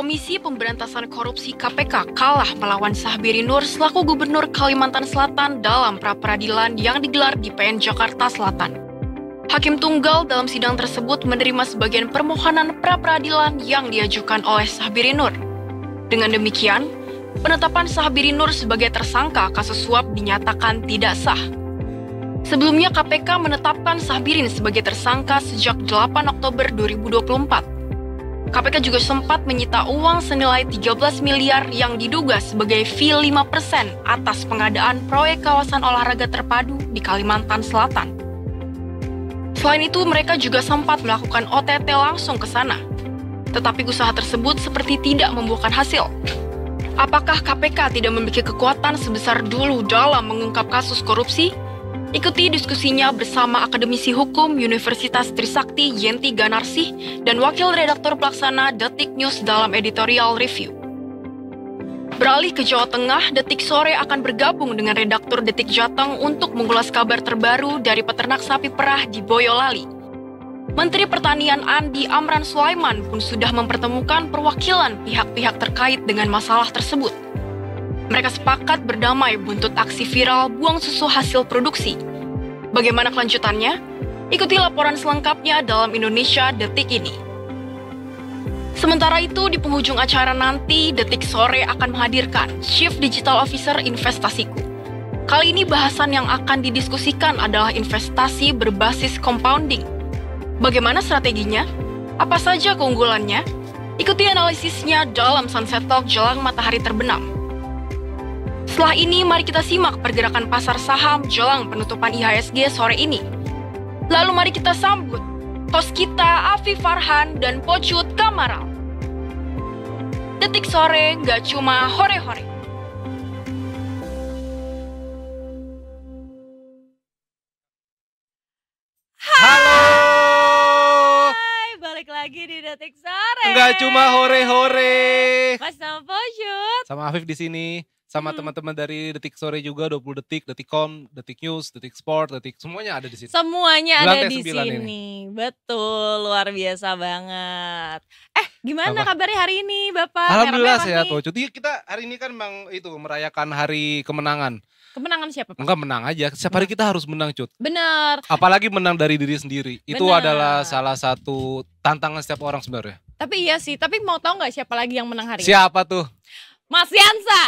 Komisi Pemberantasan Korupsi KPK kalah melawan Syahbiri Nur selaku Gubernur Kalimantan Selatan dalam pra-peradilan yang digelar di PN Jakarta Selatan. Hakim tunggal dalam sidang tersebut menerima sebagian permohonan pra-peradilan yang diajukan oleh Syahbiri Nur. Dengan demikian, penetapan Syahbiri Nur sebagai tersangka kasus suap dinyatakan tidak sah. Sebelumnya KPK menetapkan Syahbiri sebagai tersangka sejak 8 Oktober 2024. KPK juga sempat menyita uang senilai 13 miliar yang diduga sebagai fee 5% atas pengadaan proyek kawasan olahraga terpadu di Kalimantan Selatan. Selain itu, mereka juga sempat melakukan OTT langsung ke sana. Tetapi usaha tersebut seperti tidak membuahkan hasil. Apakah KPK tidak memiliki kekuatan sebesar dulu dalam mengungkap kasus korupsi? Ikuti diskusinya bersama akademisi hukum Universitas Trisakti Yenti Ganarsih dan Wakil Redaktor Pelaksana Detik News dalam editorial review. Beralih ke Jawa Tengah, Detik Sore akan bergabung dengan redaktur Detik Jateng untuk mengulas kabar terbaru dari peternak sapi perah di Boyolali. Menteri Pertanian Andi Amran Sulaiman pun sudah mempertemukan perwakilan pihak-pihak terkait dengan masalah tersebut. Mereka sepakat berdamai buntut aksi viral buang susu hasil produksi. Bagaimana kelanjutannya? Ikuti laporan selengkapnya dalam Indonesia Detik ini. Sementara itu, di penghujung acara nanti, Detik Sore akan menghadirkan Chief Digital Officer Investasiku. Kali ini bahasan yang akan didiskusikan adalah investasi berbasis compounding. Bagaimana strateginya? Apa saja keunggulannya? Ikuti analisisnya dalam Sunset Talk jelang matahari terbenam. Setelah ini, mari kita simak pergerakan pasar saham jelang penutupan IHSG sore ini. Lalu mari kita sambut host kita Afif Farhan dan Pocut Kamaral. Detik Sore nggak cuma hore-hore. Halo. Hai, balik lagi di Detik Sore. Enggak cuma hore-hore. Mas sama Pocut. Sama Afif di sini, sama teman-teman dari Detik Sore juga, 20 Detik, Detikcom, Detik News, Detik Sport, Detik, semuanya ada di sini. Semuanya Di ada lantai di 9 sini. ini. Betul, luar biasa banget. Gimana Apa? kabarnya hari ini, Bapak? Alhamdulillah Merah-merah sehat, nih. Pocut. Iya, kita hari ini kan memang itu merayakan hari kemenangan. Kemenangan siapa, Pak? Enggak menang aja, setiap hari kita harus menang, Cut. Bener. Apalagi menang dari diri sendiri. Itu Benar. adalah salah satu tantangan setiap orang sebenarnya. Tapi iya sih, tapi mau tahu nggak siapa lagi yang menang hari ini? Siapa tuh? Mas Yansa.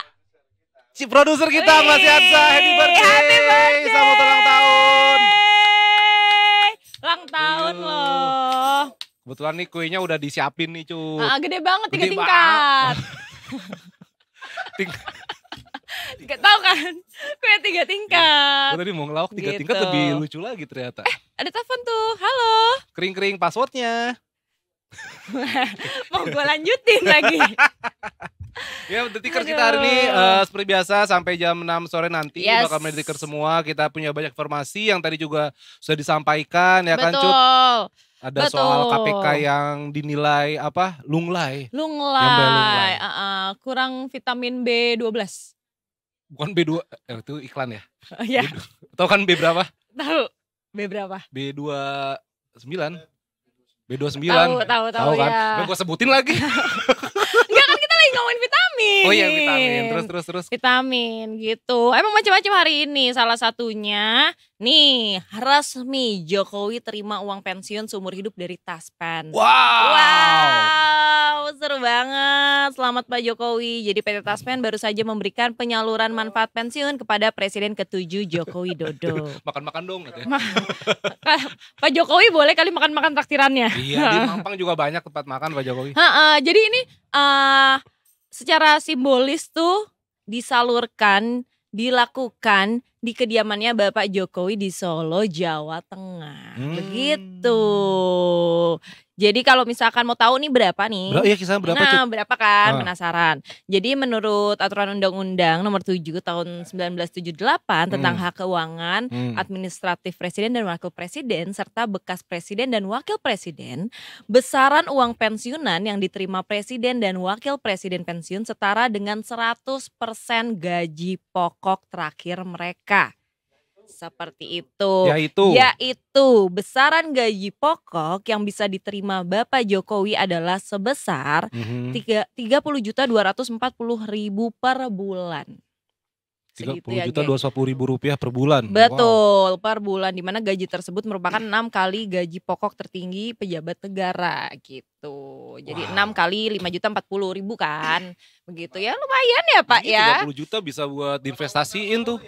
Si produser kita, Mas Yansa. Happy birthday. Happy birthday. Selamat ulang tahun. Ulang tahun Iya. loh. Kebetulan nih kuenya udah disiapin nih, Cut. Gede banget, 3 Gede tingkat. Ting- Gak tau kan? Kue 3 tingkat. Gue tadi mau ngelawak 3 tingkat Gitu. lebih lucu lagi ternyata. Ada telepon tuh. Halo. Kering-kering passwordnya. Mau gue lanjutin lagi. Ya, Detikers kita hari ini seperti biasa sampai jam 6 sore nanti Yes. bakal main Detikers semua. Kita punya banyak informasi yang tadi juga sudah disampaikan ya kan, Cut. Betul. Ada betul. soal KPK yang dinilai apa? Lunglai. Yang Lunglai. belunglai. Kurang vitamin B12. Bukan B2, itu iklan ya. Iya, Tahu kan B berapa? tahu. B berapa? B29. B29. Tahu Tahu kan? ya. Gue sebutin lagi. Enggak kan kita lagi ngomongin vitamin. Oh iya, vitamin. Terus. Vitamin gitu. Emang macam-macam hari ini. Salah satunya nih, resmi Jokowi terima uang pensiun seumur hidup dari Taspen. Wow, seru banget. Selamat Pak Jokowi. Jadi PT Taspen baru saja memberikan penyaluran manfaat pensiun kepada Presiden ke-7 Joko Widodo. Makan-makan dong katanya. Pak Jokowi boleh kali makan-makan traktirannya. Iya, di Mampang juga banyak tempat makan Pak Jokowi. Jadi ini secara simbolis tuh dilakukan di kediamannya Bapak Jokowi di Solo, Jawa Tengah. Begitu. Jadi kalau misalkan mau tahu nih berapa nih? Iya, kisaran berapa, Cut? Nah, berapa kan? Ah. Penasaran. Jadi menurut aturan Undang-Undang nomor 7 tahun 1978 tentang hak keuangan administratif presiden dan wakil presiden serta bekas presiden dan wakil presiden, besaran uang pensiunan yang diterima presiden dan wakil presiden pensiun setara dengan 100% gaji pokok terakhir mereka. Seperti itu. Yaitu besaran gaji pokok yang bisa diterima Bapak Jokowi adalah sebesar 30.240.000 per bulan. 30.240.000 rupiah per bulan. Betul, per bulan, dimana gaji tersebut merupakan 6 kali gaji pokok tertinggi pejabat negara gitu. Jadi 6 kali 5.040.000 kan. Begitu ya, lumayan ya Pak ya. 30 juta bisa buat diinvestasiin tuh.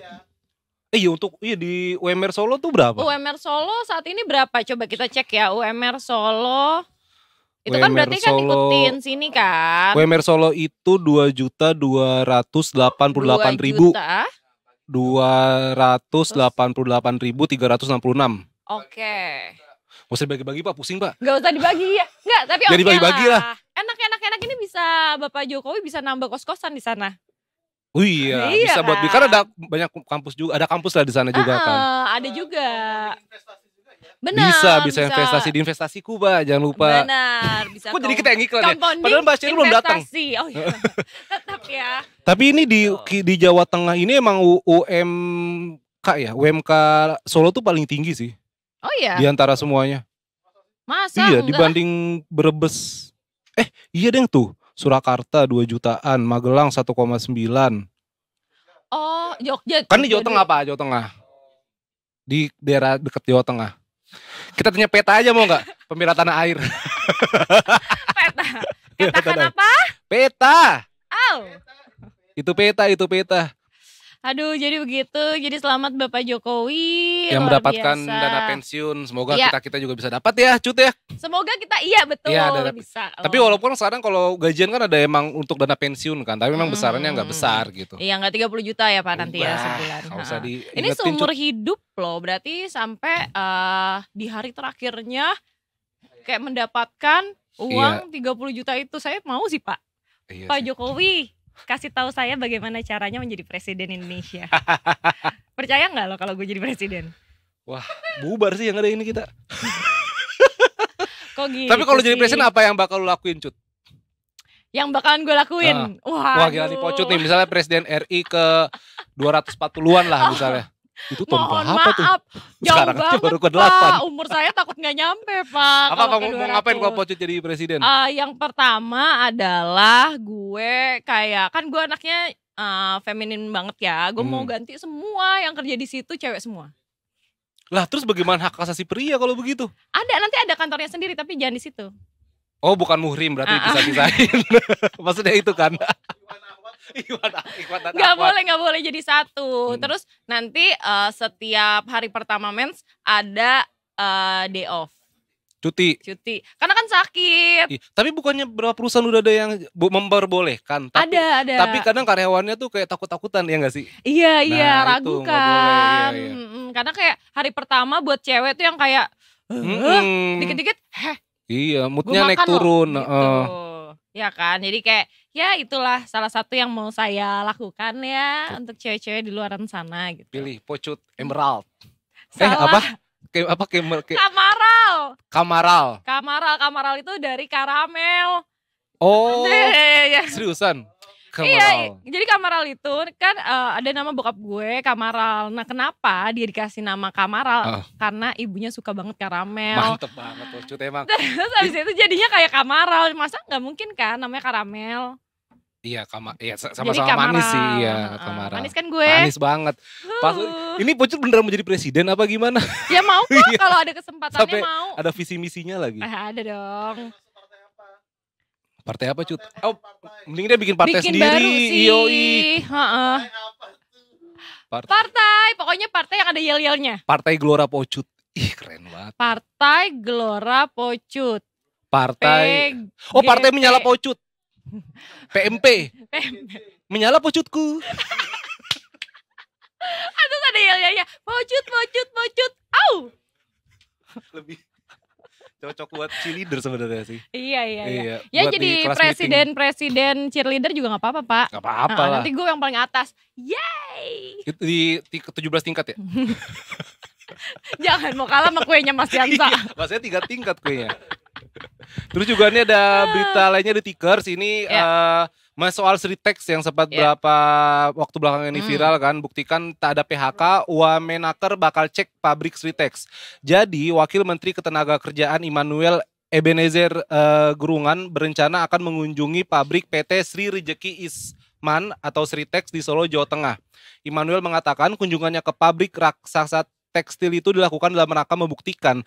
Di UMR Solo tuh berapa? UMR Solo saat ini berapa? Coba kita cek ya, UMR Solo. Itu kan berarti kan ikutin sini kan. UMR Solo itu 2.288.000. 288.366. Oke. Gak usah dibagi-bagi Pak, pusing Pak. Gak usah dibagi ya. Enggak, tapi oke dibagi-bagi lah. Enak ini bisa Bapak Jokowi bisa nambah kos-kosan di sana. Oh iya, bisa buat kan ada banyak kampus juga, ada kampus lah di sana juga kan. Ada juga. Benar, bisa investasi di investasiku Pak, jangan lupa. Benar, bisa. Kok jadi kita yang iklan ya? Padahal Mbak Sheryl belum datang. Oh iya. Tetap ya. Tapi ini di Jawa Tengah ini emang UMK ya, UMK Solo tuh paling tinggi sih. Oh iya. Di antara semuanya. Masa? Iya, dibanding Brebes. Iya deh tuh. Surakarta 2 jutaan, Magelang 1,9. Oh, Jogja. Kan di Jawa Tengah Pak, Jawa Tengah. Di daerah dekat Jawa Tengah. Kita tanya peta aja mau nggak? Pemirsa tanah air. Peta. Katakan apa? Peta. Oh. Itu peta. Aduh, jadi begitu. Jadi selamat Bapak Jokowi. Yang mendapatkan dana pensiun. Semoga kita juga bisa dapat ya, Cut ya. Semoga kita betul bisa. Tapi walaupun sekarang kalau gajian kan ada emang untuk dana pensiun kan, tapi memang besarannya nggak besar gitu. Iya, nggak 30 juta ya Pak nanti ya sebulan. Ini seumur hidup loh, berarti sampai di hari terakhirnya kayak mendapatkan uang 30 juta itu. Saya mau sih Pak. Pak Jokowi kasih tahu saya bagaimana caranya menjadi presiden Indonesia. Percaya nggak lo kalau gue jadi presiden? Wah, bubar sih yang ada ini kita. Kok gitu? Tapi kalau jadi presiden apa yang bakal lo lakuin, Cut? Yang bakalan gue lakuin? Wah gila nih Pocut nih, misalnya presiden RI ke 240-an lah misalnya. Itu tahun berapa tuh? Sekarang aja baru ke 8. Umur saya takut gak nyampe Pak. Apa mau ngapain kalau Pocut jadi presiden? Yang pertama adalah gue kayak, kan gue anaknya feminin banget ya. Gue mau ganti semua yang kerja di situ cewek semua. Lah terus bagaimana hak asasi pria kalau begitu? Nanti ada kantornya sendiri tapi jangan di situ. Oh bukan muhrim berarti pisah-pisahin. Maksudnya itu kan. Gak boleh jadi satu. Terus nanti setiap hari pertama mens ada day off. Cuti. Karena kan sakit. Tapi bukannya beberapa perusahaan udah ada yang memperbolehkan. Ada. Tapi kadang karyawannya tuh kayak takut-takutan ya gak sih? Iya, ragu kan. Karena kayak hari pertama buat cewek tuh yang kayak dikit-dikit iya, moodnya naik turun. Gitu. Ya kan, jadi kayak ya itulah salah satu yang mau saya lakukan ya untuk cewek-cewek di luaran sana gitu. Pilih Pocut Emerald. Salah. Kamaral itu dari karamel. Oh, seriusan? Kamaral. Iya, jadi Kamaral itu kan ada nama bokap gue Kamaral. Nah kenapa dia dikasih nama Kamaral? Karena ibunya suka banget karamel. Mantep banget Pocut emang. Terus habis itu jadinya kayak Kamaral. Masa gak mungkin kan namanya karamel? Iya, sama-sama manis sih, iya Kamaral. Manis kan gue. Manis banget. Ini Pocut beneran mau jadi presiden apa gimana? Ya mau kok kalau ada kesempatannya. Sampai mau. Ada visi misinya lagi. Ada dong. Partai apa Cut? Oh, mending dia bikin partai sendiri. Baru sih. Yoi. Partai, pokoknya partai yang ada yel-yelnya. Partai Gelora Pocut. Ih, keren banget. Partai Gelora Pocut. Partai Menyala Pocut. PMP. Menyala Pocutku. Aduh ada yel-yelnya. Pocut. Au. Lebih cocok buat cheerleader sebenarnya sih. Iya. Ya jadi presiden cheerleader juga gak apa-apa Pak. Gak apa-apa lah. Nanti gue yang paling atas. Yeay. Itu di 17 tingkat ya? Jangan mau kalah sama kuenya Mas Yansa. Maksudnya 3 tingkat kuenya. Terus juga ini ada berita lainnya di Tikers. Ini Mas soal Sritex yang sempat berapa waktu belakangan ini viral kan, buktikan tak ada PHK, Wamenaker bakal cek pabrik Sritex. Jadi Wakil Menteri Ketenagakerjaan Immanuel Ebenezer Gurungan berencana akan mengunjungi pabrik PT Sri Rejeki Isman atau Sritex di Solo, Jawa Tengah. Immanuel mengatakan kunjungannya ke pabrik raksasa tekstil itu dilakukan dalam rangka membuktikan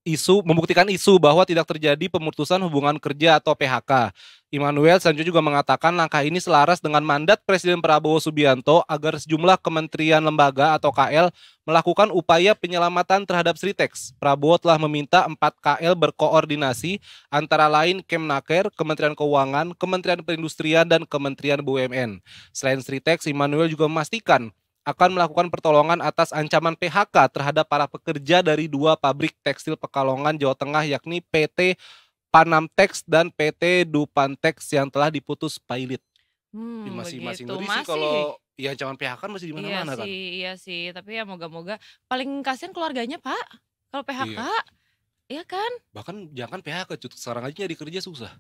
isu bahwa tidak terjadi pemutusan hubungan kerja atau PHK. Immanuel selanjutnya juga mengatakan langkah ini selaras dengan mandat Presiden Prabowo Subianto agar sejumlah kementerian lembaga atau KL melakukan upaya penyelamatan terhadap Sritex. Prabowo telah meminta 4 KL berkoordinasi antara lain Kemnaker, Kementerian Keuangan, Kementerian Perindustrian, dan Kementerian BUMN. Selain Sritex, Immanuel juga memastikan akan melakukan pertolongan atas ancaman PHK terhadap para pekerja dari 2 pabrik tekstil Pekalongan, Jawa Tengah, yakni PT Panamtex dan PT Dupantex yang telah diputus pilot. Masih ngeri sih kalau ya ancaman PHK kan masih di mana-mana kan. Iya sih, tapi ya moga-moga paling kasihan keluarganya, Pak. Kalau PHK, iya kan? Bahkan jangan PHK, sekarang aja nyari kerja susah.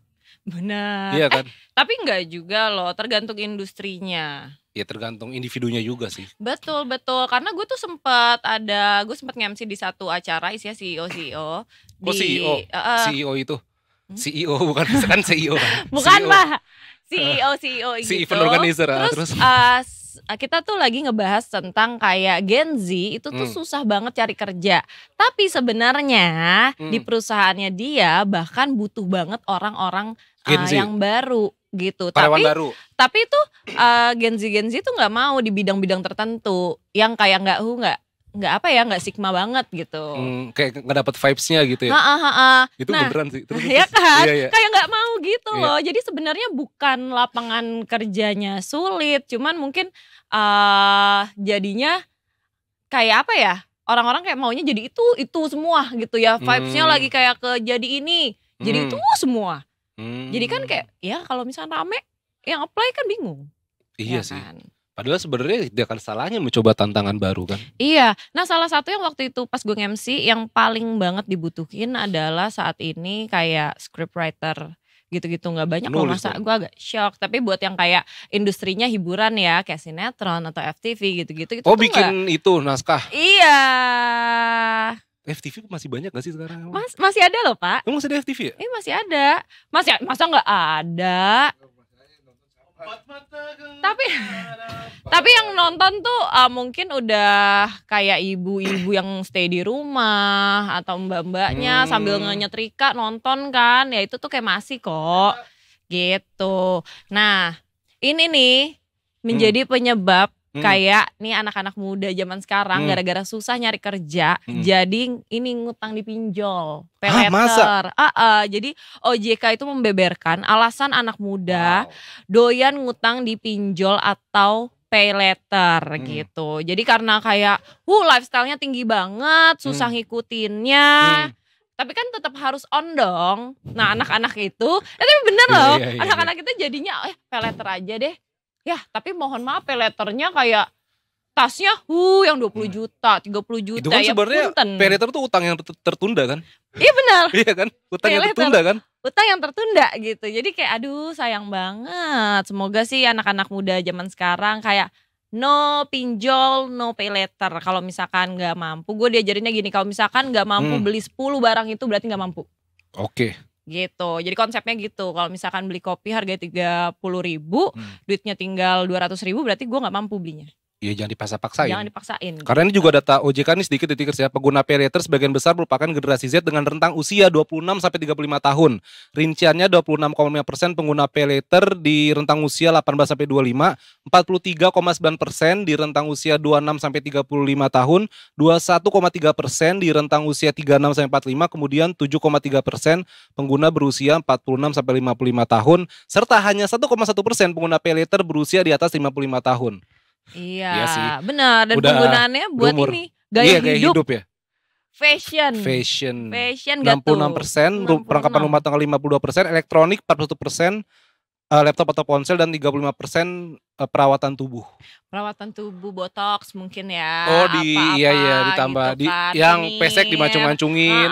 Benar. Iya kan? Tapi enggak juga loh, tergantung industrinya. Ya tergantung individunya juga sih. Betul. Karena gue tuh sempat nge-MC di satu acara isinya CEO. Kok CEO? CEO itu? CEO bukan kan CEO kan? Bukan CEO. Pak. CEO gitu. Si event organizer. Terus kita tuh lagi ngebahas tentang kayak Gen Z itu tuh susah banget cari kerja. Tapi sebenarnya di perusahaannya dia bahkan butuh banget orang-orang yang baru gitu. Tapi itu Gen Z itu nggak mau di bidang-bidang tertentu yang kayak nggak sigma banget gitu. Kayak nggak dapet vibes-nya gitu ya. Itu beneran sih. Terus, ya kan? Iya. Kayak nggak mau gitu loh. Jadi sebenarnya bukan lapangan kerjanya sulit, cuman mungkin jadinya kayak apa ya? Orang-orang kayak maunya jadi itu semua gitu ya. Vibes-nya lagi kayak ke jadi ini, jadi itu semua. Jadi kan kayak ya kalau misalnya rame yang apply kan bingung. Iya ya sih. Kan? Padahal sebenarnya tidak akan salahnya mencoba tantangan baru kan. Iya. Nah salah satu yang waktu itu pas gue MC yang paling banget dibutuhin adalah saat ini kayak scriptwriter gitu-gitu, nggak banyak loh, masa gue agak shock. Tapi buat yang kayak industrinya hiburan ya kayak sinetron atau FTV gitu-gitu. Oh bikin itu naskah? Iya. FTV masih banyak gak sih sekarang? Masih ada loh Pak. Emang masih ada FTV ya? Masih ada. Masa nggak ada? Tapi yang nonton tuh mungkin udah kayak ibu-ibu yang stay di rumah atau mbak-mbaknya sambil nyetrika nonton kan. Ya itu tuh kayak masih kok gitu. Nah ini nih menjadi penyebab kayak nih anak-anak muda zaman sekarang gara-gara susah nyari kerja, jadi ini ngutang di pinjol, pay letter. Jadi OJK itu membeberkan alasan anak muda doyan ngutang di pinjol atau pay letter gitu. Jadi karena kayak lifestyle-nya tinggi banget, susah ngikutinnya. Tapi kan tetap harus on dong. Nah anak-anak itu, tapi bener loh, anak-anak itu jadinya pay letter aja deh. Ya tapi mohon maaf pay letternya kayak tasnya yang 20 juta, 30 juta. Itu kan sebenarnya pay letter tuh utang yang tertunda kan? Iya benar. Iya kan? Utang yang tertunda kan? Utang yang tertunda gitu. Jadi kayak aduh sayang banget. Semoga sih anak-anak muda zaman sekarang kayak no pinjol, no pay letter. Kalau misalkan gak mampu, gue diajarinnya gini, kalau misalkan gak mampu beli 10 barang itu berarti gak mampu. Oke. Gitu, jadi konsepnya gitu. Kalau misalkan beli kopi harganya 30.000, duitnya tinggal 200.000, berarti gue nggak mampu belinya. Iya jangan dipaksain. Jangan dipaksain. Karena ini juga data OJK nih sedikit ya. Pengguna pay letter sebagian besar merupakan generasi Z dengan rentang usia 26 sampai 35 tahun. Rinciannya 26,5% pengguna pay letter di rentang usia 18 sampai 25, 43,9% di rentang usia 26 sampai 35 tahun, 21,3% di rentang usia 36 sampai 45, kemudian 7,3% pengguna berusia 46 sampai 55 tahun, serta hanya 1,1% pengguna pay letter berusia di atas 55 tahun. Iya sih. Benar. Dan penggunaannya buat ini gaya hidup ya. Fashion 66%, perlengkapan rumah tangga 52%, elektronik 41%, laptop atau ponsel, dan 35% perawatan tubuh. Perawatan tubuh, botox mungkin ya. Oh ditambah gitu kan. yang pesek dimacung-macungin.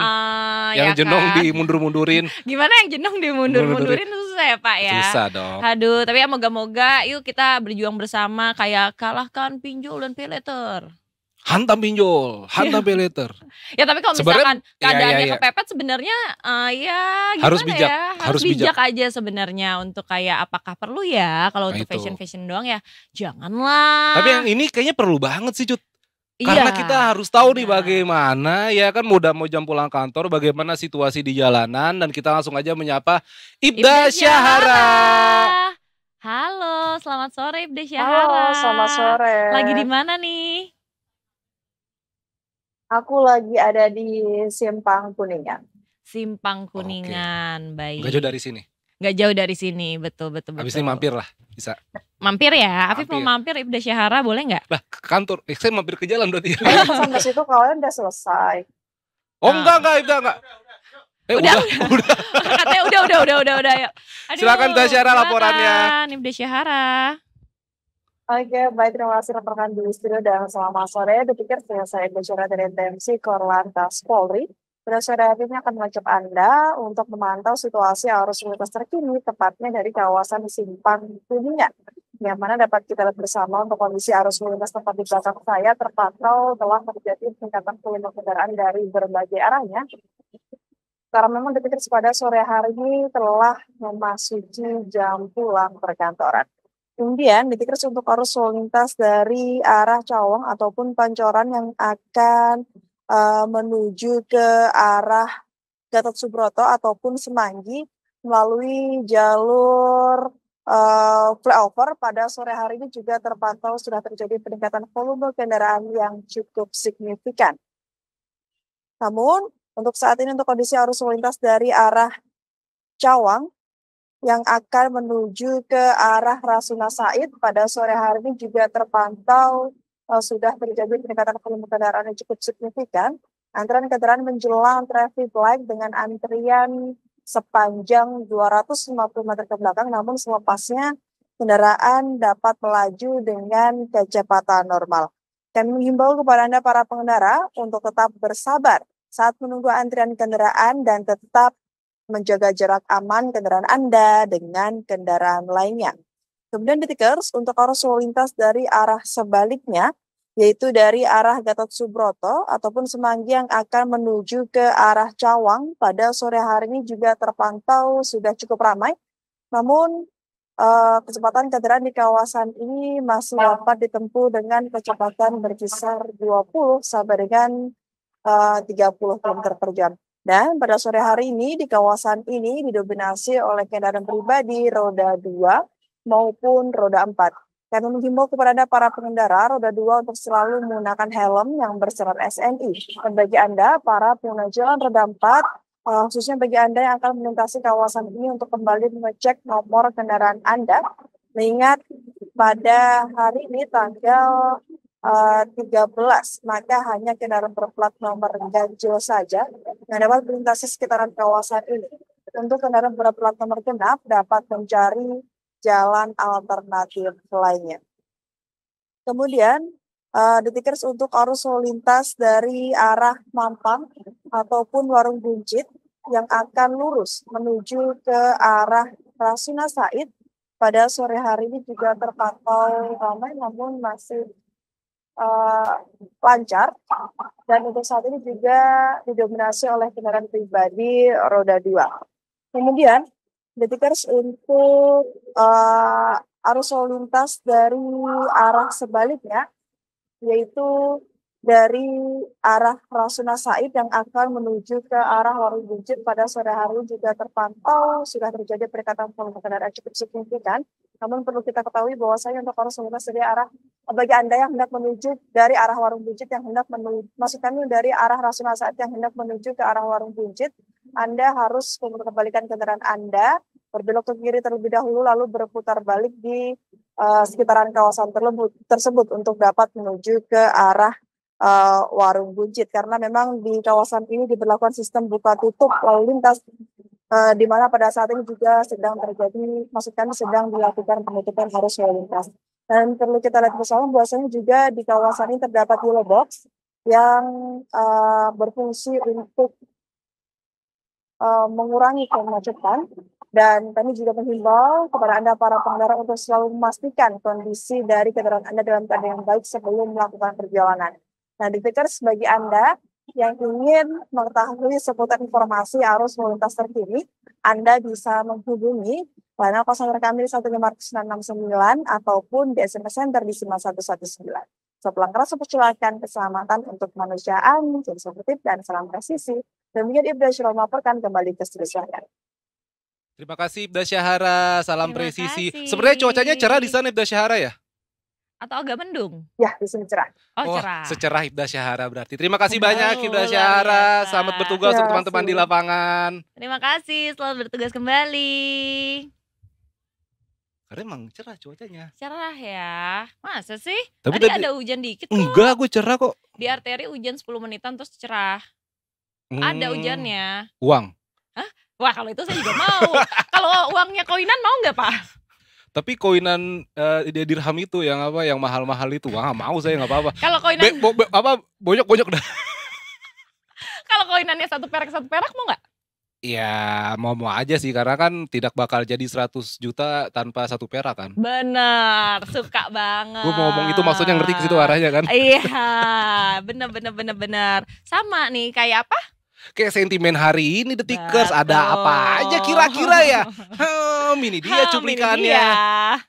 Yang ya jenong kan? dimundur-mundurin. Gimana yang jenong dimundur-mundurin susah ya Pak ya? Susah dong. Aduh, tapi ya moga-moga yuk kita berjuang bersama kayak kalahkan pinjol dan pay later. Hantam pinjol, hantam pay later. Ya tapi kalau Sebenarnya- misalkan keadaannya iya. kepepet sebenarnya ya gimana Harus bijak, ya? harus bijak aja sebenarnya untuk kayak apakah perlu ya kalau Nah, untuk itu. fashion doang ya janganlah. Tapi yang ini kayaknya perlu banget sih Cut. Iya, Karena kita harus tahu nih benar. bagaimana ya kan mau jam pulang kantor, bagaimana situasi di jalanan, dan kita langsung aja menyapa Ibda Syahara. Halo, selamat sore Ibda Halo, Syahara. selamat sore. Lagi di mana nih? Aku lagi ada di Simpang Kuningan. Simpang Kuningan, baik. Gak jauh dari sini. Gak jauh dari sini, betul. Habis ini mampir lah, bisa. Mampir ya, Afif mau Mampir. mampir Ibda Syahara boleh nggak? Lah ke kantor, saya mampir ke jalan berarti. Sampai situ kalian udah selesai. Oh enggak, Ibda enggak. Udah. Katanya udah. Yuk. Aduh, Silakan Ibda Syahara silakan, laporannya. Ibda Syahara. Oke, baik, terima kasih rekan di studio dan selamat sore. Dipikir saya bicara dari TMC Korlantas Polri. Pada sore hari ini akan mengajak Anda untuk memantau situasi arus lalu lintas terkini, tepatnya dari kawasan Simpang Kuningan. Yang mana dapat kita lihat bersama untuk kondisi arus lalu lintas tempat di belakang saya terpantau telah terjadi peningkatan volume kendaraan dari berbagai arahnya. Karena memang dipikir pada sore hari ini telah memasuki jam pulang perkantoran. Kemudian dipikir untuk arus lalu lintas dari arah Cawang ataupun Pancoran yang akan menuju ke arah Gatot Subroto ataupun Semanggi melalui jalur flyover pada sore hari ini juga terpantau sudah terjadi peningkatan volume kendaraan yang cukup signifikan. Namun untuk saat ini untuk kondisi arus lalu lintas dari arah Cawang yang akan menuju ke arah Rasuna Said pada sore hari ini juga terpantau sudah terjadi peningkatan volume kendaraan yang cukup signifikan. Antrian kendaraan menjelang traffic light dengan antrian sepanjang 250 meter ke belakang, namun selepasnya kendaraan dapat melaju dengan kecepatan normal. Kami menghimbau kepada Anda para pengendara untuk tetap bersabar saat menunggu antrian kendaraan dan tetap menjaga jarak aman kendaraan Anda dengan kendaraan lainnya. Kemudian Detikers untuk arus lalu lintas dari arah sebaliknya, yaitu dari arah Gatot Subroto ataupun Semanggi yang akan menuju ke arah Cawang pada sore hari ini juga terpantau sudah cukup ramai. Namun kecepatan kendaraan di kawasan ini masih dapat ditempuh dengan kecepatan berkisar 20 sampai dengan 30 km per jam. Dan pada sore hari ini di kawasan ini didominasi oleh kendaraan pribadi roda 2 maupun roda 4. Kami menghimbau kepada Anda para pengendara roda 2 untuk selalu menggunakan helm yang berserat SNI. Dan bagi Anda para pengguna jalan roda 4, khususnya bagi Anda yang akan melintasi kawasan ini untuk kembali mengecek nomor kendaraan Anda, mengingat pada hari ini tanggal 13, maka hanya kendaraan berplat nomor ganjil saja yang dapat melintasi sekitaran kawasan ini. Untuk kendaraan berplat nomor genap dapat mencari jalan alternatif lainnya. Kemudian Detikers untuk arus lalu lintas dari arah Mampang ataupun Warung Buncit yang akan lurus menuju ke arah Rasuna Said pada sore hari ini juga terpantau ramai namun masih lancar, dan untuk saat ini juga didominasi oleh kendaraan pribadi roda 2. Kemudian Detikers untuk arus lalu lintas dari arah sebaliknya, yaitu dari arah Rasuna Said yang akan menuju ke arah Warung Buncit pada sore hari juga terpantau sudah terjadi peningkatan volume kendaraan cukup signifikan. Namun perlu kita ketahui bahwasanya untuk arus lalu lintas dari arah bagi Anda yang hendak menuju dari arah Warung Buncit yang hendak menuju, maksud kami dari arah Rasuna Said yang hendak menuju ke arah Warung Buncit, Anda harus mengembalikan kendaraan Anda, berbelok ke kiri terlebih dahulu lalu berputar balik di sekitaran kawasan tersebut untuk dapat menuju ke arah Warung Buncit, karena memang di kawasan ini diberlakukan sistem buka tutup lalu lintas di mana pada saat ini juga sedang terjadi, maksudnya sedang dilakukan penutupan arus lalu lintas. Dan perlu kita lihat bersama bahwasanya juga di kawasan ini terdapat yellow box yang berfungsi untuk mengurangi kemacetan. Dan kami juga menghimbau kepada Anda para pengendara untuk selalu memastikan kondisi dari kendaraan Anda dalam keadaan yang baik sebelum melakukan perjalanan. Nah, Detikers, bagi Anda yang ingin mengetahui seputar informasi arus lalu lintas terkini, Anda bisa menghubungi layanan call center kami di 15469 ataupun di SMS Center di 5119. Setelah keras kecelakaan keselamatan untuk kemanusiaan, jadi sportif dan salam presisi. Demikian Ibda Syirah melaporkan kembali ke studio saya. Terima kasih Ibda Syahara, salam Terima presisi. kasih. Sebenarnya cuacanya cerah di sana Ibda Syahara ya? Atau agak mendung? Ya, di sini cerah. Oh, Wah, cerah. secerah Ibda Syahara berarti. Terima kasih Oh, banyak Ibda luar Syahara. biasa. Selamat bertugas untuk Terima teman-teman di kasih. lapangan. Terima kasih, selamat bertugas kembali. Karena emang cerah cuacanya. Cerah ya. Masa sih? Tapi Tadi tadi- ada hujan dikit kok. Enggak, gue cerah kok. Di arteri hujan 10 menitan terus cerah. Ada hujannya. Uang. Wah, kalau itu saya juga mau. Kalau uangnya koinan mau nggak, Pak? Tapi koinan dirham itu yang apa, yang mahal-mahal itu, wah mau saya nggak apa-apa. Kalau koinan Bonyok-bonyok dah. kalau koinannya satu perak mau nggak? Ya mau aja sih, karena kan tidak bakal jadi 100 juta tanpa 1 perak kan. Bener, suka banget. Gue mau ngomong itu maksudnya ngerti ke situ arahnya kan. Iya, bener. Sama nih, kayak apa? Kayak sentimen hari ini Detikers, ada apa aja kira-kira ya? Ini dia cuplikannya. Ini dia.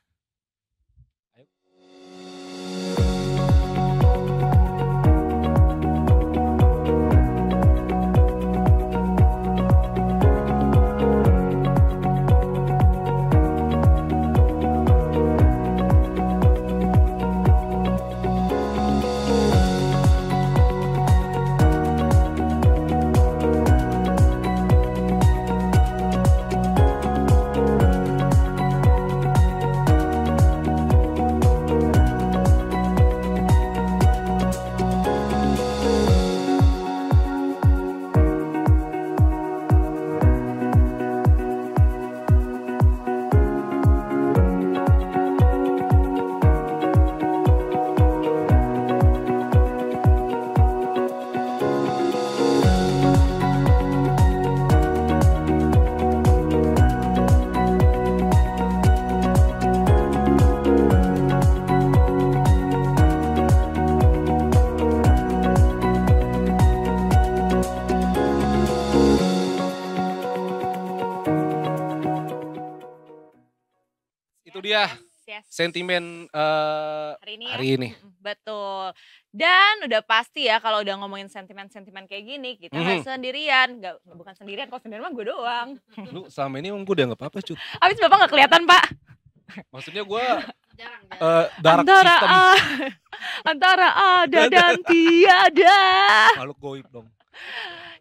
Itu dia Yes. sentimen Hari ini ya? hari ini. Betul. Dan udah pasti ya kalau udah ngomongin sentimen-sentimen kayak gini, kita nggak sendirian. Bukan sendirian, kalau sendirian mah gue doang. Lu selama ini emang gue dianggap apa Cut? Abis Bapak nggak kelihatan, Pak? Maksudnya gue Jarang. dark Antara system. antara ada dan tiada. Makhluk goib dong.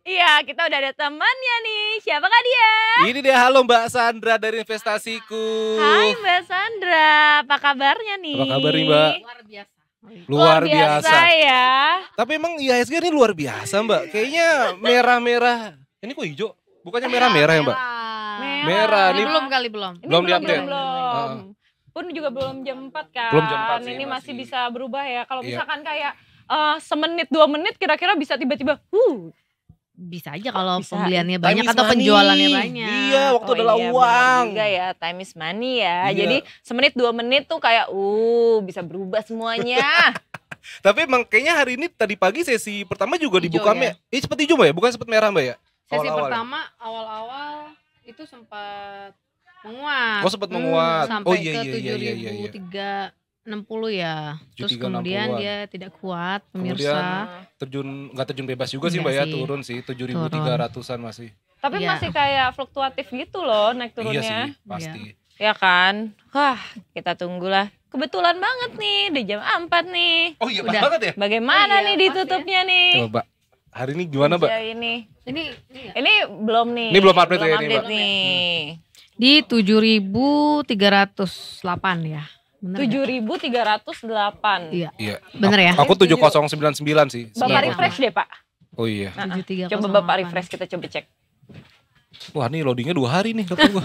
Iya, kita udah ada temannya nih. Siapakah dia? Ini dia, halo Mbak Sandra dari Investasiku. Hai Mbak Sandra, apa kabarnya nih? Apa kabar nih, Mbak? Luar biasa. Luar biasa. ya. Tapi emang IHSG ini luar biasa Mbak. Kayaknya merah-merah. Ini kok hijau? Bukannya merah-merah ya Mbak? Merah, Ini nih. belum. Ini Belum diupdate. belum. Pun juga belum jam 4 kan. Belum jam 4 sih, Ini masih masih. bisa berubah ya. Kalau Iya. misalkan kayak semenit 2 menit kira-kira bisa tiba-tiba Bisa aja kalau Bisa. pembeliannya Time banyak is atau money. penjualannya banyak. Iya, waktu adalah benar uang. juga ya, time is money ya. Iya. Jadi semenit 2 menit tuh kayak bisa berubah semuanya. Tapi emang kayaknya hari ini tadi pagi sesi pertama juga Hijau dibuka ya? sempat hijau Mbak ya? Bukan sempat merah Mbak ya? Sesi Awal-awal ya? pertama awal-awal itu sempat menguat. Oh sempat menguat. Sampai Oh ke iya. 7.360 ya. Terus 7.360-an. kemudian dia tidak kuat Kemudian pemirsa. nggak terjun bebas juga sih Mbak Enggak ya, sih. turun sih 7.300-an masih. Tapi Iya. masih kayak fluktuatif gitu loh naik Iya turunnya. sih, pasti. Ya kan? Wah, kita tunggulah. Kebetulan banget nih di jam 4 nih. Oh iya Udah. banget ya? Bagaimana Oh iya, nih pas ditutupnya nih? Coba hari ini gimana Mbak? Sejauh ini. Ini Ini belum nih. Ini belum update ya ini, update Mbak? nih. di 7.308 ya. Bener nggak? 7.308. Iya. Iya. Bener ya? Aku 7099 sih. Bapak Iya. refresh deh, Pak. Oh iya. Nah, 7.308. coba Bapak refresh, kita coba cek. Wah ini loadingnya 2 hari nih kata gua.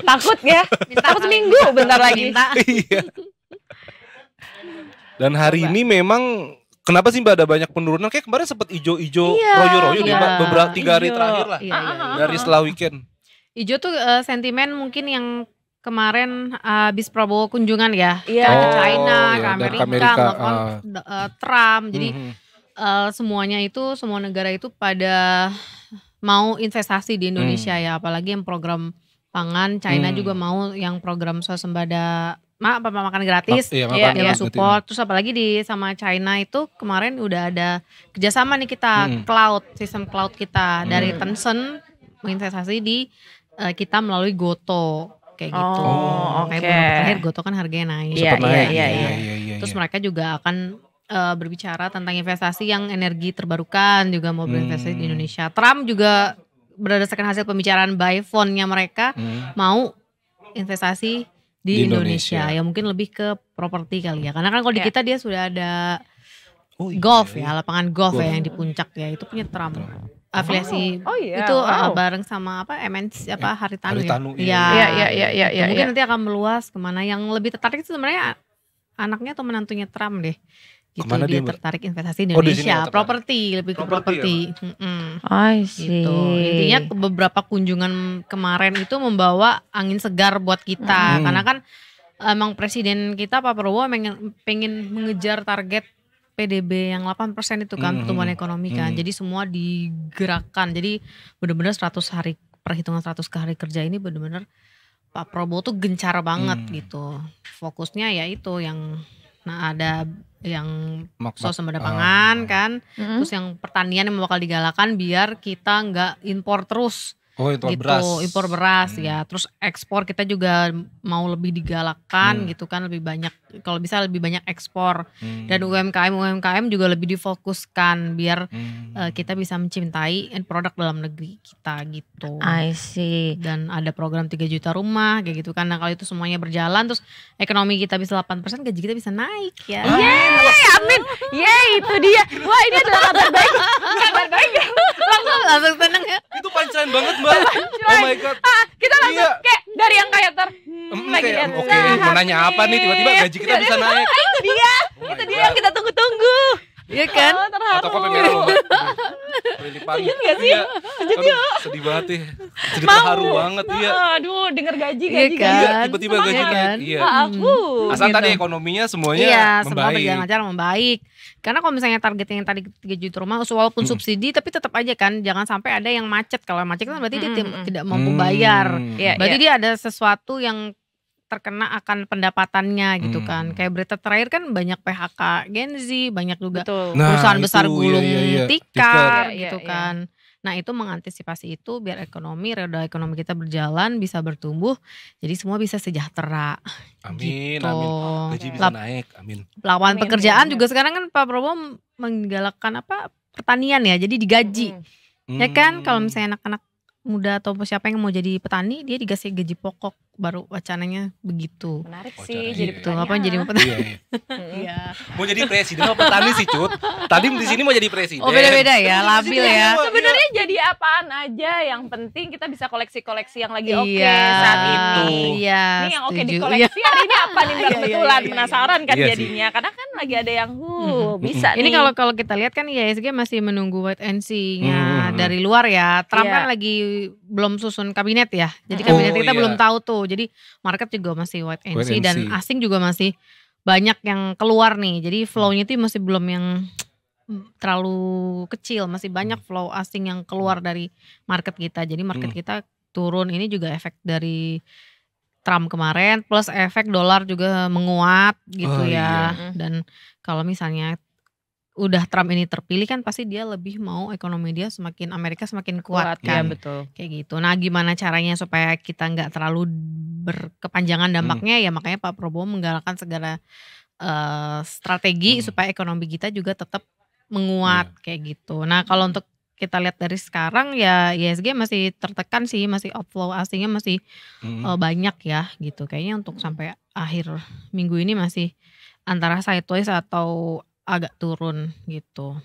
Takut ya? Takut seminggu bentar lagi. Minta. Iya. Dan hari ini memang Kenapa sih Mbak ada banyak penurunan? Kayak kemarin sempat ijo-ijo royo-royo deh Mbak, beberapa 3 hari terakhir lah. Dari setelah weekend. Ijo tuh sentimen mungkin yang kemarin habis Prabowo kunjungan ya ke China, ke Amerika, melakukan Trump. Jadi semuanya itu, semua negara itu pada mau investasi di Indonesia ya, apalagi yang program pangan. China juga mau yang program swasembada makan gratis, dia support. Terus apalagi sama China itu kemarin udah ada kerjasama nih kita, sistem cloud kita dari Tencent menginvestasi di kita melalui Goto kayak gitu. Kayak beberapa terakhir Goto kan harganya naik. Terus mereka juga akan berbicara tentang investasi yang energi terbarukan, juga mau berinvestasi di Indonesia. Trump juga berdasarkan hasil pembicaraan by phone-nya mereka mau investasi di Indonesia. Ya mungkin lebih ke properti kali ya, karena kan kalau di kita dia sudah ada golf ya, lapangan golf ya yang di puncak ya, itu punya Trump. Afiliasi itu bareng sama MNC Haritanu ya. Mungkin nanti akan meluas kemana. Yang lebih tertarik itu sebenarnya anaknya atau menantunya Trump deh. Gitu, dia tertarik investasi di Indonesia, properti, lebih ke properti. I see. Gitu. Intinya beberapa kunjungan kemarin itu membawa angin segar buat kita, karena kan emang presiden kita Pak Prabowo pengen mengejar target PDB yang 8% itu kan, pertumbuhan ekonomi kan. Jadi semua digerakkan. Jadi benar-benar 100 hari, perhitungan 100 hari kerja ini benar-benar Pak Prabowo tuh gencar banget gitu. Fokusnya ya itu yang ada yang swasembada pangan kan, terus yang pertanian yang bakal digalakan biar kita nggak impor terus. Impor beras ya. Terus ekspor kita juga mau lebih digalakkan gitu kan, lebih banyak, kalau bisa lebih banyak ekspor. Dan UMKM juga lebih difokuskan biar kita bisa mencintai produk dalam negeri kita gitu. I see. Dan ada program 3 juta rumah kayak gitu kan. Nah kalau itu semuanya berjalan, terus ekonomi kita bisa 8%, gaji kita bisa naik ya. Yeay, amin. Yeay, itu dia. Wah, ini adalah kabar baik. Kabar baik. Langsung seneng ya. Itu punchline banget Mbak. Oh my god. Kita langsung kayak dari yang kayak oke, mau nanya apa nih, tiba-tiba gaji kita bisa naik. Itu dia. Itu dia yang kita tunggu-tunggu. Iya kan? Atau kok merah loh Mbak. Sejut gak sih? Sejut yuk. Sedih banget ya. Sedih terharu banget ya. Aduh, denger gaji. Tiba-tiba gaji naik. Iya. Asal tadi ekonominya semuanya semua berjalan lancar, membaik. Karena kalau misalnya targetnya yang tadi 3 juta rumah, walaupun subsidi, tapi tetap aja kan jangan sampai ada yang macet. Kalau macet kan berarti dia tidak mampu bayar. Berarti dia ada sesuatu yang terkena akan pendapatannya gitu kan. Kayak berita terakhir kan banyak PHK Gen Z, banyak juga perusahaan besar gulung tikar gitu kan. Nah itu mengantisipasi itu biar roda ekonomi kita berjalan, bisa bertumbuh, jadi semua bisa sejahtera. Amin, gitu. amin. Gaji bisa naik, amin. Lawan pekerjaan juga sekarang kan Pak Prabowo menggalakkan pertanian ya, jadi digaji. Ya kan, kalau misalnya anak-anak muda atau siapa yang mau jadi petani, dia dikasih gaji pokok, baru wacananya begitu. Menarik sih jadi petani. Apa jadi petani? Iya. Mau jadi presiden apa petani sih Cut? Tadi di sini mau jadi presiden. Oh beda-beda ya, labil ya. Sebenarnya jadi apaan aja, yang penting kita bisa koleksi-koleksi yang lagi oke saat ini. Iya. Ini yang oke dikoleksi hari ini apa nih kebetulan, penasaran kan jadinya. Karena kan lagi ada yang bisa nih. Ini kalau kita lihat kan IHSG masih menunggu wait and see-nya dari luar ya. Trump kan lagi belum susun kabinet ya. Jadi kabinet kita belum tahu tuh. Jadi market juga masih wait and see, dan asing juga masih banyak yang keluar nih. Jadi flow-nya itu masih belum yang terlalu kecil, masih banyak flow asing yang keluar dari market kita. Jadi market kita turun, ini juga efek dari Trump kemarin, plus efek dolar juga menguat gitu Dan kalau misalnya udah Trump ini terpilih kan pasti dia lebih mau ekonomi dia Amerika semakin kuat kan. Ya, betul. Kayak gitu. Nah gimana caranya supaya kita gak terlalu berkepanjangan dampaknya, ya makanya Pak Prabowo menggalakkan segala strategi supaya ekonomi kita juga tetap menguat kayak gitu. Nah kalau untuk kita lihat dari sekarang ya IHSG masih tertekan sih, masih outflow asingnya masih banyak ya gitu. Kayaknya untuk sampai akhir minggu ini masih antara sideways atau agak turun gitu.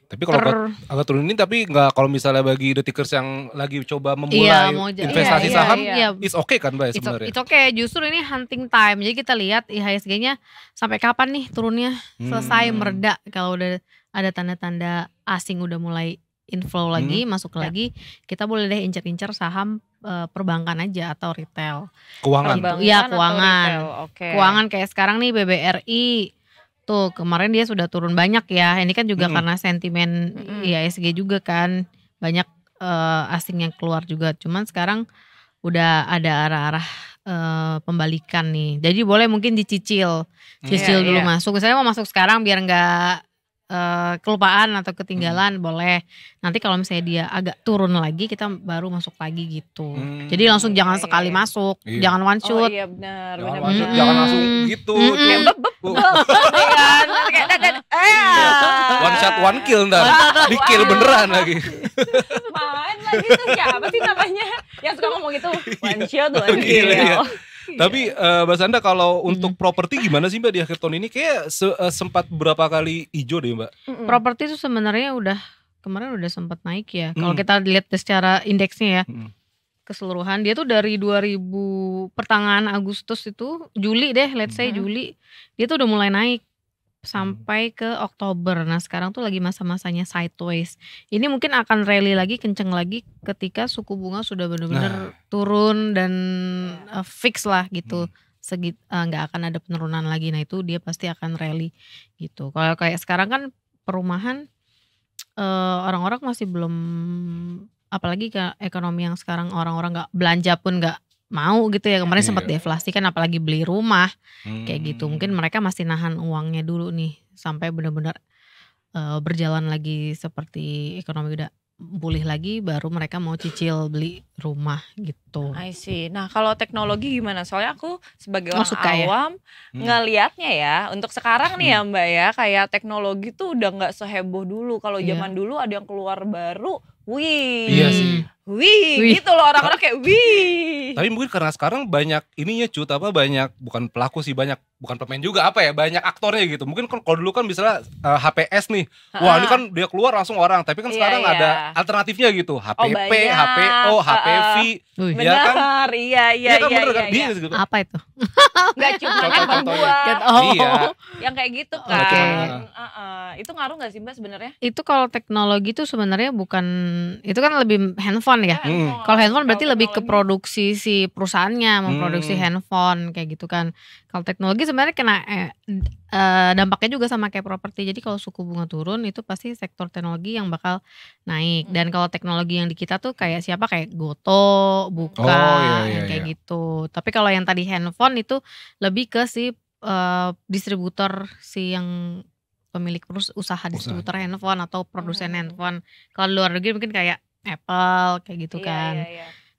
Tapi kalau agak turun ini, tapi nggak, kalau misalnya bagi detikers yang lagi coba memulai investasi saham, it's okay kan Mbak sebenarnya? It's okay, justru ini hunting time. Jadi kita lihat IHSG-nya sampai kapan nih turunnya, selesai mereda. Kalau udah ada tanda-tanda asing udah mulai inflow lagi, masuk lagi, kita boleh deh incer-incer saham perbankan aja atau retail. Keuangan. Iya, keuangan. Keuangan kayak sekarang nih BBRI. Tuh kemarin dia sudah turun banyak ya. Ini kan juga karena sentimen IHSG juga kan. Banyak asing yang keluar juga. Cuman sekarang udah ada arah-arah pembalikan nih. Jadi boleh mungkin dicicil. Cicil dulu masuk. Misalnya mau masuk sekarang biar gak kelupaan atau ketinggalan, boleh. Nanti kalau misalnya dia agak turun lagi, kita baru masuk lagi gitu. Jadi langsung jangan sekali masuk, jangan one shot. Iya benar. Jangan langsung gitu. One shot one kill ntar, di kill beneran lagi. Main lagi tuh siapa sih namanya yang suka ngomong gitu, one shot one kill. Tapi Mbak Sanda, kalau untuk properti gimana sih Mbak di akhir tahun ini? Kayak sempat berapa kali hijau deh Mbak. Properti itu sebenarnya kemarin udah sempat naik ya. Kalau kita lihat secara indeksnya ya, keseluruhan dia tuh dari 2000 pertengahan Agustus itu, Juli deh, let's say Juli, dia tuh udah mulai naik sampai ke Oktober. Nah sekarang tuh lagi masa-masanya sideways. Ini mungkin akan rally lagi, kenceng lagi ketika suku bunga sudah benar-benar turun dan fix lah gitu. Nggak akan ada penurunan lagi. Nah itu dia pasti akan rally gitu. Kalau kayak sekarang kan perumahan, orang-orang masih belum, apalagi ke ekonomi yang sekarang orang-orang nggak belanja pun nggak mau gitu ya. Kemarin sempat deflasi kan, apalagi beli rumah kayak gitu. Mungkin mereka masih nahan uangnya dulu nih sampai benar-benar berjalan lagi, seperti ekonomi udah pulih lagi, baru mereka mau cicil beli rumah gitu. I see. Nah kalau teknologi gimana? Soalnya aku sebagai orang awam ngelihatnya ya, untuk sekarang nih ya Mbak ya, kayak teknologi tuh udah nggak seheboh dulu. Kalau zaman dulu ada yang keluar baru, wih. Iya sih. Wih, gitu loh orang-orang kayak wih. Tapi mungkin karena sekarang banyak ininya banyak, bukan pelaku sih, bukan pemain juga, banyak aktornya gitu. Mungkin kalau dulu kan misalnya HPS nih, wah ini kan dia keluar langsung orang. Tapi kan sekarang ada alternatifnya gitu, HPP, HPO, HPV. Benar, kan? Iya kan bener kan? Dia gitu. Apa itu? Gak cuma kan buah. Iya. Yang kayak gitu kan. Itu ngaruh gak sih Mbak sebenarnya? Itu kalau teknologi itu sebenarnya bukan, itu kan lebih handphone ya. Kalau handphone berarti lebih ke produksi si perusahaannya, memproduksi handphone kayak gitu kan. Kalau teknologi sebenarnya kena dampaknya juga sama kayak properti. Jadi kalau suku bunga turun itu pasti sektor teknologi yang bakal naik. Dan kalau teknologi yang di kita tuh kayak siapa, kayak Goto, Buka, kayak gitu. Tapi kalau yang tadi handphone itu lebih ke si distributor, si yang pemilik usaha distributor handphone atau produsen handphone. Kalau luar negeri mungkin kayak Apple kayak gitu kan.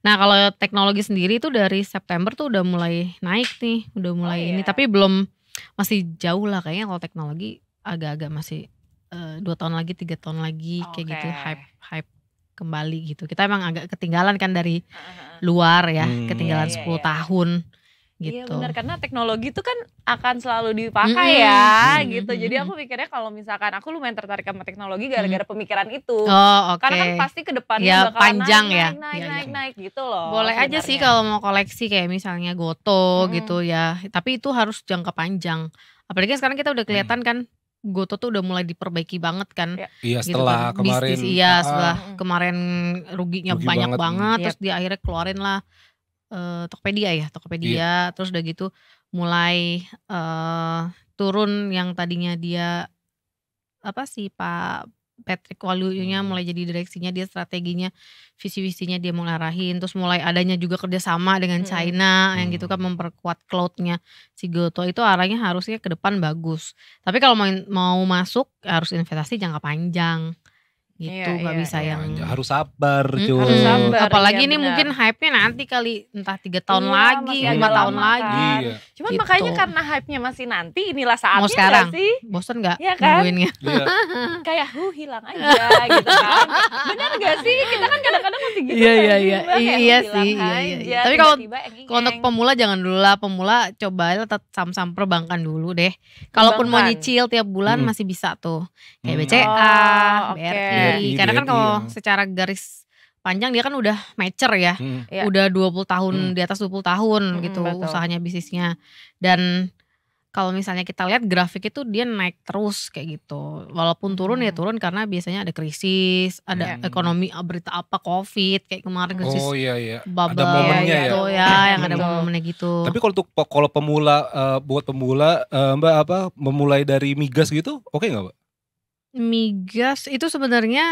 Nah kalau teknologi sendiri itu dari September tuh udah mulai naik nih, udah mulai ini. Tapi belum, masih jauh lah kayaknya kalau teknologi, agak-agak masih 2 tahun lagi, 3 tahun lagi kayak gitu, hype kembali gitu. Kita emang agak ketinggalan kan dari luar ya, ketinggalan 10 tahun. Gitu. Iya benar, karena teknologi itu kan akan selalu dipakai ya gitu. Jadi aku mikirnya kalau misalkan aku lumayan tertarik sama teknologi gara-gara pemikiran itu. Karena kan pasti ke depannya bakal panjang naik gitu loh. Boleh aja sih kalau mau koleksi kayak misalnya Goto gitu ya. Tapi itu harus jangka panjang. Apalagi sekarang kita udah kelihatan kan Goto tuh udah mulai diperbaiki banget kan. Iya gitu setelah kan. kemarin. Setelah kemarin ruginya banyak banget. Terus dia akhirnya keluarin lah Tokopedia, terus udah gitu mulai turun yang tadinya dia Pak Patrick Waluyo-nya mulai jadi direksinya, dia strateginya, visi-visinya dia mulai arahin, terus mulai adanya juga kerjasama dengan China yang gitu kan, memperkuat cloud-nya si Goto. Itu arahnya harusnya ke depan bagus. Tapi kalau mau masuk harus investasi jangka panjang gitu, nggak bisa yang harus sabar cuy. Harus sabar. Apalagi ini mungkin hype-nya nanti kali entah 3 tahun lagi, 5 tahun lagi. Iya. Cuman gitu. Makanya karena hype-nya masih nanti, inilah saatnya. Mau sekarang sih? Bosen nggak? Iya kan? Iya. Kayak hilang aja gitu kan. Benar gak sih? Kita kan kadang-kadang masih gitu. Iya sih. Tapi kalau untuk pemula jangan dulu lah. Pemula coba tetap saham-saham perbankan dulu deh. Kalaupun mau nyicil tiap bulan masih bisa tuh. Kayak BCA, BRI. Karena kan kalau secara garis panjang dia kan udah mature ya. Udah 20 tahun, di atas 20 tahun gitu usahanya, bisnisnya. Dan kalau misalnya kita lihat grafik itu dia naik terus kayak gitu. Walaupun turun ya turun karena biasanya ada krisis, ada ekonomi, berita apa, COVID kayak kemarin krisis. Bubble, ada momennya gitu ya, yang ada momennya gitu. Tapi kalau pemula, buat pemula, Mbak memulai dari migas gitu, oke nggak Mbak? Migas itu sebenarnya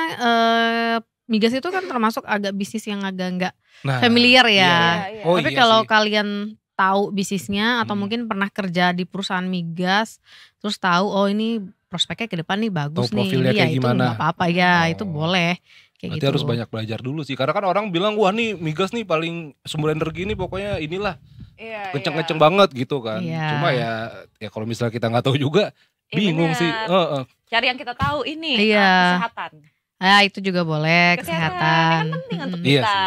migas itu kan termasuk agak bisnis yang agak nggak familiar ya. Tapi kalau kalian tahu bisnisnya atau mungkin pernah kerja di perusahaan migas, terus tahu ini prospeknya ke depan nih bagus nih, ya itu nggak apa-apa ya, itu boleh. Kayak Berarti gitu. harus banyak belajar dulu sih, karena kan orang bilang wah nih migas nih paling sumber energi nih pokoknya inilah kenceng-kenceng banget gitu kan. Cuma ya kalau misalnya kita nggak tahu juga bingung sih. Cari yang kita tahu ini kesehatan. Itu juga boleh, kesehatan. Kan penting untuk kita.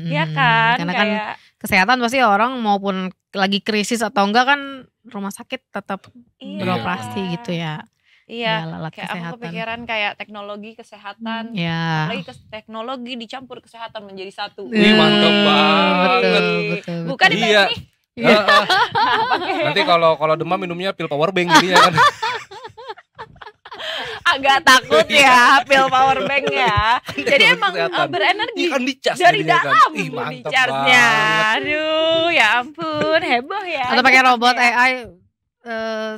Iya kan? Karena kan kesehatan pasti orang maupun lagi krisis atau enggak kan rumah sakit tetap beroperasi gitu ya. Iya, kayak aku kepikiran kayak teknologi kesehatan. Apalagi teknologi dicampur kesehatan menjadi satu. Mantap banget. Betul. Bukan di nih. Nanti kalau demam minumnya pil power bank jadinya kan. Agak takut ya pil power bank ya. Jadi emang berenergi kan dicas dari dalam dicasnya. Aduh ya ampun, heboh ya. Atau pakai robot AI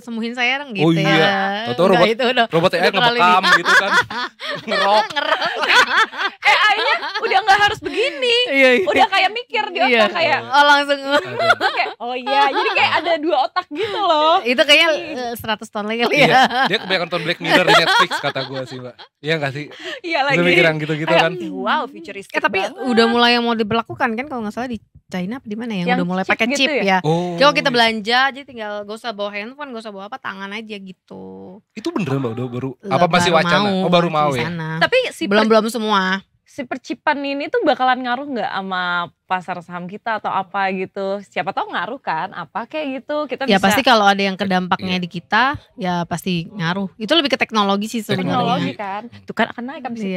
sembuhin saya dong gitu. Oh iya. Atau robot AI ngebekam gitu kan. Ngerok. AI-nya udah gak harus begini. Udah kayak mikir di otak kayak langsung. Jadi kayak ada 2 otak gitu loh. Itu kayaknya 100 tahun lagi kali ya. Dia kebanyakan nonton Black Mirror di Netflix kata gue sih Mbak. Iya gak sih? Iya lagi. Udah mikiran gitu-gitu kan. Wow, futuristik tapi udah mulai yang mau diberlakukan kan kalau gak salah di China apa di mana yang udah mulai pakai chip gitu ya. Kalau kita belanja jadi tinggal gak usah bawa handphone, gak usah bawa apa, tangan aja gitu. Itu beneran Mbak udah baru apa masih wacana? Baru mau ya. Tapi belum semua. Si percipan ini tuh bakalan ngaruh nggak sama pasar saham kita atau apa gitu? Siapa tahu ngaruh kan? Apa kayak gitu? Kita ya bisa. Pasti kalau ada yang kedampaknya di kita, ya pasti ngaruh. Itu lebih ke teknologi sih sebenarnya. Teknologi kan, itu kan akan naik abis itu.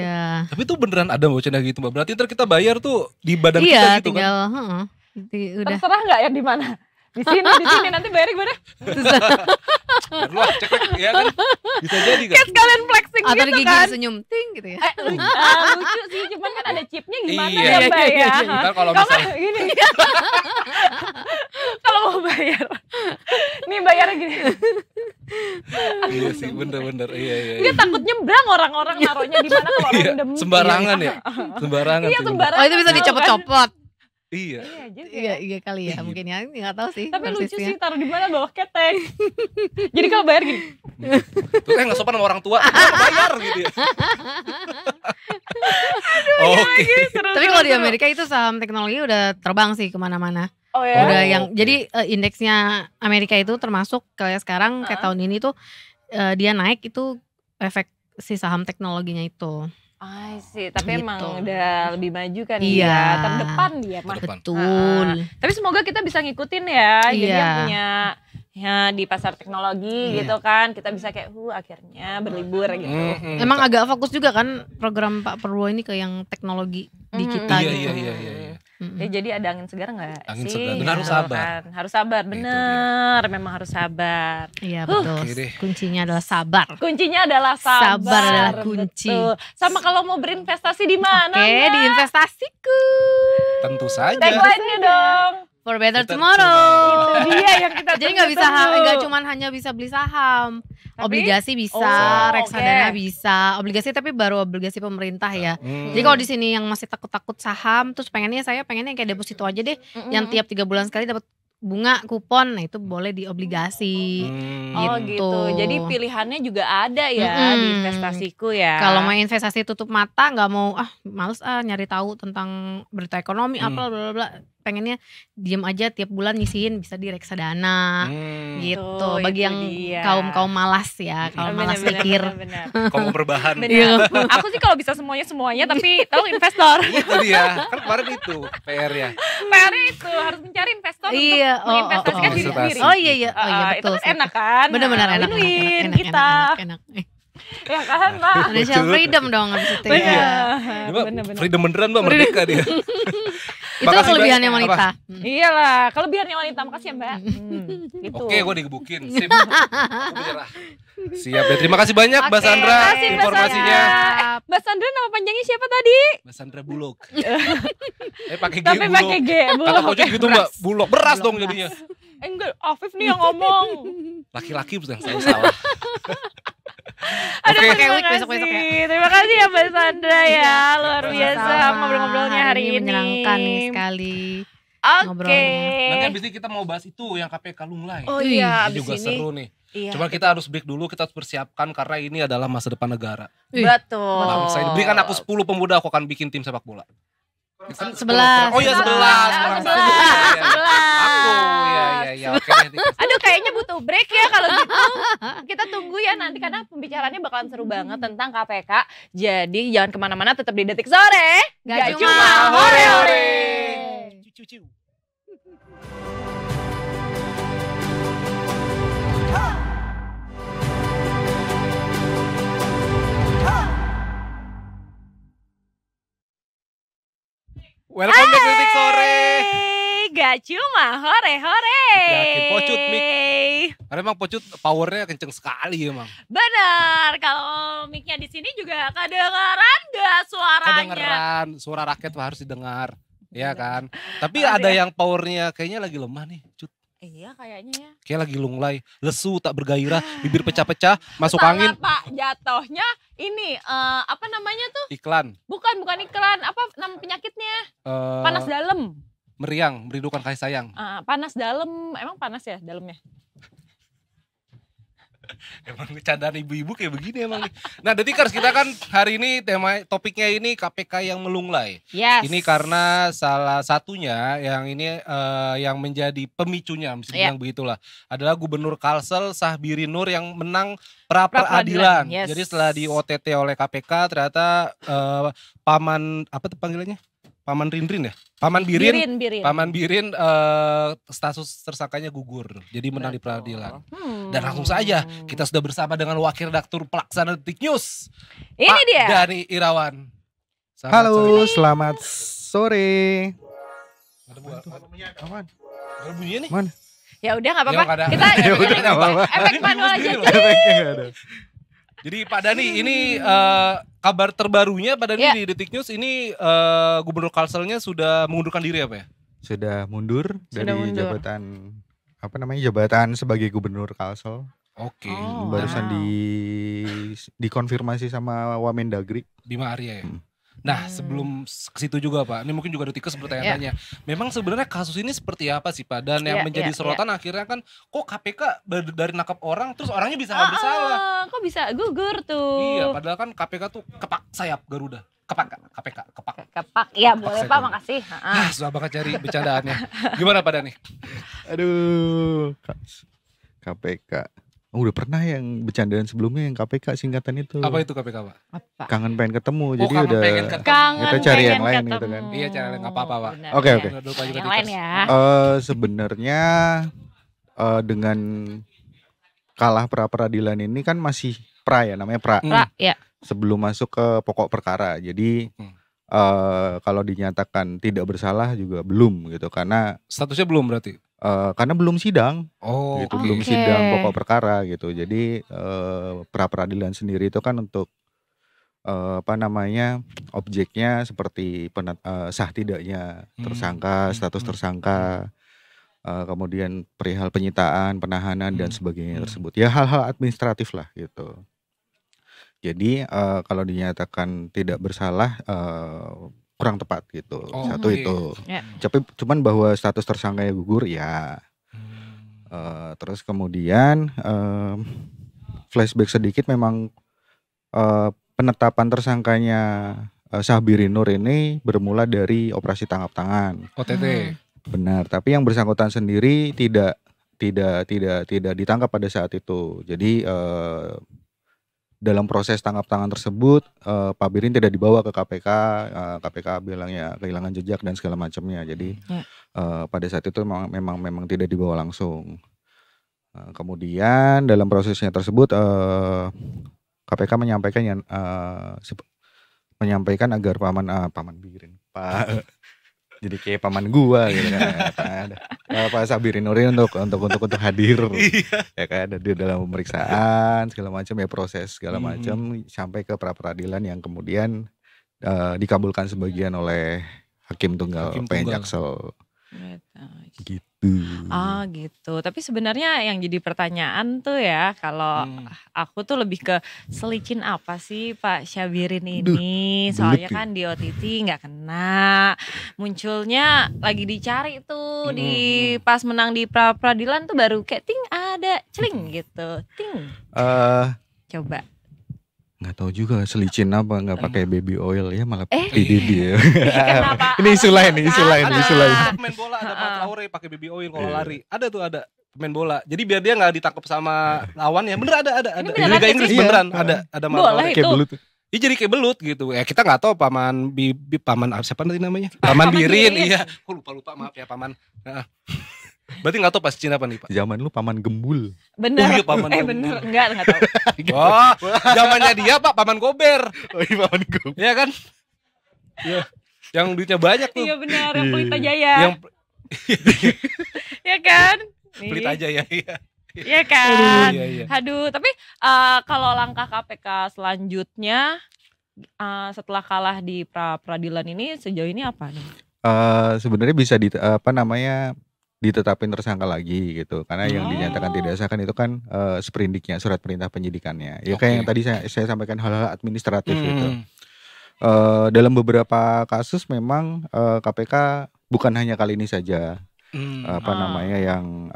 Tapi itu beneran ada wacana gitu Mbak. Berarti ntar kita bayar tuh di badan kita gitu tinggal, kan? Udah. Terserah nggak yang di mana? Di sini nanti bayar gimana? Lu cek ya kan? Bisa jadi kan? Kayak sekalian flexing atau gitu gigi kan? Senyum ting gitu ya. Lucu sih, cuman kan ada chipnya gimana ya Mbak ya? Ntar kalau misalnya gini. Kalau mau bayar, nih bayarnya gini. Iya sih, bener-bener. Iya. Dia takut nyebrang orang-orang naruhnya di mana kalau orang demen. Sembarangan ya? Sembarangan. Iya sembarangan. Oh itu bisa dicopot-copot. Iya kali ya, mungkin ya, nggak tahu sih. Tapi lucu sih, taruh di mana bawah ketek. Jadi kalau bayar gini, tuh nggak sopan sama orang tua, bayar gitu ya. Oke. Tapi kalau di Amerika itu saham teknologi udah terbang sih kemana-mana. Oh ya. Udah jadi indeksnya Amerika itu termasuk kayak sekarang kayak tahun ini tuh dia naik itu efek si saham teknologinya itu. Tapi gitu. Emang udah lebih maju kan dia, terdepan dia mah. Betul. Tapi semoga kita bisa ngikutin ya. Jadi yang punya di pasar teknologi gitu kan, kita bisa kayak akhirnya berlibur gitu. Emang agak fokus juga kan program Pak Prabowo ini ke yang teknologi di kita gitu. Iya. Jadi ada angin segar nggak angin sih? Segar. Dan harus sabar. Kan? Harus sabar, bener. Memang harus sabar. Iya betul. Kuncinya adalah sabar. Kuncinya adalah sabar. Sabar adalah kunci. Betul. Sama kalau mau berinvestasi di mana? Di investasiku. Tentu saja. Tagline-nya dong. For better tomorrow. Itu dia yang kita jadi nggak bisa nggak cuma hanya bisa beli saham. Obligasi bisa, reksadana bisa, obligasi tapi baru obligasi pemerintah ya. Jadi kalau di sini yang masih takut-takut saham, terus saya pengennya kayak deposito aja deh, yang tiap 3 bulan sekali dapat bunga kupon, nah itu boleh di obligasi. Oh gitu. Jadi pilihannya juga ada ya di investasiku ya. Kalau mau investasi tutup mata, nggak mau males nyari tahu tentang berita ekonomi apa bla bla bla. Pengennya diem aja tiap bulan nyisihin bisa di reksadana gitu. Bagi yang kaum malas ya, kalau malas pikir. Kaum berbahan. Aku sih kalau bisa semuanya tapi tahu investor. Itu dia. Kan kemarin itu PR-nya. PR-nya itu harus mencari investor untuk menginvestasikan diri sendiri. Oh iya betul. Itu kan enak kan? Benar-benar enak kita. Ya kan Mbak? Financial freedom dong abis itu ya. Bener. Freedom beneran Mbak, merdeka dia. Itu kelebihannya wanita. Iyalah, kelebihannya wanita. Makasih ya Mbak. Gitu. Oke, gue digebukin. Sip. Aku menyerah. Siap ya, terima kasih banyak Mbak Sandra informasinya. Mbak Sandra nama panjangnya siapa tadi? Mbak Sandra Bulog. Pakai G Tapi Bulog. pakai G Bulog. Kata pojok gitu Mbak, Bulog. Beras dong jadinya. Enggak, Afif nih yang ngomong. Laki-laki yang selalu salah. Aduh, terima kasih. Terima kasih ya Mbak Sandra ya, luar biasa ngobrol-ngobrolnya hari ini. Menyenangkan nih sekali. Oke. Nanti abis ini kita mau bahas itu yang KPK Lunglai. Oh iya, abis juga ini seru nih. Iya. Coba kita harus break dulu, kita harus persiapkan karena ini adalah masa depan negara. Betul. Bangsa ini. Berikan aku 10 pemuda, aku akan bikin tim sepak bola. 11. Oh iya 11. Aku ya oke. Aduh kayaknya butuh break ya kalau gitu. Kita tunggu ya nanti karena pembicaraannya bakalan seru banget tentang KPK. Jadi jangan kemana-mana, tetap di Detik Sore. Gak cuma hore-hore. Ciu-ciu. Welcome back Detik Sore. Gak cuma hore-hore. Yakin Pocut mic. Karena emang Pocut powernya kenceng sekali emang. Benar, kalau mic-nya di sini juga kedengaran gak suaranya? Kedengeran, suara rakyat harus didengar. Ya kan. Tapi ada yang powernya kayaknya lagi lemah nih, Cut. Iya kayaknya ya. Kayak lagi lunglai, lesu, tak bergairah, bibir pecah-pecah, masuk angin. Pak, jatuhnya ini apa namanya tuh? Iklan. Bukan iklan, apa nama penyakitnya? Panas dalam. Meriang, merindukan kasih sayang. Panas dalam, emang panas ya dalamnya? Emang candaan ibu-ibu kayak begini emang nih. Nah Detikers, kita kan hari ini topiknya ini KPK yang melunglai. Yes. Ini karena salah satunya yang ini yang menjadi pemicunya, mesti bilang begitulah, adalah Gubernur Kalsel Sahbiri Nur yang menang pra-peradilan. Yes. Jadi setelah di OTT oleh KPK ternyata paman apa tuh panggilannya? Paman Rinrin ya? Paman Birin. Paman Birin status tersangkanya gugur. Jadi menang di peradilan. Dan langsung saja kita sudah bersama dengan Wakil Redaktur Pelaksana Detik News. Ini Pak dia. Dani Irawan. Halo, selamat sore. Ada bunyinya nih? Mana? Ya udah nggak apa-apa. Ya, Kita nggak apa-apa. efek manual aja. Efeknya nggak ada. Jadi Pak Dani, ini kabar terbarunya Pak Dani di Detik News ini Gubernur Kalselnya sudah mengundurkan diri apa ya? Sudah mundur dari jabatan jabatan sebagai Gubernur Kalsel. Oke. Barusan dikonfirmasi sama Wamendagri Bima Arya ya. Nah sebelum ke situ juga Pak, ini mungkin juga Detikers bertanya-tanya. Memang sebenarnya kasus ini seperti apa sih Pak? Dan yang menjadi sorotan akhirnya kan kok KPK dari nangkap orang terus orangnya bisa nggak bersalah? Kok bisa gugur tuh? Iya, padahal kan KPK tuh kepak sayap Garuda. Kepak. Ya boleh Pak, makasih. Susah banget cari bercandaannya. Gimana Pak Dani? Aduh, KPK. Udah pernah yang bercandaan sebelumnya yang KPK singkatan itu. Apa itu KPK Pak? Apa? Kangen pengen ketemu, jadi udah Kangen kita cari yang lain ketemu. gitu kan. Iya, cari yang nggak apa-apa Pak. Oke. Yang lain ya. Sebenarnya dengan kalah pra-peradilan ini kan masih pra ya, namanya pra. Ya. Sebelum masuk ke pokok perkara. Jadi kalau dinyatakan tidak bersalah juga belum gitu, karena statusnya belum berarti. Karena belum sidang, gitu, belum sidang pokok perkara gitu. Jadi pra peradilan sendiri itu kan untuk objeknya seperti sah tidaknya tersangka, status tersangka, kemudian perihal penyitaan, penahanan dan sebagainya tersebut. Ya hal-hal administratif lah gitu. Jadi kalau dinyatakan tidak bersalah kurang tepat gitu. Satu itu. Tapi cuman bahwa status tersangkanya gugur ya Terus kemudian flashback sedikit, memang penetapan tersangkanya Syahbiri Nur ini bermula dari operasi tangkap tangan. OTT. Benar, tapi yang bersangkutan sendiri tidak ditangkap pada saat itu. Jadi dalam proses tangkap tangan tersebut, Pak Birin tidak dibawa ke KPK. KPK bilangnya kehilangan jejak dan segala macamnya. Jadi pada saat itu memang tidak dibawa langsung. Kemudian dalam prosesnya tersebut KPK menyampaikan agar paman Birin, Pak, jadi kayak paman gua gitu kan, Pak Syahbiri Nur untuk hadir, ya kan, di dalam pemeriksaan segala macam, ya proses segala macam sampai ke pra peradilan yang kemudian dikabulkan sebagian oleh Hakim Tunggal PN Jaksel. Gitu. Gitu. Tapi sebenarnya yang jadi pertanyaan tuh ya, kalau aku tuh lebih ke selicin apa sih Pak Syahbirin ini? Soalnya kan di OTT nggak kena, munculnya lagi dicari tuh di pas menang di pra peradilan tuh baru kayak ting ada celing gitu, ting. Coba. Nggak tahu juga selicin apa, nggak pakai baby oil ya, malah dia. Ini isu lain. Pemain bola ada Pak Traore pakai baby oil kalau lari. Ada pemain bola. Jadi biar dia nggak ditangkap sama lawannya. Bener ada. Di Liga Inggris beneran ada bola itu. Kayak belut. Iya, jadi kayak belut gitu. Ya kita nggak tahu paman siapa nanti namanya? Paman Birin. Iya. Aku lupa maaf ya paman. Berarti nggak tahu pas Cina apa nih Pak? Zaman lu paman Gembul. Bener. Oh, iya, paman bener. Enggak tahu. Oh, zamannya dia Pak, paman Gober. Oh iya, paman Gober. Iya kan? Iya. Yang duitnya banyak tuh. Iya benar, yang Pelita Jaya. Iya kan? Pelita Jaya, iya. Iya kan? Iya. Aduh, tapi kalau langkah KPK selanjutnya setelah kalah di pra peradilan ini sejauh ini apa nih? Sebenarnya bisa ditetapin tersangka lagi gitu, karena yang dinyatakan tidak sah kan itu kan sprindiknya, surat perintah penyidikannya ya. Kayak yang tadi saya sampaikan, hal-hal administratif gitu. Dalam beberapa kasus memang KPK bukan hanya kali ini saja yang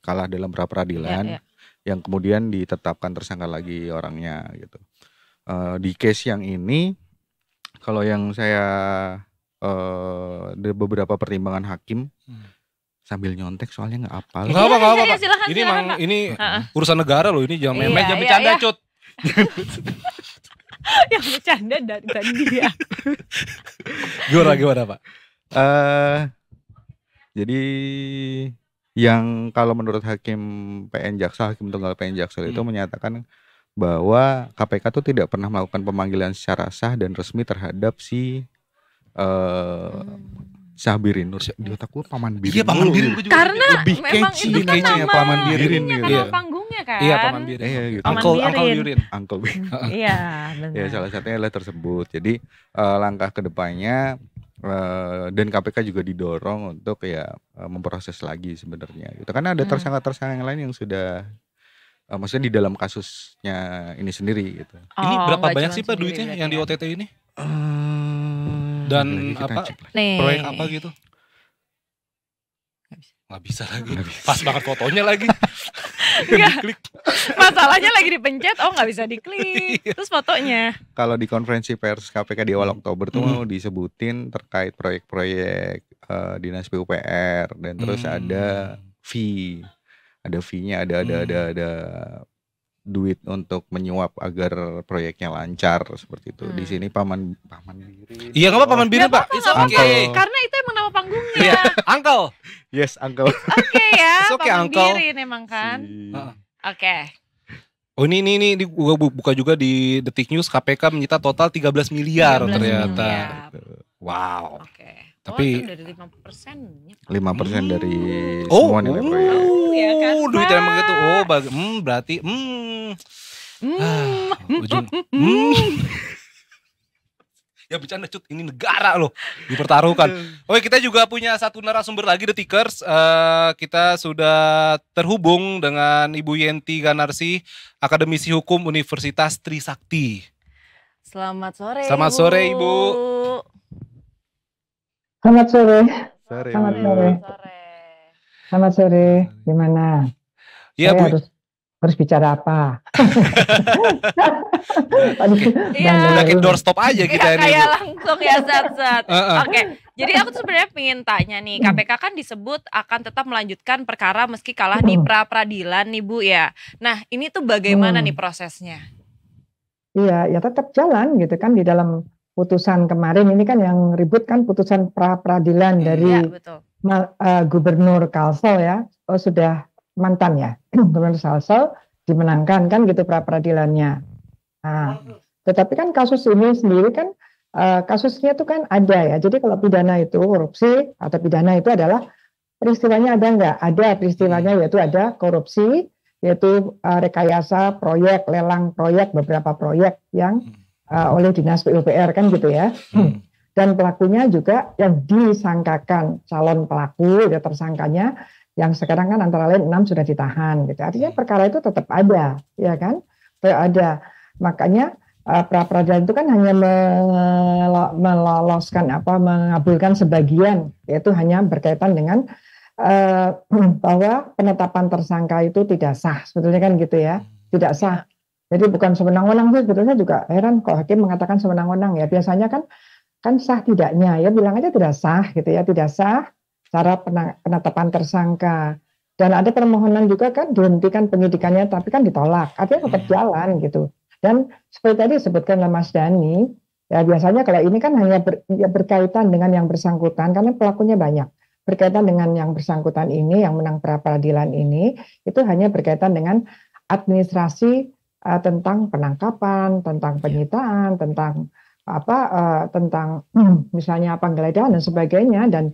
kalah dalam pra peradilan yang kemudian ditetapkan tersangka lagi orangnya gitu. Di case yang ini, kalau yang saya ada beberapa pertimbangan hakim, sambil nyontek soalnya nggak apal. Nggak apa-apa. Silakan, ini urusan negara loh, ini jangan main-main, jangan bercanda cut. Yang bercanda dan dia. Gimana Pak? Jadi yang kalau menurut Hakim Tunggal PN Jaksel itu menyatakan bahwa KPK tuh tidak pernah melakukan pemanggilan secara sah dan resmi terhadap si Syahbiri Nur. Di otak gue paman Birin. Iya, paman Birin juga. Karena lebih memang catchy, itu kan nama paman Birin gitu. Nama panggungnya kan. Iya, paman Birin. Iya gitu. Uncle Birin. Iya, benar. Ya, salah satunya adalah tersebut. Jadi langkah kedepannya dan KPK juga didorong untuk memproses lagi sebenarnya. Gitu. Karena ada tersangka-tersangka yang lain yang sudah maksudnya di dalam kasusnya ini sendiri gitu. Ini berapa banyak sih Pak duitnya yang di OTT ini? Dan proyek apa gitu? Nggak bisa lagi. Pas banget fotonya lagi. Diklik. Masalahnya lagi dipencet, nggak bisa diklik. Terus fotonya. Kalau di konferensi pers KPK di awal Oktober tuh disebutin terkait proyek-proyek Dinas PUPR, dan terus ada fee. Ada fee-nya, ada duit untuk menyuap agar proyeknya lancar seperti itu. Di sini paman Birin. Iya, nggak apa paman Birin Pak. Karena itu emang nama panggungnya. Uncle. Yes, Uncle. Oke ya. Paman Birin emang kan. Oke. Oh ini gua buka juga di Detik News, KPK menyita total 13 miliar ternyata. Wow. Oke. Tapi dari 5%. 5% dari semua nilai proyek. Ya kan, duitnya emang gitu. Berarti ujung. Ya bercanda cut, ini negara loh dipertaruhkan. Oke, kita juga punya satu narasumber lagi, Detikers. Kita sudah terhubung dengan Ibu Yenti Ganarsi, akademisi hukum Universitas Trisakti. Selamat sore. Selamat sore Ibu. Selamat sore. Sore. Selamat sore. Selamat sore, gimana? Iya Bu. Harus bicara apa? Udah kayak doorstop aja kita ini. Kayak langsung ya Zat. Oke, jadi aku tuh sebenarnya pengen tanya nih, KPK kan disebut akan tetap melanjutkan perkara meski kalah di pra-peradilan nih Bu ya. Nah ini tuh bagaimana nih prosesnya? Iya, ya tetap jalan gitu kan di dalam putusan kemarin ini kan yang ribut kan putusan pra-peradilan dari Gubernur Kalsel ya. Oh sudah mantan ya, Gubernur Kalsel dimenangkan kan gitu pra-peradilannya. Nah, tetapi kan kasus ini sendiri kan kasusnya itu kan ada ya. Jadi kalau pidana itu korupsi atau pidana itu adalah peristiwanya ada nggak? Ada peristiwanya yaitu ada korupsi, yaitu rekayasa proyek, lelang proyek, beberapa proyek yang oleh Dinas PUPR kan gitu ya. Dan pelakunya juga yang disangkakan calon pelaku, ya tersangkanya yang sekarang kan antara lain 6 sudah ditahan gitu. Artinya perkara itu tetap ada, ya kan? Ada. Makanya pra-peradilan itu kan hanya meloloskan mengabulkan sebagian, yaitu hanya berkaitan dengan bahwa penetapan tersangka itu tidak sah, sebetulnya kan gitu ya, tidak sah. Jadi bukan sewenang-wenang, sebetulnya juga heran kok hakim mengatakan sewenang-wenang ya. Biasanya kan sah tidaknya, ya bilang aja tidak sah gitu ya, tidak sah cara penetapan tersangka. Dan ada permohonan juga kan dihentikan penyidikannya, tapi kan ditolak, artinya tetap jalan gitu. Dan seperti tadi disebutkan oleh Mas Dhani, ya biasanya kalau ini kan hanya berkaitan dengan yang bersangkutan, karena pelakunya banyak. Berkaitan dengan yang bersangkutan ini, yang menang pra-peradilan ini, itu hanya berkaitan dengan administrasi tentang penangkapan, tentang penyitaan, tentang tentang misalnya penggeledahan dan sebagainya. Dan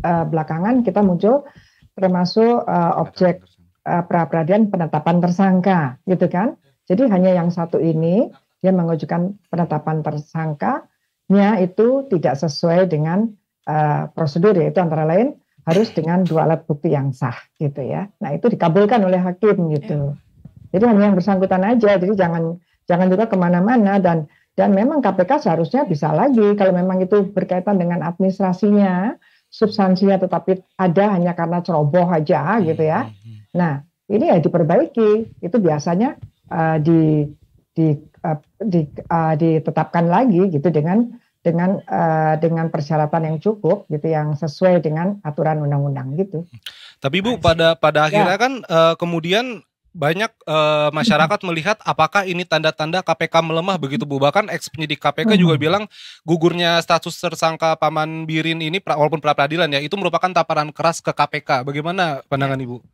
belakangan kita muncul termasuk objek pra-peradilan penetapan tersangka, gitu kan? Jadi hanya yang satu ini dia mengajukan penetapan tersangkanya itu tidak sesuai dengan prosedur, yaitu antara lain harus dengan 2 alat bukti yang sah, gitu ya. Nah itu dikabulkan oleh hakim gitu. Jadi hanya yang bersangkutan aja. Jadi jangan juga kemana-mana dan memang KPK seharusnya bisa lagi kalau memang itu berkaitan dengan administrasinya, substansinya tetapi ada hanya karena ceroboh aja gitu ya. Nah ini ya diperbaiki, itu biasanya ditetapkan lagi gitu dengan persyaratan yang cukup gitu, yang sesuai dengan aturan undang-undang gitu. Tapi Bu pada akhirnya kan kemudian banyak masyarakat melihat apakah ini tanda-tanda KPK melemah begitu Bu. Bahkan ex-penyidik KPK juga bilang gugurnya status tersangka Paman Birin ini walaupun pra-peradilan ya, itu merupakan tamparan keras ke KPK. Bagaimana pandangan Ibu?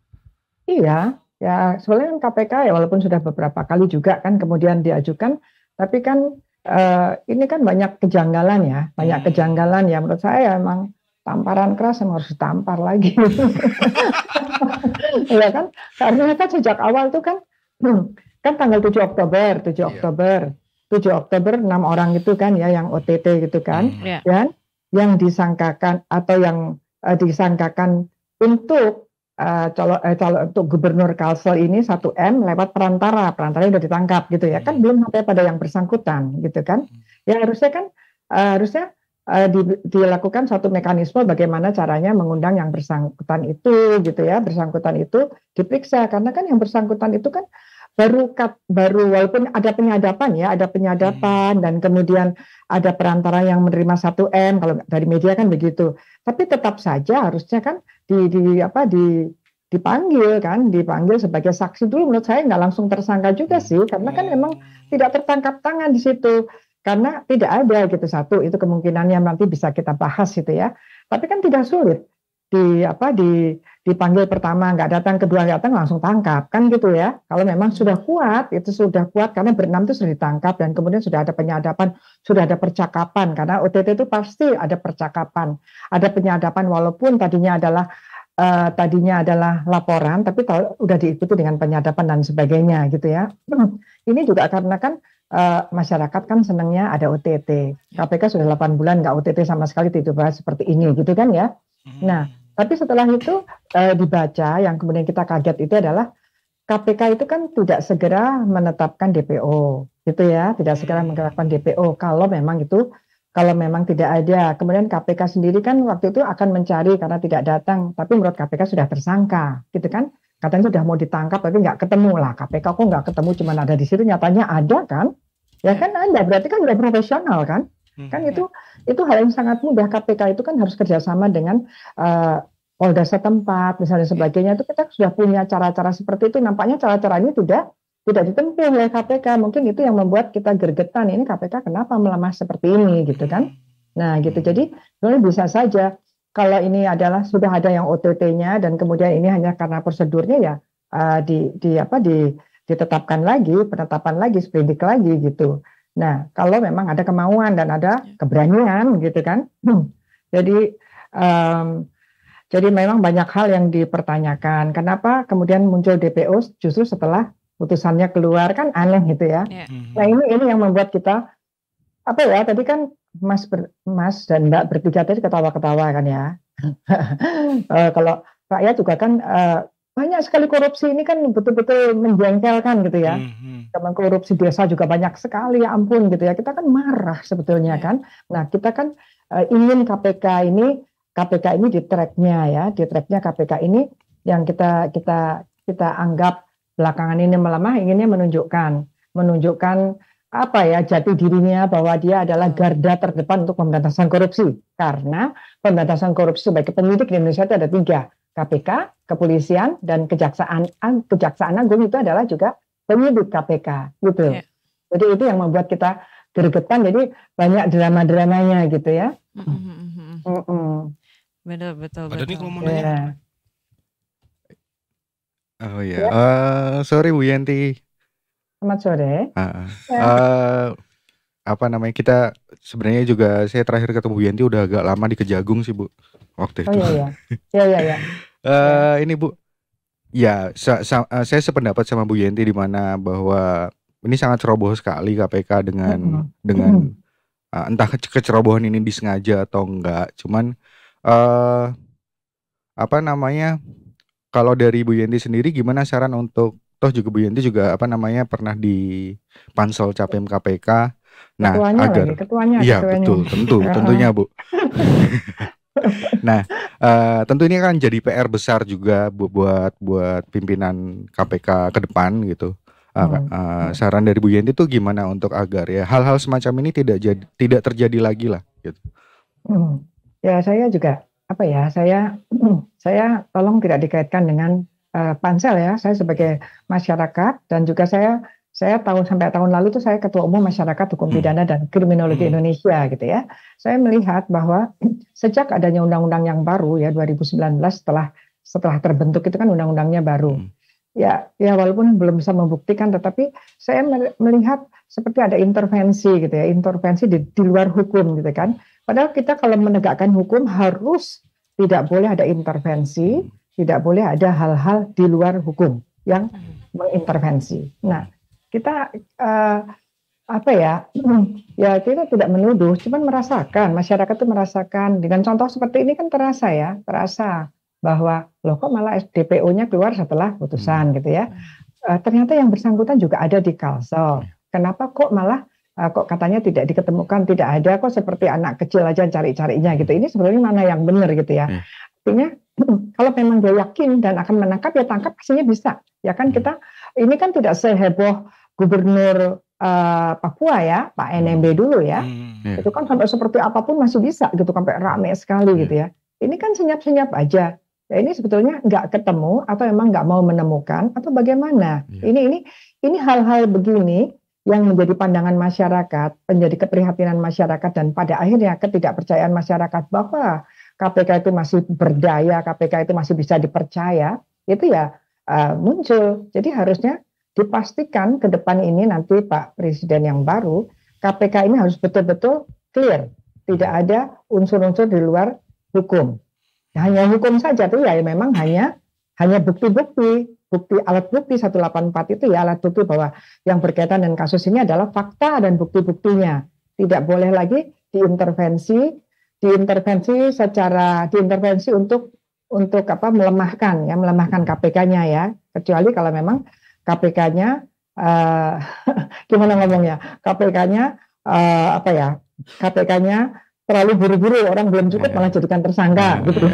Iya, ya sebenarnya KPK ya walaupun sudah beberapa kali juga kan kemudian diajukan, tapi kan ini kan banyak kejanggalan ya, menurut saya memang tamparan keras yang harus ditampar lagi. Ya kan, karena kan sejak awal tuh kan tanggal 7 Oktober 6 orang itu kan ya yang OTT gitu kan, dan yang disangkakan atau yang disangkakan untuk untuk Gubernur Kalsel ini 1M lewat perantaranya udah ditangkap gitu ya, kan belum sampai pada yang bersangkutan gitu kan. Ya harusnya dilakukan satu mekanisme bagaimana caranya mengundang yang bersangkutan itu gitu ya, bersangkutan itu diperiksa, karena kan yang bersangkutan itu kan baru walaupun ada penyadapan dan kemudian ada perantara yang menerima 1M kalau dari media kan begitu, tapi tetap saja harusnya kan dipanggil sebagai saksi dulu. Menurut saya nggak langsung tersangka juga sih, karena kan memang tidak tertangkap tangan di situ. Karena tidak ada gitu, satu itu kemungkinannya nanti bisa kita bahas gitu ya. Tapi kan tidak sulit dipanggil pertama nggak datang, kedua nggak datang langsung tangkap kan gitu ya. Kalau memang sudah kuat karena berenam itu sudah ditangkap dan kemudian sudah ada penyadapan, sudah ada percakapan, karena OTT itu pasti ada percakapan, ada penyadapan walaupun tadinya adalah laporan, tapi udah diikuti dengan penyadapan dan sebagainya gitu ya. Ini juga karena kan masyarakat kan senangnya ada OTT. KPK sudah 8 bulan nggak OTT sama sekali, tidak bahas seperti ini gitu kan ya. Nah, tapi setelah itu dibaca, yang kemudian kita kaget itu adalah KPK itu kan tidak segera menetapkan DPO gitu ya, tidak segera menetapkan DPO kalau memang itu kalau memang tidak ada. Kemudian KPK sendiri kan waktu itu akan mencari karena tidak datang, tapi menurut KPK sudah tersangka, gitu kan? Katanya sudah mau ditangkap, tapi nggak ketemu lah. KPK kok nggak ketemu, cuma ada di situ, nyatanya ada kan? Ya kan ada, berarti kan sudah profesional kan? Kan itu hal yang sangat mudah. KPK itu kan harus kerjasama dengan Polda setempat, misalnya sebagainya. Itu kita sudah punya cara-cara seperti itu. Nampaknya cara-cara ini tidak ditempuh oleh KPK. Mungkin itu yang membuat kita gergetan, ini KPK kenapa melemah seperti ini gitu kan. Nah gitu, jadi sebenarnya bisa saja kalau ini adalah sudah ada yang OTT-nya dan kemudian ini hanya karena prosedurnya ya ditetapkan lagi, penetapan lagi, sprindik lagi gitu. Nah kalau memang ada kemauan dan ada keberanian gitu kan. Jadi memang banyak hal yang dipertanyakan. Kenapa kemudian muncul DPO justru setelah putusannya keluar, kan aneh gitu ya. Nah ini yang membuat kita tadi kan Mas dan Mbak bertiga tadi ketawa-ketawa kan ya. Kalau rakyat juga kan banyak sekali korupsi, ini kan betul-betul menjengkelkan gitu ya. Teman korupsi desa juga banyak sekali, ya ampun gitu ya. Kita kan marah sebetulnya kan. Nah kita kan ingin KPK ini di tracknya KPK ini yang kita anggap belakangan ini melemah, inginnya menunjukkan jati dirinya bahwa dia adalah garda terdepan untuk pemberantasan korupsi. Karena pemberantasan korupsi sebagai penyidik di Indonesia itu ada 3, KPK, kepolisian, dan Kejaksaan Agung itu adalah juga penyidik KPK gitu. Jadi itu yang membuat kita gergetan, jadi banyak drama-dramanya gitu ya. Betul. Ada nih kalau mau nanya. Oh ya, sorry Bu Yanti. Selamat sore. Kita sebenarnya juga saya terakhir ketemu Bu Yanti udah agak lama di Kejagung sih Bu waktu itu. Iya. Ini Bu, ya saya sependapat sama Bu Yanti di mana bahwa ini sangat ceroboh sekali KPK dengan entah kecerobohan ini disengaja atau enggak. Cuman kalau dari Bu Yanti sendiri gimana saran untuk, toh juga Bu Yanti juga pernah di Pansel Capim KPK. Nah, ketuanya. Iya, betul, tentunya Bu. Nah, tentu ini kan jadi PR besar juga buat pimpinan KPK ke depan gitu. Saran dari Bu Yanti itu gimana untuk agar ya hal-hal semacam ini tidak terjadi lagi lah gitu. Ya saya juga saya tolong tidak dikaitkan dengan Pansel ya. Saya sebagai masyarakat dan juga saya tahu sampai tahun lalu itu saya Ketua Umum Masyarakat Hukum Pidana dan Kriminologi Indonesia gitu ya. Saya melihat bahwa sejak adanya undang-undang yang baru ya 2019 setelah terbentuk itu kan undang-undangnya baru. Ya walaupun belum bisa membuktikan, tetapi saya melihat seperti ada intervensi gitu ya, intervensi di luar hukum gitu kan. Padahal kita kalau menegakkan hukum harus tidak boleh ada intervensi, tidak boleh ada hal-hal di luar hukum yang mengintervensi. Nah, kita kita tidak menuduh, cuman merasakan, masyarakat itu merasakan dengan contoh seperti ini kan terasa bahwa loh kok malah DPO-nya keluar setelah putusan gitu ya. Ternyata yang bersangkutan juga ada di Kalsel. Kenapa kok malah kok katanya tidak diketemukan, tidak ada, kok seperti anak kecil aja cari-carinya gitu. Ini sebenarnya mana yang benar gitu ya. Artinya kalau memang dia yakin dan akan menangkap ya tangkap, pastinya bisa. Ya kan kita ini kan tidak seheboh Gubernur Papua ya, Pak NMB dulu ya. Itu kan sampai seperti apapun masih bisa gitu, sampai rame sekali gitu ya. Ini kan senyap-senyap aja. Ya ini sebetulnya nggak ketemu atau memang nggak mau menemukan atau bagaimana. Ini hal-hal begini yang menjadi pandangan masyarakat, menjadi keprihatinan masyarakat, dan pada akhirnya ketidakpercayaan masyarakat bahwa KPK itu masih berdaya, KPK itu masih bisa dipercaya, itu ya muncul. Jadi harusnya dipastikan ke depan ini nanti Pak Presiden yang baru, KPK ini harus betul-betul clear, tidak ada unsur-unsur di luar hukum. Hanya hukum saja tuh ya memang hanya bukti-bukti. Alat bukti 184 itu ya alat bukti bahwa yang berkaitan dengan kasus ini adalah fakta dan bukti-buktinya. Tidak boleh lagi diintervensi untuk melemahkan KPK-nya ya. Kecuali kalau memang KPK-nya gimana ngomongnya? KPK-nya KPK-nya terlalu buru-buru, orang belum cukup malah jadikan tersangka gitu.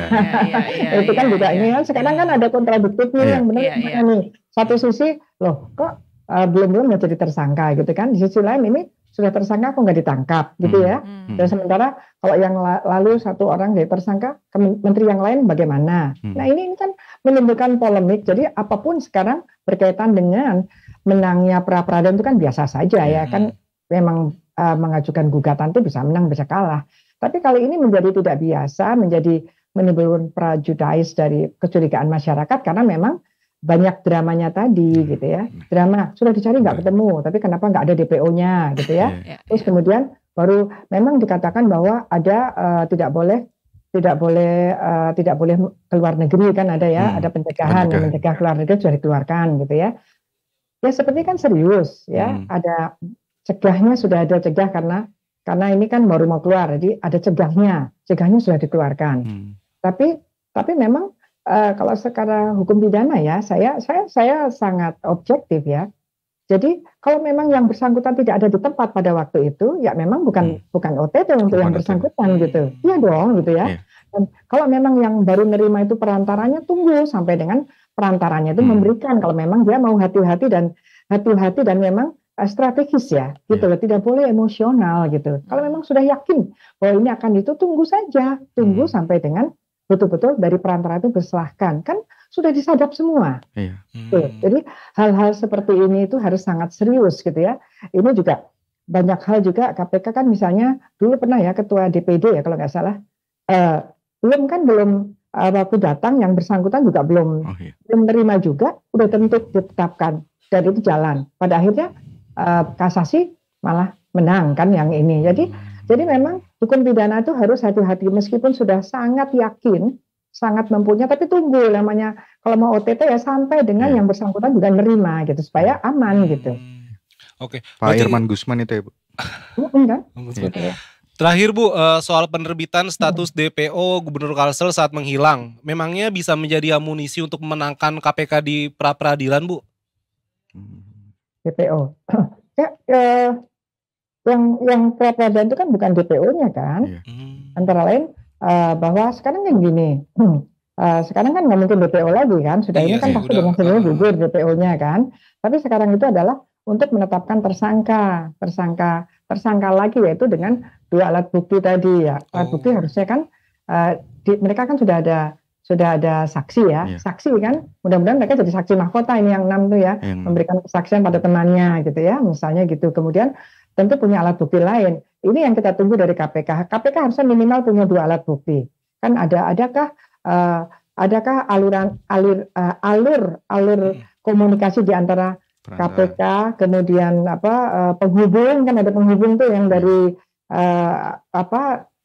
Itu kan juga ini kan sekarang kan ada kontradiktifnya yang benar nih. Satu sisi loh kok belum nggak jadi tersangka gitu kan. Di sisi lain ini sudah tersangka kok nggak ditangkap gitu ya. Dan sementara kalau yang lalu satu orang jadi tersangka, menteri yang lain bagaimana? Nah ini kan menimbulkan polemik. Jadi apapun sekarang berkaitan dengan menangnya pra-peradilan itu kan biasa saja ya kan. Memang mengajukan gugatan itu bisa menang bisa kalah. Tapi kali ini menjadi tidak biasa, menjadi menimbulkan prejudice dari kecurigaan masyarakat karena memang banyak dramanya tadi gitu ya. Drama sudah dicari nggak ketemu, tapi kenapa nggak ada DPO-nya gitu ya. Terus kemudian baru memang dikatakan bahwa ada tidak boleh keluar negeri kan ada ya, ada pencegahan yang mencegah keluar negeri sudah dikeluarkan gitu ya. Ya seperti kan serius ya, ada cegahnya sudah ada cegah karena ini kan baru mau keluar, jadi ada cegahnya sudah dikeluarkan. Tapi memang kalau secara hukum pidana ya, saya sangat objektif ya. Jadi kalau memang yang bersangkutan tidak ada di tempat pada waktu itu, ya memang bukan OTT untuk yang bersangkutan gitu. Iya dong gitu ya. Dan kalau memang yang baru nerima itu perantaranya, tunggu sampai dengan perantaranya itu memberikan. Kalau memang dia mau hati-hati dan memang strategis ya, gitu loh. Tidak boleh emosional gitu. Kalau memang sudah yakin bahwa ini akan itu, tunggu saja, tunggu sampai dengan betul-betul dari perantara itu berselahkan, kan sudah disadap semua. Jadi hal-hal seperti ini itu harus sangat serius gitu ya. Ini juga banyak hal juga KPK kan misalnya dulu pernah ya ketua DPD ya kalau nggak salah, belum waktu datang yang bersangkutan juga belum terima juga, udah tentu ditetapkan dan itu jalan. Pada akhirnya kasasi malah menang kan yang ini. Jadi memang hukum pidana itu harus hati-hati meskipun sudah sangat yakin, sangat mempunyai, tapi tunggu namanya kalau mau OTT ya sampai dengan yang bersangkutan juga nerima gitu supaya aman gitu. Oke. Pak Irman Gusman itu ya Bu? Enggak. Terakhir Bu, soal penerbitan status DPO Gubernur Kalsel saat menghilang, memangnya bisa menjadi amunisi untuk memenangkan KPK di pra-peradilan Bu? DPO. Yang pra-peradilan itu kan bukan DPO-nya kan. Antara lain bahwa sekarang yang gini, sekarang kan nggak mungkin DPO lagi kan. Sudah ini kan pasti dengan sendirinya gugur DPO-nya kan. Tapi sekarang itu adalah untuk menetapkan tersangka lagi yaitu dengan 2 alat bukti tadi ya. Alat bukti harusnya kan mereka kan sudah ada saksi ya, saksi kan, mudah-mudahan mereka jadi saksi mahkota ini yang 6 tuh ya, memberikan kesaksian pada temannya gitu ya, misalnya gitu. Kemudian tentu punya alat bukti lain. Ini yang kita tunggu dari KPK. KPK harusnya minimal punya 2 alat bukti. Kan adakah alur komunikasi di antara KPK kemudian penghubung kan ada penghubung tuh yang dari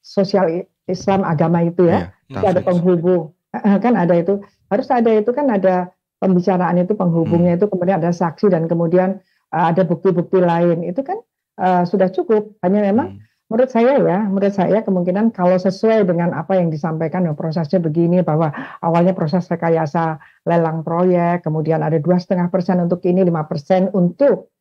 sosial Islam agama itu ya, ada penghubung. Kan ada itu, harus ada itu kan ada pembicaraan itu penghubungnya itu kemudian ada saksi dan kemudian ada bukti-bukti lain itu kan sudah cukup. Hanya memang menurut saya kemungkinan kalau sesuai dengan apa yang disampaikan prosesnya begini bahwa awalnya proses rekayasa lelang proyek kemudian ada 2,5% untuk ini 5% untuk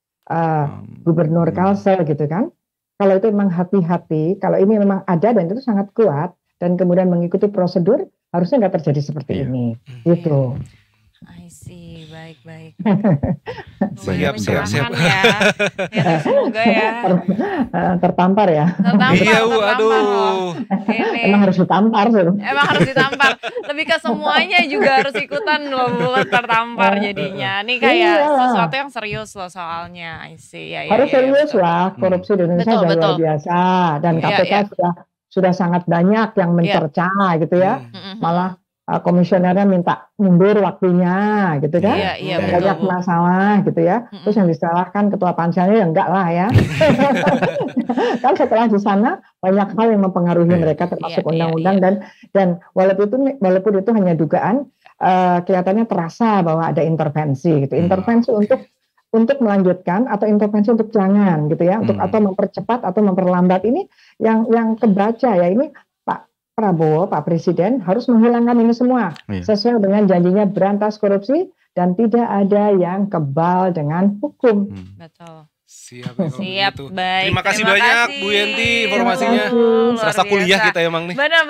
Gubernur Kalsel gitu kan. Kalau itu memang hati-hati, kalau ini memang ada dan itu sangat kuat dan kemudian mengikuti prosedur, harusnya nggak terjadi seperti ini, gitu. I see, baik. Siap. Ya, semoga ya. Tertampar ya. Iya Bu, aduh. Emang harus ditampar sih. Emang harus ditampar. Lebih ke semuanya juga harus ikutan loh, bukan tertampar jadinya. Ini kayak sesuatu yang serius loh soalnya. I see. Harus serius lah, korupsi di Indonesia luar biasa. Dan KPK sudah sangat banyak yang mencerca gitu ya. Malah komisionernya minta mundur waktunya gitu kan, banyak masalah gitu ya. Terus yang disalahkan ketua panselnya ya enggak lah ya. Kan setelah di sana banyak hal yang mempengaruhi mereka termasuk undang-undang dan walaupun itu hanya dugaan, kelihatannya terasa bahwa ada intervensi gitu, intervensi untuk melanjutkan atau intervensi untuk jangan gitu ya, untuk atau mempercepat atau memperlambat ini yang kebaca ya ini. Prabowo, Pak Presiden harus menghilangkan ini semua sesuai dengan janjinya berantas korupsi dan tidak ada yang kebal dengan hukum. Betul. Siap, gitu. Baik. Terima kasih banyak Bu Yenti informasinya. Serasa kuliah kita emang nih. Benar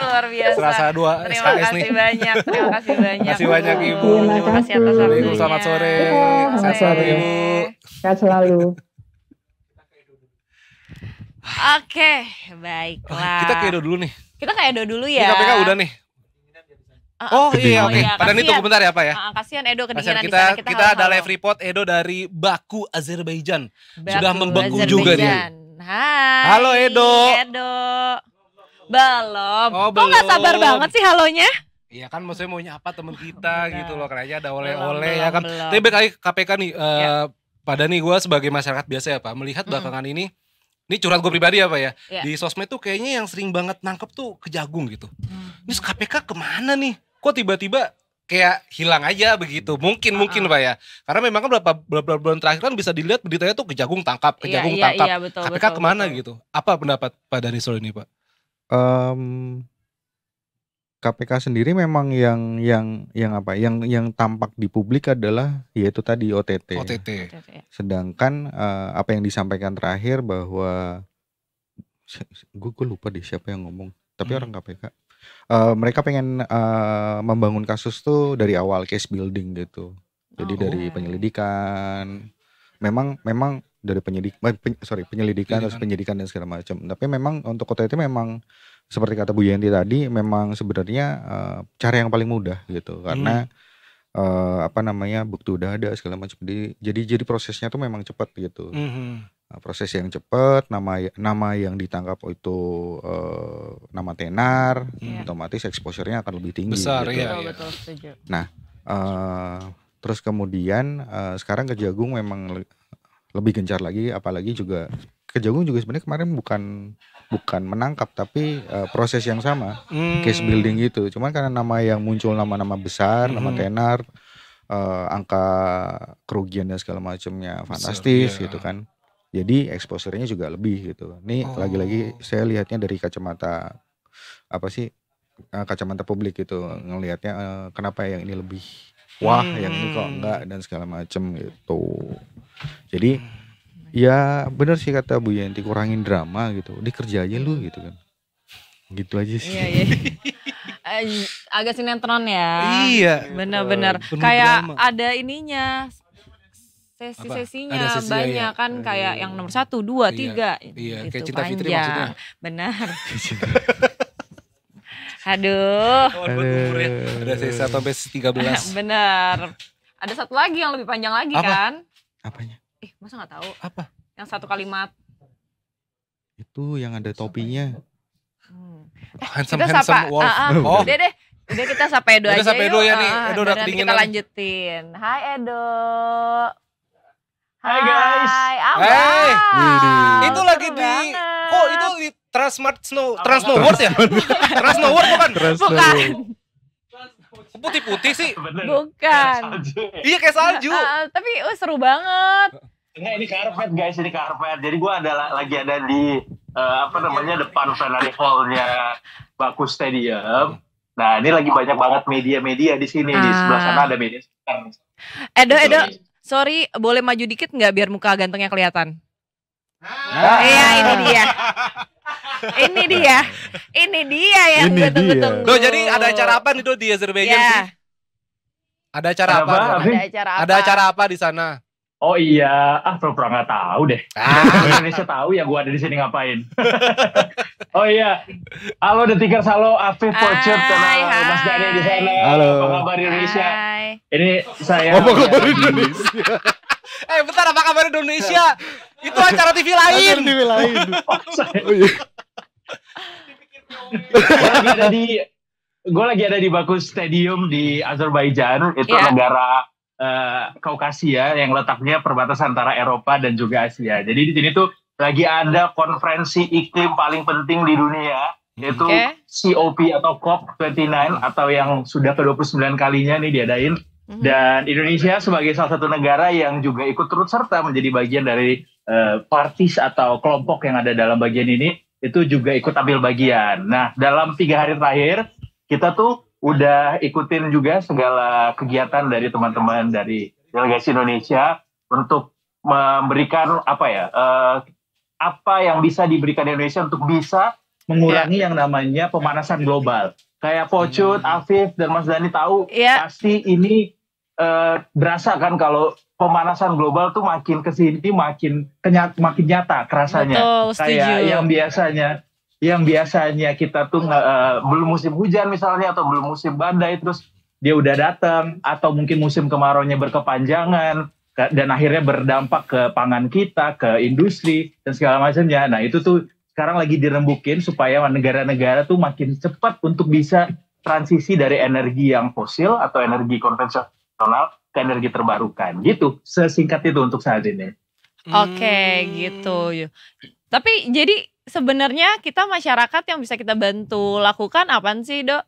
luar biasa. Serasa 2 SKS nih. Terima kasih banyak. Terima kasih banyak Ibu. Terima kasih atas waktunya. Selamat sore. Selamat sore Ibu. Sehat selalu. Oke, baiklah. Kita ke Edo dulu nih. Kita ke Edo dulu ya. Ini KPK udah nih. Iya oke. Padahal ini tunggu bentar ya Pak ya. Kasihan Edo kedinginan di sana. Kita ada live report Edo dari Baku, Azerbaijan. Sudah membeku juga dia. Hai. Halo Edo. Belum. Kok gak sabar banget sih halonya? Iya kan maksudnya mau nyapa temen kita gitu loh. Karena ada oleh-oleh ya kan. Tapi balik lagi KPK nih. Pada nih gue sebagai masyarakat biasa ya Pak. Melihat belakangan ini curhat gue pribadi ya Pak ya. Di sosmed tuh kayaknya yang sering banget nangkep tuh Kejagung gitu. Ini KPK kemana nih? Kok tiba-tiba kayak hilang aja begitu? Mungkin Pak ya. Karena memang kan beberapa bulan terakhir kan bisa dilihat beritanya tuh Kejagung tangkap. Iya, betul, KPK kemana gitu? Apa pendapat Pak Dani soal ini Pak? KPK sendiri memang yang tampak di publik adalah yaitu tadi OTT. Sedangkan apa yang disampaikan terakhir bahwa gue lupa deh siapa yang ngomong. Tapi orang KPK. Mereka pengen membangun kasus tuh dari awal, case building gitu. Jadi dari penyelidikan. Memang dari penyelidikan terus penyidikan dan segala macam. Tapi memang untuk OTT memang seperti kata Bu Yenti tadi, memang sebenarnya cara yang paling mudah gitu. Karena bukti udah ada segala macam. Jadi prosesnya tuh memang cepat gitu. Proses yang cepat, nama yang ditangkap itu nama tenar, otomatis exposure-nya akan lebih tinggi. Besar gitu. Betul, setuju. Nah, terus kemudian sekarang Kejagung memang lebih gencar lagi, apalagi juga Kejagung juga sebenarnya kemarin bukan menangkap tapi proses yang sama, case building gitu. Cuman karena nama yang muncul nama-nama besar, nama tenar, angka kerugian dan segala macamnya fantastis gitu kan. Jadi exposure-nya juga lebih gitu. Ini lagi-lagi saya lihatnya dari kacamata kacamata publik gitu, ngelihatnya kenapa yang ini lebih yang ini kok enggak dan segala macam gitu. Jadi ya benar sih kata Bu Yenti, kurangin drama gitu. Dikerja aja lu gitu kan. Gitu aja sih. Iya. Agak sinetron ya. Iya. Benar-benar. Kayak drama. Ada ininya. Sesi-sesinya banyak kan kayak yang nomor 1, 2, 3 Iya, gitu, kayak Cinta panjang. Fitri maksudnya. Benar. Aduh. Ada sesi 1 sampai 13. Benar. Ada satu lagi yang lebih panjang lagi kan? Apanya? Masa gak tahu? Apa? Yang satu kalimat. Itu yang ada topinya. Handsome wolf. Udah kita sapa Edo aja yuk. Sampai Edo ya nih. Edo udah kedinginan. Kita lanjutin. Hai Edo. Hai guys. Hey. Itu lagi di itu di Transmart Snow World ya? Trans Snow World bukan? Bukan. Putih-putih sih. Bukan. Iya kayak salju. Tapi seru banget. Ini karpet guys, ini karpet. Jadi gue lagi ada di depan plenary hall-nya Baku Stadium. Nah, ini lagi banyak banget media-media di sini. Di sebelah sana ada media. Edo, sorry, boleh maju dikit nggak biar muka gantengnya kelihatan? Iya, ini dia. Ini dia yang betul-betul. Jadi ada acara apa nih di Azerbaijan sih? Ada acara apa? Ada acara apa di sana? Oh iya, pura-pura nggak tahu deh. Indonesia tahu ya gue ada di sini ngapain. Oh iya, halo Detikers, halo Afif, Pocet, Mas Dani di sana. Halo. Apa kabar Indonesia? Ini saya. Apa kabar Indonesia? Bentar, apa kabar Indonesia? Itu acara TV lain. Gue lagi ada di Baku Stadium di Azerbaijan. Itu negara Kaukasia yang letaknya perbatasan antara Eropa dan juga Asia. Jadi di sini tuh lagi ada konferensi iklim paling penting di dunia, yaitu COP atau COP29 atau yang sudah ke-29 kalinya nih diadain. Dan Indonesia sebagai salah satu negara yang juga ikut turut serta menjadi bagian dari parties atau kelompok yang ada dalam bagian ini, itu juga ikut ambil bagian. Nah, dalam 3 hari terakhir kita tuh udah ikutin juga segala kegiatan dari teman-teman dari delegasi Indonesia untuk memberikan apa yang bisa diberikan Indonesia untuk bisa mengurangi yang namanya pemanasan global. Kayak Pocut, Afif, dan Mas Dhani tahu pasti ini berasa kan kalau pemanasan global tuh makin kesini makin nyata kerasanya. Betul, kayak yang biasanya kita tuh belum musim hujan misalnya atau belum musim badai terus dia udah datang, atau mungkin musim kemaraunya berkepanjangan dan akhirnya berdampak ke pangan kita, ke industri dan segala macamnya. Nah itu tuh sekarang lagi dirembukin supaya negara-negara tuh makin cepat untuk bisa transisi dari energi yang fosil atau energi konvensional ke energi terbarukan. Gitu, sesingkat itu untuk saat ini. Oke, gitu. Tapi jadi sebenarnya kita masyarakat yang bisa kita bantu lakukan apaan sih, Dok?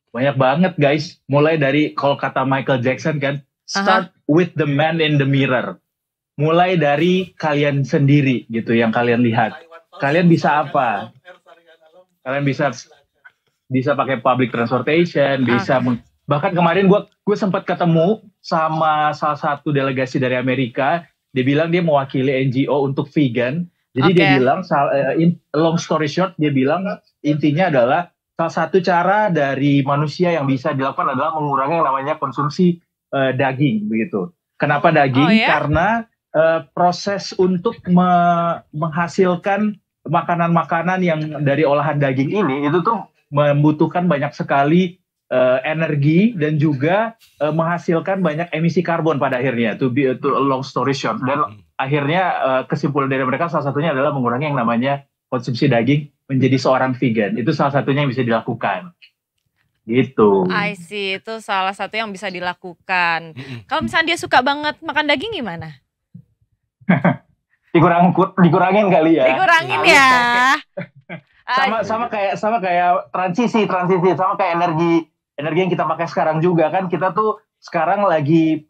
Banyak banget guys. Mulai dari kalau kata Michael Jackson kan, start with the man in the mirror. Mulai dari kalian sendiri gitu yang kalian lihat. Kalian bisa apa? Kalian bisa pakai public transportation, bisa bahkan kemarin gue sempat ketemu sama salah satu delegasi dari Amerika. Dia bilang dia mewakili NGO untuk vegan. Jadi dia bilang long story short, dia bilang intinya adalah salah satu cara dari manusia yang bisa dilakukan adalah mengurangi yang namanya konsumsi daging begitu. Kenapa daging? Karena proses untuk menghasilkan makanan-makanan yang dari olahan daging ini itu tuh membutuhkan banyak sekali energi dan juga menghasilkan banyak emisi karbon pada akhirnya. To long story short, dan akhirnya kesimpulan dari mereka salah satunya adalah mengurangi yang namanya konsumsi daging menjadi seorang vegan. Itu salah satunya yang bisa dilakukan. Gitu. I see, itu salah satu yang bisa dilakukan. Kalau misalnya dia suka banget makan daging gimana? Dikurangin kali ya. Dikurangin ya. Sama kayak transisi sama kayak energi yang kita pakai sekarang juga kan, kita tuh sekarang lagi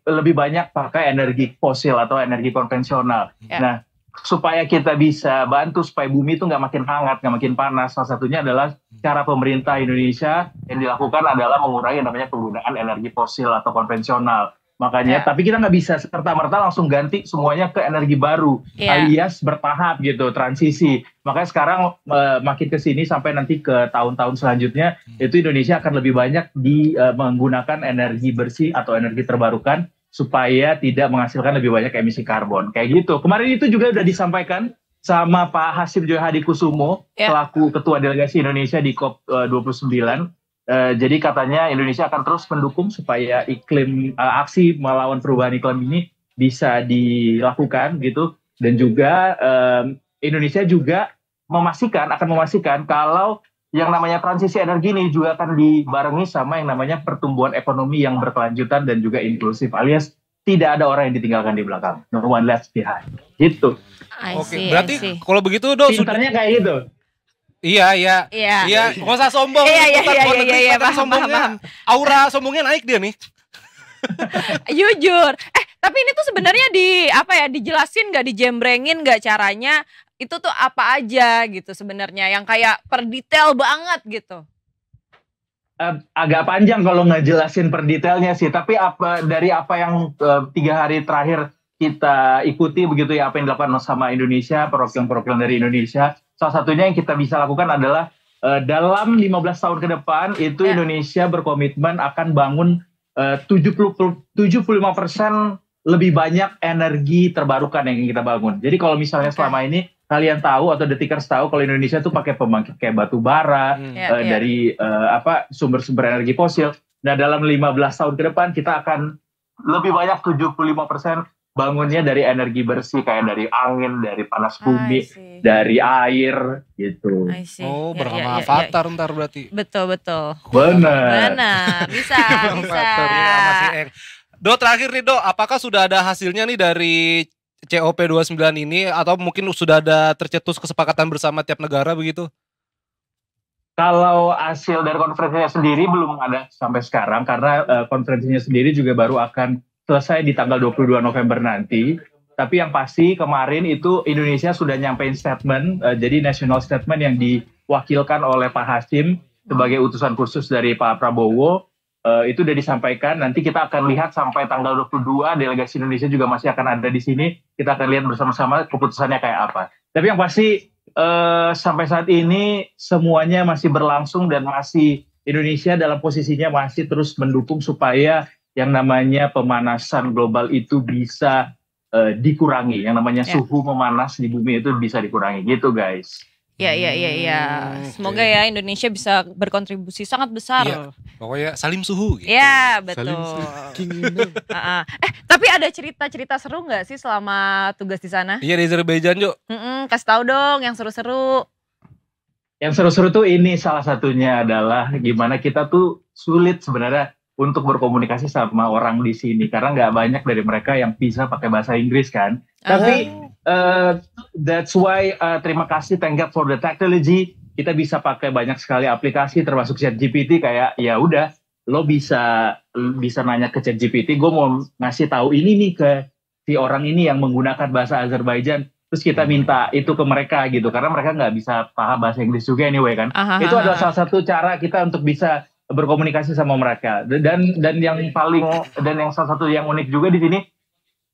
lebih banyak pakai energi fosil atau energi konvensional. Nah, supaya kita bisa bantu supaya bumi itu nggak makin hangat, nggak makin panas, salah satunya adalah cara pemerintah Indonesia yang dilakukan adalah mengurangi namanya penggunaan energi fosil atau konvensional. Makanya, tapi kita nggak bisa serta-merta langsung ganti semuanya ke energi baru, alias bertahap gitu, transisi. Makanya sekarang makin ke sini sampai nanti ke tahun-tahun selanjutnya, itu Indonesia akan lebih banyak menggunakan energi bersih atau energi terbarukan supaya tidak menghasilkan lebih banyak emisi karbon. Kayak gitu. Kemarin itu juga udah disampaikan sama Pak Hasyim Joyo Hadikusumo, selaku Ketua Delegasi Indonesia di COP29. Jadi katanya Indonesia akan terus mendukung supaya aksi melawan perubahan iklim ini bisa dilakukan gitu, dan juga Indonesia juga akan memastikan kalau yang namanya transisi energi ini juga akan dibarengi sama yang namanya pertumbuhan ekonomi yang berkelanjutan dan juga inklusif, alias tidak ada orang yang ditinggalkan di belakang, no one left behind gitu. Oke, berarti kalau begitu Dok, pintarnya kayak gitu. Iya, nggak usah sombong. Iya, paham. Aura sombongnya naik dia nih. Jujur. Tapi ini tuh sebenarnya dijelasin nggak, dijembrengin nggak caranya? Itu tuh apa aja gitu sebenarnya yang kayak per detail banget gitu. Agak panjang kalau ngejelasin per detailnya sih. Tapi dari apa yang 3 hari terakhir kita ikuti begitu ya, apa yang dilakukan sama Indonesia, perwakilan dari Indonesia. Salah satunya yang kita bisa lakukan adalah dalam 15 tahun ke depan itu Indonesia berkomitmen akan bangun 75% lebih banyak energi terbarukan yang kita bangun. Jadi kalau misalnya selama ini kalian tahu atau Detikers tahu kalau Indonesia tuh pakai pembangkit kayak batu bara dari sumber-sumber energi fosil. Nah, dalam 15 tahun ke depan kita akan lebih banyak 75% bangunnya dari energi bersih, kayak dari angin, dari panas bumi, dari air gitu. Oh, bernama Avatar ntar berarti. Betul. Benar. Bisa. Dok, terakhir nih Dok, apakah sudah ada hasilnya nih dari COP29 ini, atau mungkin sudah ada tercetus kesepakatan bersama tiap negara begitu? Kalau hasil dari konferensinya sendiri belum ada sampai sekarang, karena konferensinya sendiri juga baru akan selesai di tanggal 22 November nanti. Tapi yang pasti kemarin itu Indonesia sudah nyampein statement, jadi national statement yang diwakilkan oleh Pak Hasyim sebagai utusan khusus dari Pak Prabowo. itu udah disampaikan. Nanti kita akan lihat sampai tanggal 22 delegasi Indonesia juga masih akan ada di sini. Kita akan lihat bersama-sama keputusannya kayak apa. Tapi yang pasti sampai saat ini semuanya masih berlangsung dan masih Indonesia dalam posisinya masih terus mendukung supaya yang namanya pemanasan global itu bisa dikurangi. Yang namanya suhu memanas di bumi itu bisa dikurangi gitu guys. Ya. Semoga ya Indonesia bisa berkontribusi sangat besar. Ya, pokoknya salim suhu gitu. Ya, betul. Tapi ada cerita-cerita seru nggak sih selama tugas di sana? Iya, di Azerbaijan, Jo. Kasih tahu dong yang seru-seru. Yang seru-seru tuh ini salah satunya adalah gimana kita tuh sulit sebenarnya untuk berkomunikasi sama orang di sini karena nggak banyak dari mereka yang bisa pakai bahasa Inggris kan. Tapi that's why terima kasih, thank God for the technology. Kita bisa pakai banyak sekali aplikasi termasuk ChatGPT kayak ya udah lo bisa nanya ke ChatGPT, gue mau ngasih tahu ini nih ke si orang ini yang menggunakan bahasa Azerbaijan. Terus kita minta itu ke mereka gitu karena mereka nggak bisa paham bahasa Inggris juga anyway kan. Itu adalah salah satu cara kita untuk bisa berkomunikasi sama mereka. Dan yang salah satu yang unik juga di sini,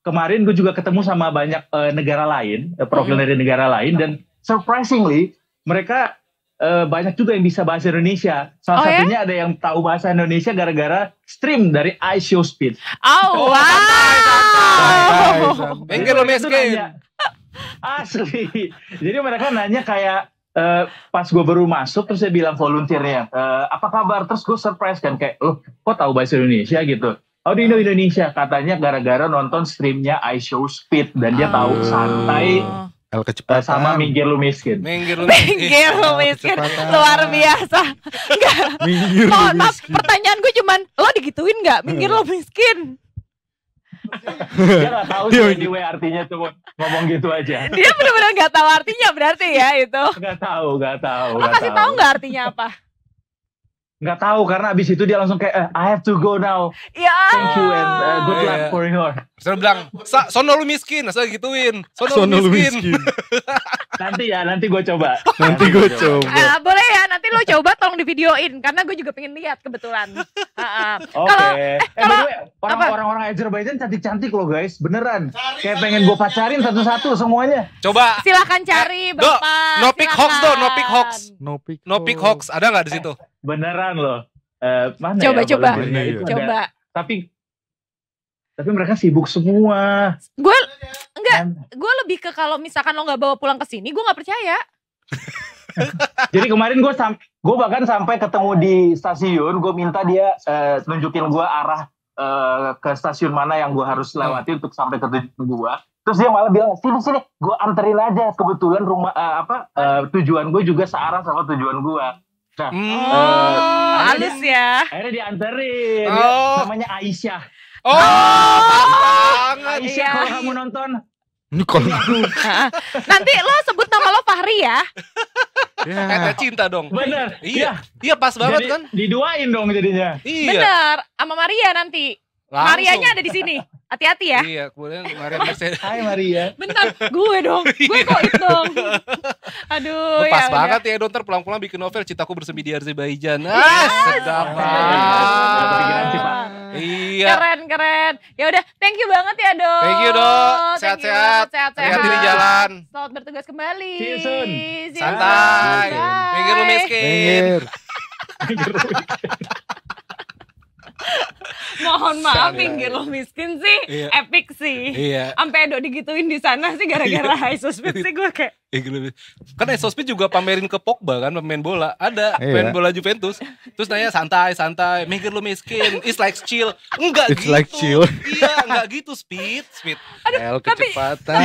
kemarin gue juga ketemu sama banyak negara lain, perwakilan dari negara lain, dan surprisingly mereka banyak juga yang bisa bahasa Indonesia. Salah satunya ada yang tahu bahasa Indonesia gara-gara stream dari iShowSpeed. Wow. Minggir lo miskin. Asli. Jadi mereka nanya kayak pas gue baru masuk terus saya bilang volunteernya apa kabar, terus gue surprise kan kayak lo kok tahu bahasa Indonesia gitu. Oh di Indonesia katanya gara-gara nonton streamnya iShowSpeed dan dia tahu santai kecepatan sama minggir lu miskin. Minggir lu miskin luar biasa. Enggak. Mohon maaf, pertanyaan gue cuman lo digituin nggak minggir lu miskin? Dia gak tahu sih anyway artinya tuh ngomong gitu aja. Dia benar-benar gak tahu artinya berarti ya itu. Gak tahu. Lo kasih tahu gak artinya apa? Gak tahu karena abis itu dia langsung kayak I have to go now. Ya. Thank you and good luck for your. Saya bilang, sono lu miskin, asal gituin. Sono lu miskin. Nanti gue coba. Boleh ya, nanti lo coba tolong di videoin karena gue juga pengen lihat kebetulan. Oke. Kalau orang-orang Azerbaijan cantik-cantik loh guys, beneran. Kayak pengen gue pacarin satu-satu semuanya. Coba. Silahkan cari Bapak. No pick hoax, ada nggak di situ? Beneran loh. Mana coba. ya? Coba. Tapi mereka sibuk semua. Gue lebih ke kalau misalkan lo nggak bawa pulang ke sini, gue nggak percaya. Jadi kemarin gue bahkan sampai ketemu di stasiun, gue minta dia nunjukin gue arah ke stasiun mana yang gue harus lewati untuk sampai ke tujuan gue. Terus dia malah bilang sini, gue anterin aja. Kebetulan tujuan gue juga searah sama tujuan gue. Nah, halus ya. Akhirnya dianterin. Namanya Aisyah. Aisyah, kalau kamu nonton. Nanti lo sebut nama lo Fahri ya. Kata cinta dong. Bener. Iya pas banget kan. Diduain dong jadinya. Iya. Bener, sama Maria nanti. Langsung. Marianya ada di sini. Hati-hati ya. Iya, kemudian Maria bisa. Hai Maria. Bentar, gue dong. Gue kok itu dong. Aduh, pas banget ya, Donter pulang-pulang bikin novel Cintaku Bersemi di Azerbaijan. Sedap banget. Iya. Keren. Ya udah, thank you banget ya, Dok. Thank you, Dok. Sehat-sehat. Hati-hati di jalan. Selamat bertugas kembali. See you soon. Santai. Minggir lu miskin. Mohon maaf, minggir lo miskin sih, epic sih. Iya. Sampai Edo digituin di sana sih gara-gara iShowSpeed sih gue kayak. Kan iShowSpeed juga pamerin ke Pogba kan, pemain bola. Ada pemain bola Juventus. Terus nanya santai, minggir lo miskin. It's like chill. Enggak gitu. Like chill. Iya, enggak gitu speed. Aduh, kecepatan.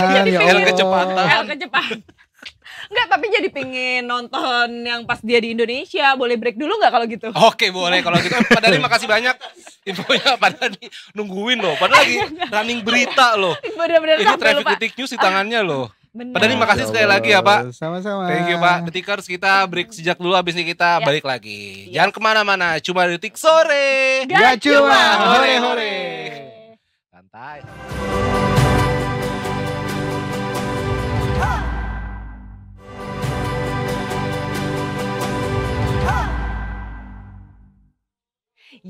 Enggak, tapi jadi pengen nonton yang pas dia di Indonesia. Boleh break dulu gak kalau gitu? Oke, boleh kalau gitu. Pak Dhani makasih banyak infonya. Pak Dhani nungguin loh. Padahal lagi running berita loh. Bener-bener ini Traffic Detik News di tangannya loh. Pak Dhani makasih sekali lagi ya Pak. Sama-sama. Thank you Pak. Detikers, kita break sejak dulu, abis ini kita balik lagi. Jangan kemana-mana, cuma Detik Sore. Gak cuma hore-hore. Santai.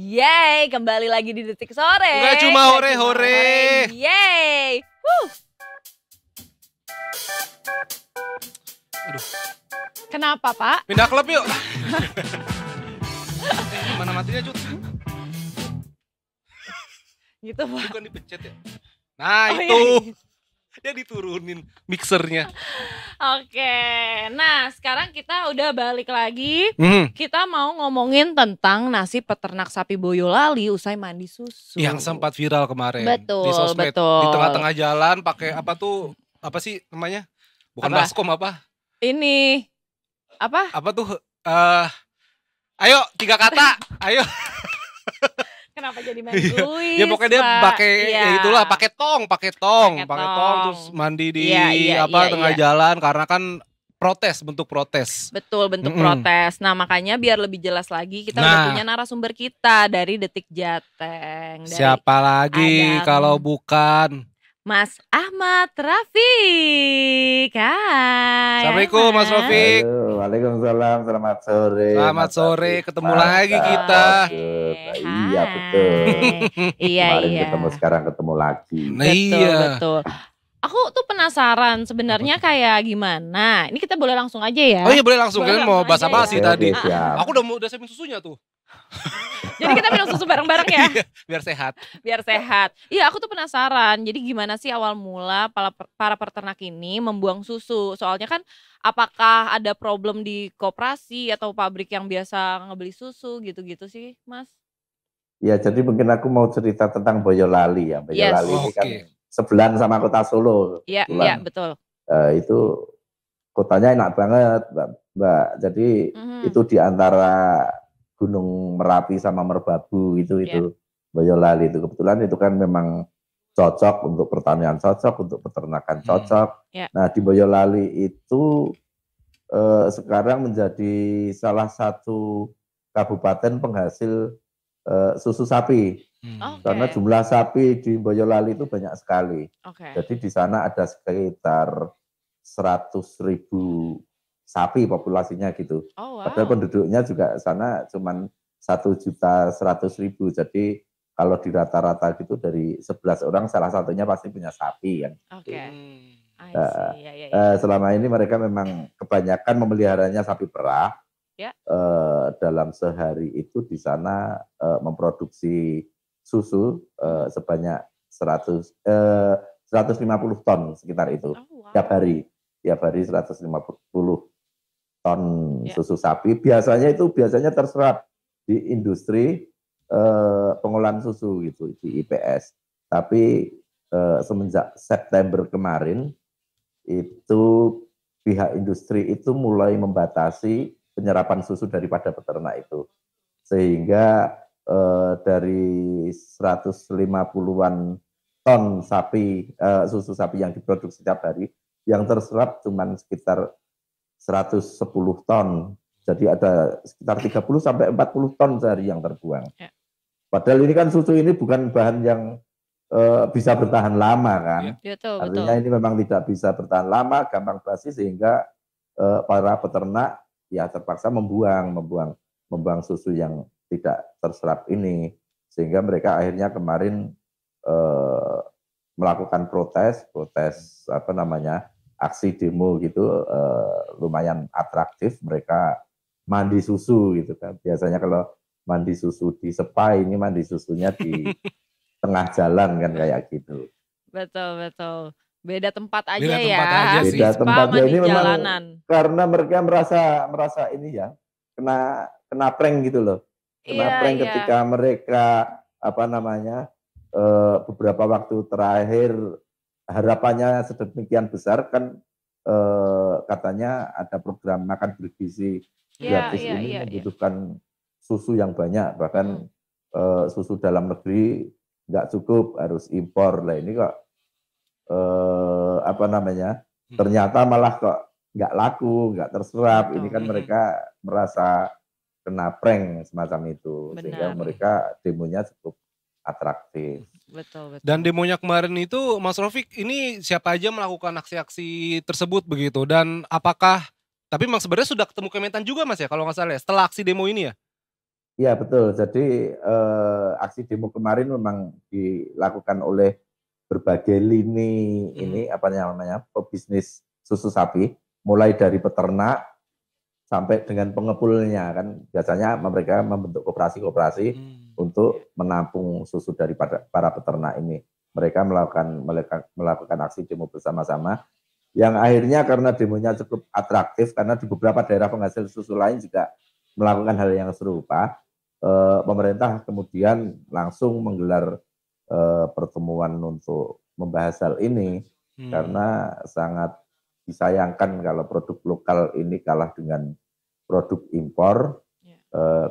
Yeay, kembali lagi di Detik Sore. Enggak cuma hore-hore. Yeay. Aduh. Kenapa, Pak? Pindah klub yuk. Mana matinya, Cut? Gitu, Pak. Bukan dipencet ya? Nah, itu. Iya. Dia diturunin mixernya. Oke, nah sekarang kita udah balik lagi. Kita mau ngomongin tentang nasib peternak sapi Boyolali usai mandi susu. Yang sempat viral kemarin. Betul, di sosmed. betul. Di tengah-tengah jalan pakai apa tuh? Apa sih namanya? Bukan baskom apa? Ini apa? Apa tuh? Ayo 3 kata. Ayo. Kenapa jadi main Luis? Ya pokoknya dia pakai ya itulah pakai tong terus mandi di tengah jalan karena kan bentuk protes. Betul, bentuk protes. Nah, makanya biar lebih jelas lagi kita udah punya narasumber kita dari Detik Jateng. Siapa lagi kalau bukan Mas Ahmad Rafiq. Hai. Assalamualaikum Mas Rafiq. Waalaikumsalam, selamat sore. Selamat sore, ketemu lagi kita. Iya betul. Kemarin ketemu, sekarang ketemu lagi. Betul. Aku tuh penasaran sebenarnya kayak gimana. Ini kita boleh langsung aja ya. Oh iya boleh langsung. Kalian mau basa-basi tadi. Aku udah siapin susunya tuh. Jadi kita minum susu bareng-bareng ya. Biar sehat. Iya, aku tuh penasaran. Jadi gimana sih awal mula para peternak ini membuang susu? Soalnya kan apakah ada problem di koperasi atau pabrik yang biasa ngebeli susu gitu-gitu sih, Mas? Ya, jadi mungkin aku mau cerita tentang Boyolali ya. Boyolali ini kan sebelahan sama kota Solo. Iya, betul. Itu kotanya enak banget, Mbak. Jadi itu di antara Gunung Merapi sama Merbabu itu Boyolali itu kebetulan itu kan memang cocok untuk pertanian, cocok untuk peternakan, cocok. Nah di Boyolali itu sekarang menjadi salah satu kabupaten penghasil susu sapi. Karena jumlah sapi di Boyolali itu banyak sekali. Jadi di sana ada sekitar 100.000 sapi populasinya gitu. Padahal penduduknya juga sana cuman 1.100.000. Jadi kalau di rata-rata gitu dari 11 orang salah satunya pasti punya sapi kan. Selama ini mereka memang kebanyakan memeliharanya sapi perah. Dalam sehari itu di sana memproduksi susu sebanyak 150 ton sekitar itu. Tiap hari 150 ton susu sapi. Biasanya terserap di industri pengolahan susu gitu di IPS. Tapi semenjak September kemarin itu pihak industri itu mulai membatasi penyerapan susu daripada peternak itu. Sehingga dari 150-an ton sapi susu sapi yang diproduksi setiap hari yang terserap cuma sekitar 110 ton. Jadi ada sekitar 30 sampai 40 ton sehari yang terbuang. Padahal ini kan susu ini bukan bahan yang bisa bertahan lama kan. Artinya ini memang tidak bisa bertahan lama, gampang basi sehingga para peternak ya terpaksa membuang susu yang tidak terserap ini. Sehingga mereka akhirnya kemarin melakukan protes aksi demo gitu, lumayan atraktif. Mereka mandi susu gitu kan. Biasanya kalau mandi susu di Sepai, ini mandi susunya di tengah jalan kan kayak gitu. Betul. Beda tempat aja Beda tempatnya ini memang jalanan. Karena mereka merasa ini ya kena prank gitu loh. Kena prank ketika mereka beberapa waktu terakhir harapannya sedemikian besar kan, katanya ada program makan bergizi gratis ini membutuhkan susu yang banyak, bahkan susu dalam negeri nggak cukup, harus impor. Lah ini kok ternyata malah kok nggak laku, nggak terserap. Ini kan mereka merasa kena prank semacam itu. Sehingga mereka demonya cukup atraktif. Betul. Dan demonya kemarin itu, Mas Rafiq, ini siapa aja melakukan aksi-aksi tersebut begitu? Dan apakah, tapi memang sebenarnya sudah ketemu Kementan juga Mas ya, kalau nggak salah ya, setelah aksi demo ini ya? Iya betul. Jadi aksi demo kemarin memang dilakukan oleh berbagai lini ini apa namanya pebisnis susu sapi, mulai dari peternak sampai dengan pengepulnya kan. Biasanya mereka membentuk koperasi-koperasi untuk menampung susu dari para peternak ini. Mereka melakukan aksi demo bersama-sama yang akhirnya karena demonya cukup atraktif karena di beberapa daerah penghasil susu lain juga melakukan hal yang serupa. Pemerintah kemudian langsung menggelar pertemuan untuk membahas hal ini karena sangat disayangkan kalau produk lokal ini kalah dengan produk impor.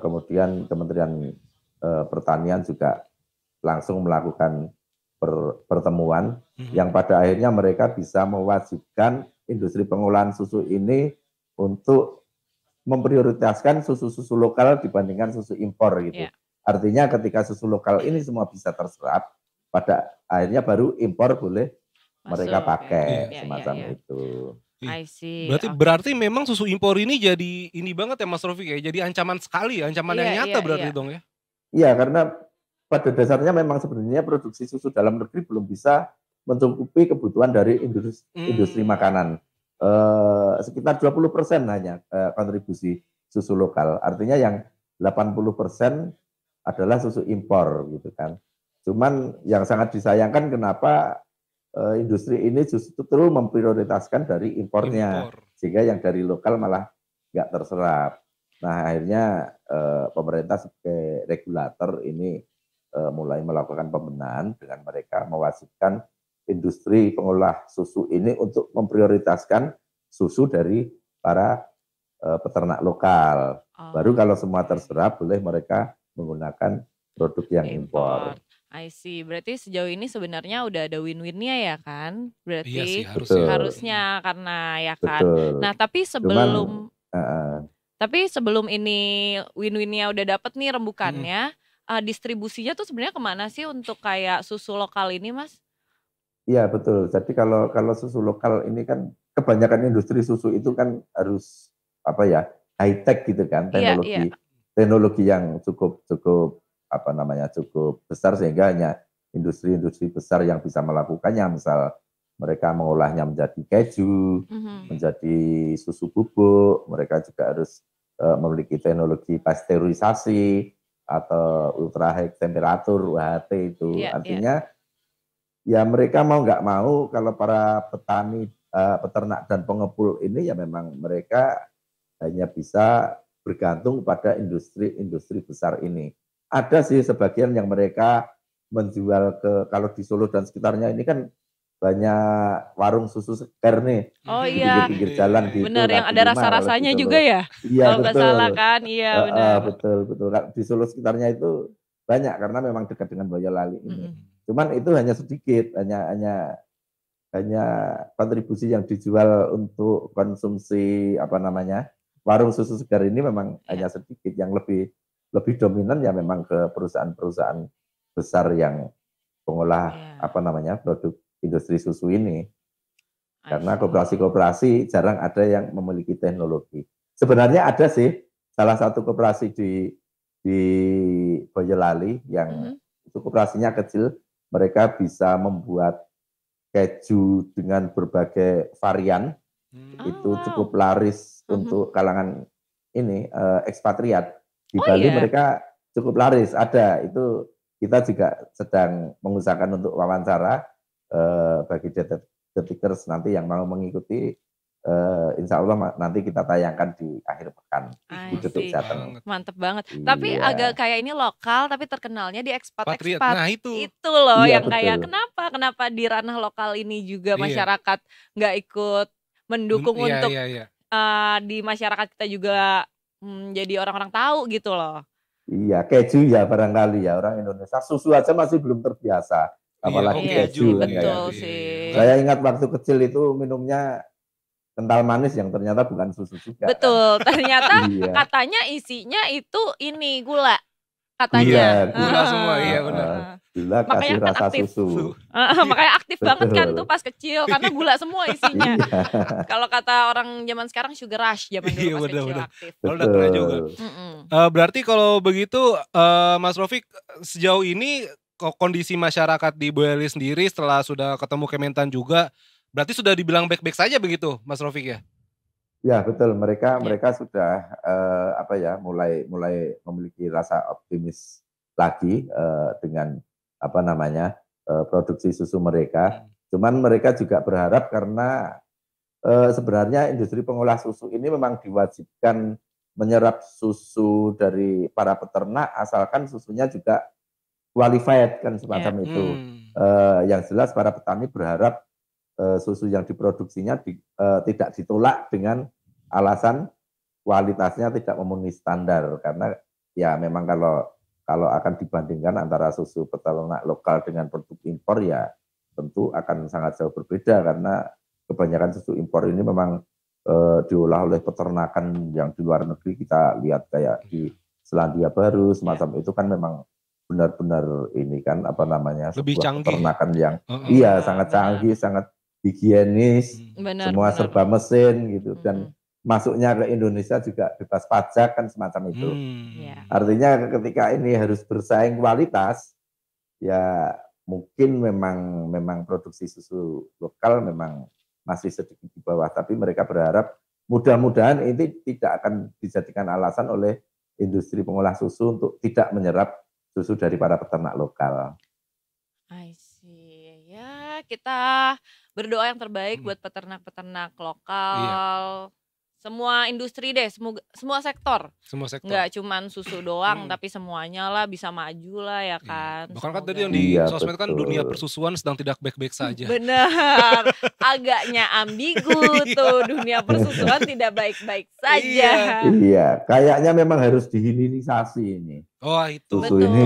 Kemudian Kementerian Pertanian juga langsung melakukan pertemuan yang pada akhirnya mereka bisa mewajibkan industri pengolahan susu ini untuk memprioritaskan susu-susu lokal dibandingkan susu impor gitu. Artinya ketika susu lokal ini semua bisa terserap, pada akhirnya baru impor boleh mereka pakai semacam itu. I see. Berarti memang susu impor ini jadi ini banget ya Mas Rofik ya, jadi ancaman sekali, ancaman yang nyata berarti dong ya. Iya, karena pada dasarnya memang sebenarnya produksi susu dalam negeri belum bisa mencukupi kebutuhan dari industri makanan. Sekitar 20% hanya kontribusi susu lokal. Artinya yang 80% adalah susu impor gitu kan. Cuman yang sangat disayangkan kenapa industri ini justru memprioritaskan dari impornya. Sehingga yang dari lokal malah nggak terserap. Nah akhirnya pemerintah sebagai regulator ini mulai melakukan pembenahan dengan mereka mewajibkan industri pengolah susu ini untuk memprioritaskan susu dari para peternak lokal. Baru kalau semua terserap boleh mereka menggunakan produk yang impor. I see. Berarti sejauh ini sebenarnya udah ada win-winnya ya kan? Berarti iya sih, harusnya karena ya kan. Betul. Nah tapi sebelum ini win-winnya udah dapet nih rembukannya, distribusinya tuh sebenarnya kemana sih untuk kayak susu lokal ini Mas? Iya betul. Jadi kalau susu lokal ini kan kebanyakan industri susu itu kan harus apa ya high tech gitu kan, teknologi yang cukup cukup besar sehingga hanya industri-industri besar yang bisa melakukannya. Misal mereka mengolahnya menjadi keju, menjadi susu bubuk, mereka juga harus memiliki teknologi pasteurisasi atau ultra high temperatur UHT itu. Artinya ya mereka mau nggak mau kalau para petani, peternak dan pengepul ini ya memang mereka hanya bisa bergantung pada industri-industri besar ini. Ada sih sebagian yang mereka menjual kalau di Solo dan sekitarnya ini kan banyak warung susu segar nih. Oh di iya. pinggir jalan di Bener yang ada rasa-rasanya juga ya. Iya kalau nggak salah kan. Iya benar. Betul. Di Solo sekitarnya itu banyak karena memang dekat dengan Boyolali ini. Cuman itu hanya sedikit, hanya kontribusi yang dijual untuk konsumsi warung susu segar ini memang hanya sedikit. Yang lebih dominan ya memang ke perusahaan-perusahaan besar yang pengolah produk industri susu ini. Karena koperasi-koperasi jarang ada yang memiliki teknologi. Sebenarnya ada sih salah satu koperasi di Boyolali yang itu koperasinya kecil, mereka bisa membuat keju dengan berbagai varian. Itu cukup laris untuk kalangan ini ekspatriat. Di Bali mereka cukup laris, ada. Itu kita juga sedang mengusahakan untuk wawancara bagi detikers nanti yang mau mengikuti, insya Allah nanti kita tayangkan di akhir pekan di Detik Jateng. Mantep banget. Tapi agak kayak ini lokal tapi terkenalnya di ekspat. Nah itu loh yang betul. Kayak kenapa di ranah lokal ini juga masyarakat nggak ikut mendukung untuk di masyarakat kita juga jadi orang-orang tahu gitu loh. Iya, keju ya barangkali ya orang Indonesia, susu aja masih belum terbiasa. Apalagi keju kan betul sih. Saya ingat waktu kecil itu minumnya kental manis yang ternyata bukan susu juga. Betul, ternyata katanya isinya itu ini gula. katanya. Gula semua, iya benar. Gula kasih Makanya kan rasa aktif. susu. Makanya aktif banget kan Betul. tuh pas kecil karena gula semua isinya. Iya, Kalau kata orang zaman sekarang sugar rush, zaman dulu Iya, pas kecil benar-benar. aktif. Kalau udah pernah juga. betul. Berarti kalau begitu Mas Rofik, sejauh ini kondisi masyarakat di Boyolali sendiri setelah sudah ketemu Kementan juga, berarti sudah dibilang baik-baik saja begitu Mas Rofik ya? Ya betul, mereka sudah mulai memiliki rasa optimis lagi dengan produksi susu mereka. Cuman mereka juga berharap karena sebenarnya industri pengolah susu ini memang diwajibkan menyerap susu dari para peternak asalkan susunya juga qualified kan semacam itu. Yang jelas para petani berharap susu yang diproduksinya tidak ditolak dengan alasan kualitasnya tidak memenuhi standar, karena ya memang kalau akan dibandingkan antara susu peternak lokal dengan produk impor ya tentu akan sangat jauh berbeda, karena kebanyakan susu impor ini memang diolah oleh peternakan yang di luar negeri. Kita lihat kayak di Selandia Baru semacam itu kan memang benar-benar ini kan lebih sebuah canggih. peternakan yang iya sangat canggih, sangat higienis, semua serba mesin gitu, dan masuknya ke Indonesia juga bebas pajak kan semacam itu. Artinya ketika ini harus bersaing kualitas, ya mungkin memang produksi susu lokal memang masih sedikit di bawah, tapi mereka berharap mudah-mudahan ini tidak akan dijadikan alasan oleh industri pengolah susu untuk tidak menyerap susu dari para peternak lokal. I see. Ya, kita berdoa yang terbaik buat peternak-peternak lokal. Semua industri deh, semua sektor. Semua sektor. Nggak cuman susu doang, tapi semuanya lah bisa maju lah ya kan. Bahkan kan tadi yang di sosmed kan dunia persusuan sedang tidak baik-baik saja. Benar, agaknya ambigu tuh dunia persusuan tidak baik-baik saja. Iya, kayaknya memang harus dihilirisasi ini. Oh itu. Susu ini,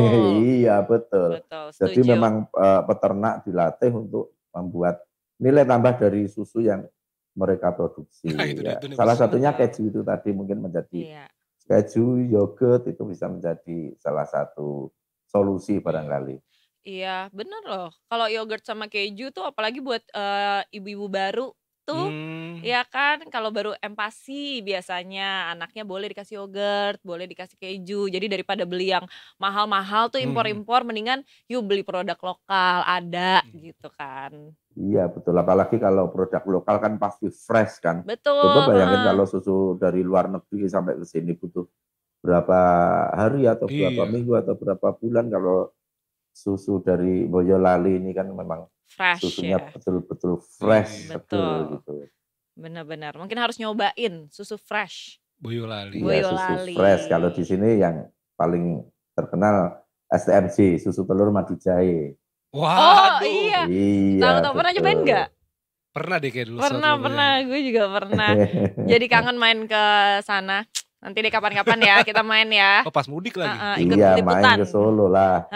iya betul. Jadi setuju. memang peternak dilatih untuk membuat nilai tambah dari susu yang mereka produksi. Salah satunya keju itu tadi mungkin menjadi keju, yogurt itu bisa menjadi salah satu solusi barangkali. Iya, bener loh. Kalau yogurt sama keju tuh apalagi buat ibu-ibu baru tuh, ya kan, kalau baru empasi biasanya anaknya boleh dikasih yogurt, boleh dikasih keju. Jadi daripada beli yang mahal-mahal tuh impor-impor, mendingan yuk beli produk lokal ada gitu kan. Iya betul, apalagi kalau produk lokal kan pasti fresh kan. Betul. Coba bayangin kalau susu dari luar negeri sampai ke sini butuh berapa hari atau berapa minggu atau berapa bulan. Kalau susu dari Boyolali ini kan memang fresh, susunya ya. betul-betul fresh. Betul. Gitu. Benar-benar. Mungkin harus nyobain susu fresh. Boyolali. Iya, susu fresh. Kalau di sini yang paling terkenal STMJ, susu telur madu jahe. Waduh. Iya. Tahu pernah nyobain nggak? Pernah deh kayak dulu. Pernah. Gue juga pernah. Jadi kangen main ke sana. Nanti deh kapan-kapan ya kita main ya. Oh pas mudik lagi. Ikut iya liputan. Main ke Solo lah.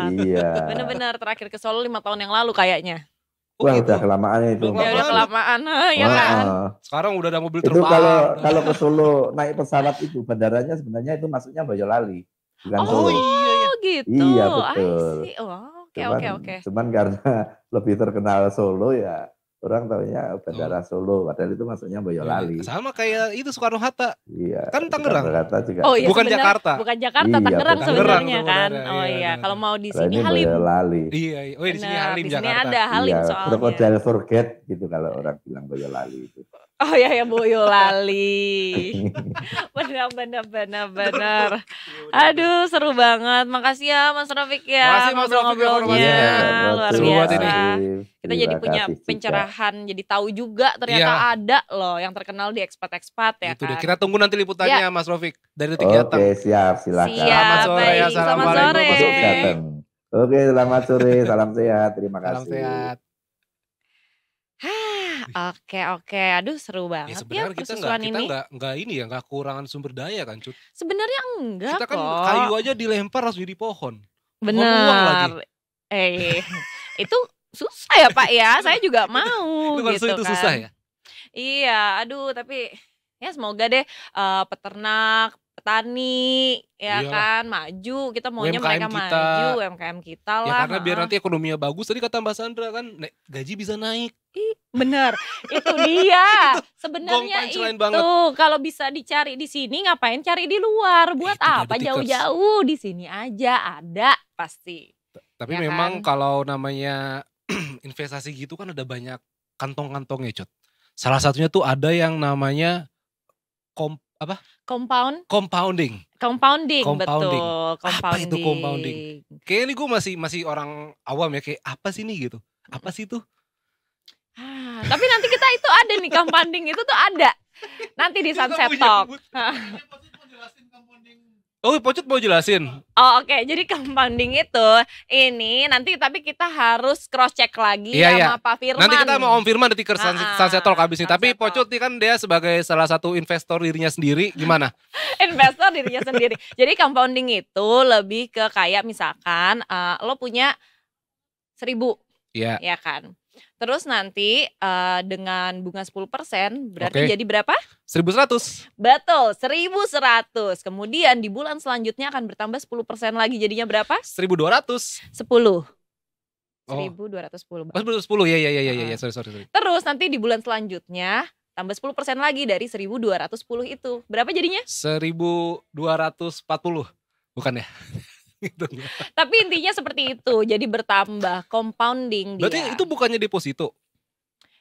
Iya. Bener-bener terakhir ke Solo 5 tahun yang lalu kayaknya. Wah udah kelamaan itu. Ya udah kelamaan ya kan. Sekarang udah ada mobil terbang. Itu kalau ke Solo naik pesawat itu bandaranya sebenarnya itu masuknya Boyolali, bukan Solo. Oh gitu. Iya betul. Oke. Cuman karena lebih terkenal Solo ya orang taunya bandara Solo, padahal itu masuknya Boyolali. Sama kayak itu Soekarno-Hatta. Iya. Kan Tangerang. Juga. Oh iya, bukan Jakarta. Bukan Jakarta, iya, Tangerang sebenarnya kan. Oh iya. Kalau mau di sini Halim. Boyolali. Iya. Oh di sini Halim Jakarta. Di sini Jakarta. ada Halim iya, soalnya. Crocodile Forget gitu kalau orang bilang Boyolali itu. Oh iya Boyolali. Benar. Aduh seru banget. Makasih ya Mas Rofik ya. Ngobrol-ngobrolnya. Luar biasa. Kita jadi punya pencerahan. Jadi tahu juga ternyata ada loh yang terkenal di ekspat-ekspat ya gitu kan. Deh. Kita tunggu nanti liputannya Mas Rofik dari Detik Jateng. Oke siap silakan. Selamat sore. Assalamualaikum Mas Rofik. Oke selamat sore. Salam sehat. Terima kasih. Salam sehat. Oke. Aduh seru banget ya kita nggak ini ya nggak kekurangan sumber daya kan Cut. Sebenarnya enggak kita kan kok. kayu aja dilempar langsung jadi pohon. Benar. Itu susah ya Pak ya. Saya juga mau gitu itu kan. Susah ya. Iya. Aduh tapi ya semoga deh peternak petani, ya Iyalah. kan, maju, kita maunya UMKM mereka kita. maju, UMKM kita Ya lah. karena biar nanti ekonominya bagus, tadi kata Mbak Sandra kan, gaji bisa naik. Bener, itu dia. gong Sebenarnya punchline itu banget. kalau bisa dicari di sini, ngapain cari di luar? Buat Itu dia, apa detikers. jauh-jauh? Di sini aja ada pasti. Tapi Ya memang kan? kalau namanya investasi gitu kan ada banyak kantong-kantongnya, Cot. Salah satunya tuh ada yang namanya compounding. Compounding, Compounding. betul. Apa itu compounding? Kayaknya ini gue masih orang awam ya, kayak apa sih nih gitu? Apa sih itu? Tapi nanti kita itu ada nih compounding itu tuh ada. Nanti di Sunset Talk. Oh, Pocut mau jelasin. Oh oke, jadi compounding itu ini nanti tapi kita harus cross check lagi sama Pak Firman. Nanti kita mau Om Firman detikers Sunset Talk habis ini. Tapi Sunset Pocut ini kan dia sebagai salah satu investor dirinya sendiri, gimana? Investor dirinya sendiri. Jadi compounding itu lebih ke kayak misalkan lo punya 1.000, Iya. ya kan? Terus nanti dengan bunga 10% berarti jadi berapa? 1.100. Betul, 1.100. Kemudian di bulan selanjutnya akan bertambah 10% lagi, jadinya berapa? 1.200. 10. 10. 1.210. Oh, 10. Ya, sorry. Terus nanti di bulan selanjutnya tambah 10% lagi dari 1.210 itu. Berapa jadinya? 1.240. Bukan ya? Gitu. Tapi intinya seperti itu. Jadi bertambah compounding dia. Berarti itu bukannya deposito?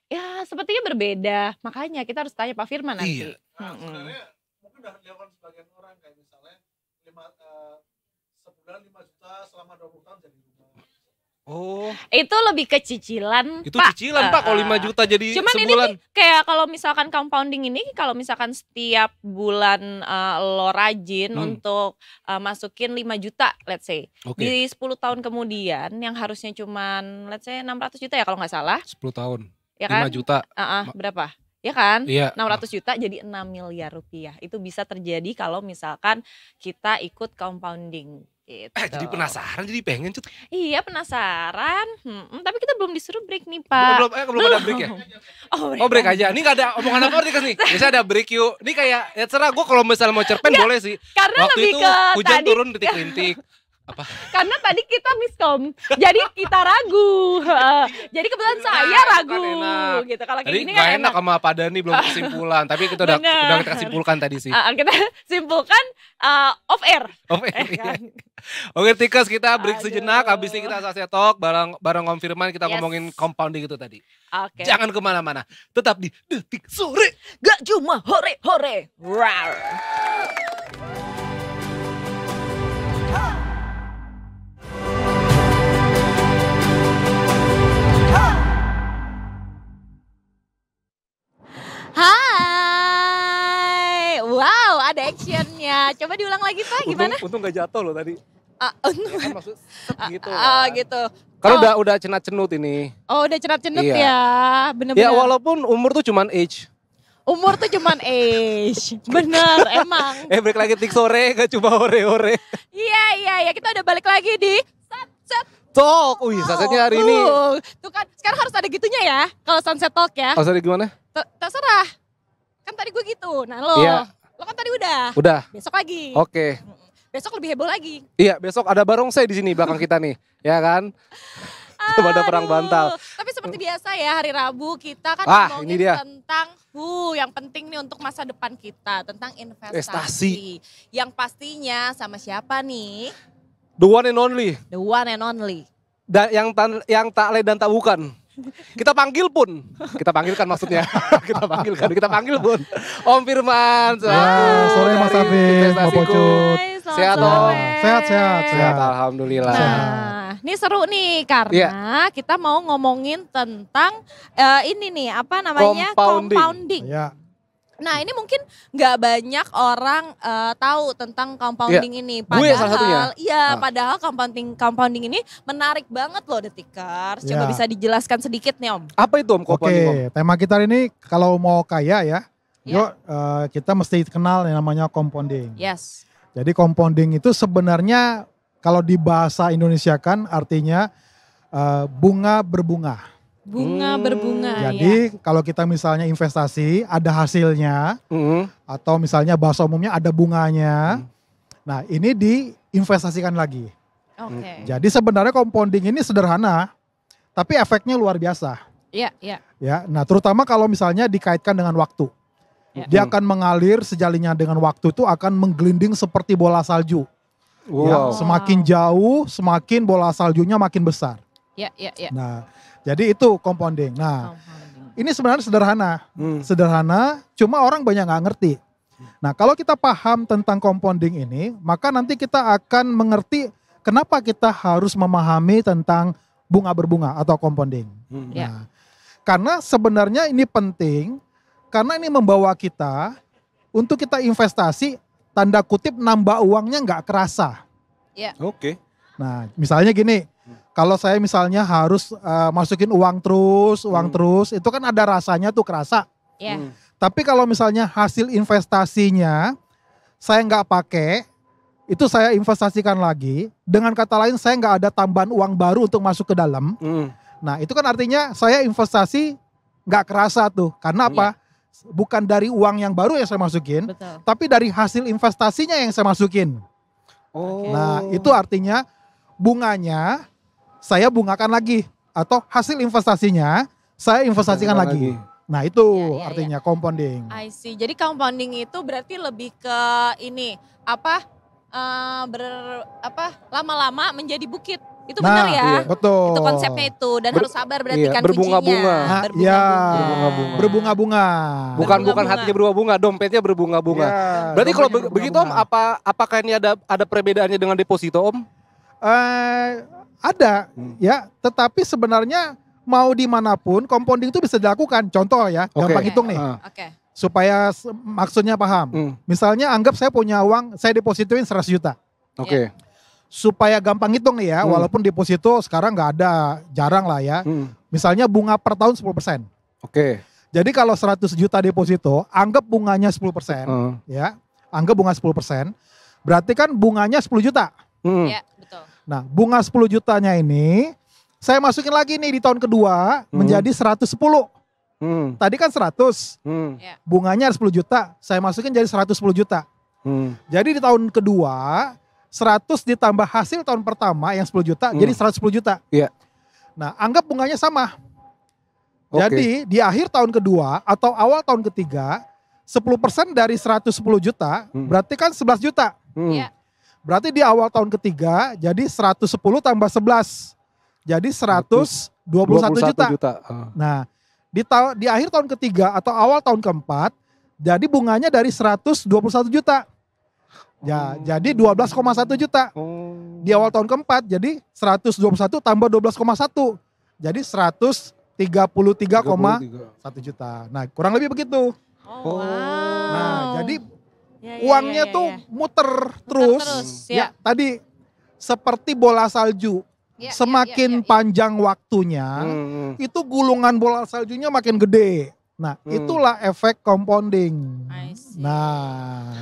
Ya sepertinya berbeda. Makanya kita harus tanya Pak Firman nanti. Iya. Sebenarnya mungkin udah dilakukan sebagian orang kayak misalnya sebulan 5 juta selama 20 tahun jadi rumah. Oh. Itu lebih ke cicilan, Itu Pak. cicilan Pak kalau 5 juta jadi cuman sebulan. ini kayak kalau misalkan compounding ini kalau misalkan setiap bulan lo rajin untuk masukin 5 juta let's say. Di 10 tahun kemudian yang harusnya cuman let's say 600 juta ya kalau nggak salah. 10 tahun. Ya kan? 5 juta. Berapa? Ya kan? Iya. 600 juta jadi 6 miliar rupiah. Itu bisa terjadi kalau misalkan kita ikut compounding. Gitu. Jadi penasaran, jadi pengen Cut. Iya penasaran. Tapi kita belum disuruh break nih Pak. Belum ada break ya? Oh break aja. Ini gak ada omongan apa nih nih. Biasa ada break yuk. Ini kayak ya terserah gue kalau misalnya mau cerpen boleh sih. Karena waktu lebih itu ke hujan tadi, turun rintik-rintik. Apa? Karena tadi kita miskom, jadi kita ragu. Jadi kebetulan saya ragu, gitu. Kalau kayak gini kan enak sama Pak Dhani belum kesimpulan, tapi kita udah kita simpulkan tadi sih. Kita simpulkan off air. Off air. Kan? Oke, Tikers kita break sejenak. Habis ini kita Sunset Talk bareng Om Firman kita ngomongin compounding itu tadi. Oke. Jangan kemana-mana, tetap di Detik Sore. Gak cuma hore-hore. Rar. Hai, wow ada actionnya. Coba diulang lagi Pak, gimana? Untung gak jatuh loh tadi. Untung. Ya kan maksud gitu. Gitu. Karena udah cenat-cenut ini. Oh udah cenat-cenut Iya. ya, bener-bener. Ya walaupun umur tuh cuman age. Umur tuh cuman age, bener emang. Break lagi Tik Sore, gak cuma hore-hore. Iya, kita udah balik lagi di Sunset Talk. Wih, sunsetnya hari ini. Tuh kan, sekarang harus ada gitunya ya, kalau Sunset Talk ya. Harus ada gimana? Terserah. Kan tadi gue gitu, nah lo kan tadi udah. Besok lagi. Oke. Besok lebih heboh lagi. Iya, besok ada barongsai di sini belakang kita nih, ya kan? Coba ada perang bantal. Tapi seperti biasa ya hari Rabu kita kan ini dia. tentang yang penting nih untuk masa depan kita, tentang investasi. Yang pastinya sama siapa nih? The one and only. The one and only. Yang tak lain dan tak bukan. Kita panggilkan maksudnya. kita panggil pun. Om Firman. Sore Mas Afif, Mbak Pocut. Sehat Om. Sehat. Alhamdulillah. Nah, ini seru nih karena kita mau ngomongin tentang ini nih apa namanya compounding. Ya. Nah ini mungkin nggak banyak orang tahu tentang compounding ini. Gue salah satunya. Iya, padahal compounding ini menarik banget loh Detikers. Coba bisa dijelaskan sedikit nih Om. Apa itu Om compounding Om? Tema kita hari ini kalau mau kaya ya, yuk kita mesti kenal yang namanya compounding. Yes. Jadi compounding itu sebenarnya kalau di bahasa Indonesia kan artinya bunga berbunga. Bunga berbunga. Jadi kalau kita misalnya investasi ada hasilnya, atau misalnya bahasa umumnya ada bunganya, nah ini diinvestasikan lagi. Jadi sebenarnya compounding ini sederhana, tapi efeknya luar biasa. Iya. Ya, nah terutama kalau misalnya dikaitkan dengan waktu. Dia akan mengalir sejalinnya dengan waktu, itu akan menggelinding seperti bola salju. Ya, semakin jauh, semakin bola saljunya makin besar. Iya. Nah, jadi itu compounding. Nah, ini sebenarnya sederhana. Sederhana, cuma orang banyak nggak ngerti. Nah, kalau kita paham tentang compounding ini, maka nanti kita akan mengerti kenapa kita harus memahami tentang bunga berbunga atau compounding. Nah, karena sebenarnya ini penting, karena ini membawa kita untuk kita investasi, tanda kutip nambah uangnya nggak kerasa. Nah, misalnya gini, kalau saya misalnya harus masukin uang terus, itu kan ada rasanya tuh kerasa. Tapi kalau misalnya hasil investasinya saya nggak pakai, itu saya investasikan lagi, dengan kata lain saya nggak ada tambahan uang baru untuk masuk ke dalam. Nah, itu kan artinya saya investasi nggak kerasa tuh. Karena apa? Bukan dari uang yang baru yang saya masukin, tapi dari hasil investasinya yang saya masukin. Nah, itu artinya bunganya saya bungakan lagi, atau hasil investasinya saya investasikan lagi. Nah, itu artinya compounding. I see. Jadi compounding itu berarti lebih ke ini lama-lama menjadi bukit. Itu benar ya? Betul. Itu konsepnya itu, dan harus sabar berarti kan berbunga-bunga. Berbunga-bunga. Bukan hatinya berbunga-bunga, dompetnya berbunga-bunga. Berarti kalau begitu Om, apakah ini ada perbedaannya dengan deposito Om? Ada ya, tetapi sebenarnya mau dimanapun compounding itu bisa dilakukan. Contoh ya, gampang hitung nih. Supaya maksudnya paham. Misalnya anggap saya punya uang, saya depositoin 100 juta. Supaya gampang hitung nih ya, walaupun deposito sekarang nggak ada, jarang lah ya. Misalnya bunga per tahun 10%. Jadi kalau 100 juta deposito, anggap bunganya 10%. Ya, anggap bunga 10%. Berarti kan bunganya 10 juta. Ya, betul. Nah, bunga 10 jutanya ini saya masukin lagi nih di tahun kedua menjadi 110. Tadi kan 100. Bunganya 10 juta, saya masukin jadi 110 juta. Jadi di tahun kedua 100 ditambah hasil tahun pertama yang 10 juta jadi 110 juta. Nah, anggap bunganya sama. Jadi di akhir tahun kedua atau awal tahun ketiga 10% dari 110 juta berarti kan 11 juta. Berarti di awal tahun ketiga jadi 110 tambah 11. Jadi 121 juta. Nah, di akhir tahun ketiga atau awal tahun keempat jadi bunganya dari 121 juta. Ya, jadi 12,1 juta. Di awal tahun keempat jadi 121 tambah 12,1. Jadi 133,1 juta. Nah, kurang lebih begitu. Nah, jadi uangnya tuh muter terus. Ya, tadi seperti bola salju. Semakin panjang waktunya, itu gulungan bola saljunya makin gede. Nah, itulah efek compounding. Nah,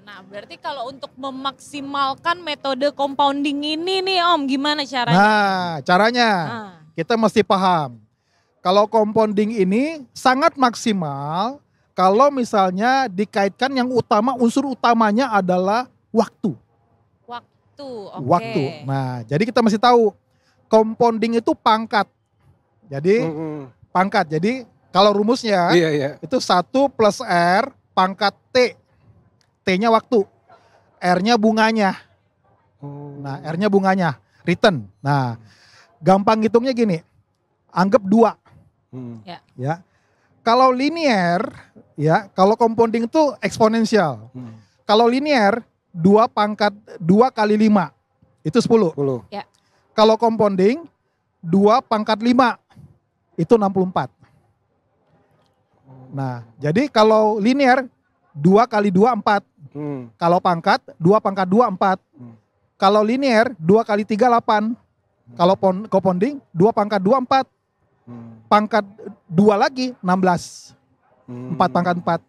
nah berarti kalau untuk memaksimalkan metode compounding ini nih Om, gimana caranya? Nah, caranya kita mesti paham. Kalau compounding ini sangat maksimal kalau misalnya dikaitkan yang utama, unsur utamanya adalah waktu. Waktu. Nah, jadi kita mesti tahu compounding itu pangkat. Jadi pangkat. Jadi kalau rumusnya itu 1 plus R pangkat T. T-nya waktu. R-nya bunganya. Nah, R-nya bunganya. Return. Nah, gampang hitungnya gini. Anggap 2. Ya. Kalau linear, ya, kalau compounding itu eksponensial. Kalau linear 2 kali 5 itu 10. Kalau compounding 2 pangkat 5 itu 64. Nah, jadi kalau linear 2 kali 2 4. Kalau pangkat 2 pangkat 2 4. Kalau linear 2 kali 3 8. Kalau compounding 2 pangkat 2 4. Pangkat 2 lagi 16. 4 pangkat 4.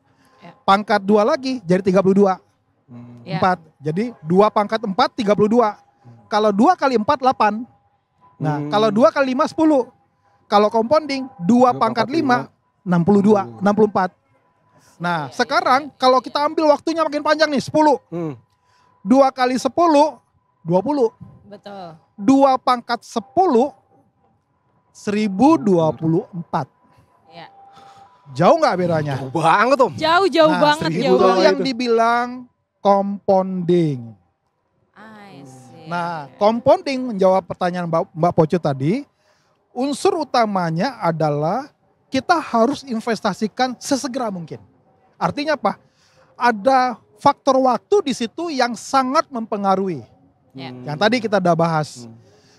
Pangkat 2 lagi jadi 32. 4. Jadi 2 pangkat 4 32. Kalau 2 kali 4 8. Nah, kalau 2 kali 5 10. Kalau compounding 2 pangkat 5 62, 64. Nah, sekarang kalau kita ambil waktunya makin panjang nih 10. 2 kali 10 20. Betul. 2 pangkat 10 1024. Ya. Jauh nggak bedanya? Jauh banget Om. Jauh banget. Itu yang dibilang compounding. Nah, compounding menjawab pertanyaan Mbak Poco tadi, unsur utamanya adalah kita harus investasikan sesegera mungkin. Artinya apa? Ada faktor waktu di situ yang sangat mempengaruhi. Yang tadi kita udah bahas.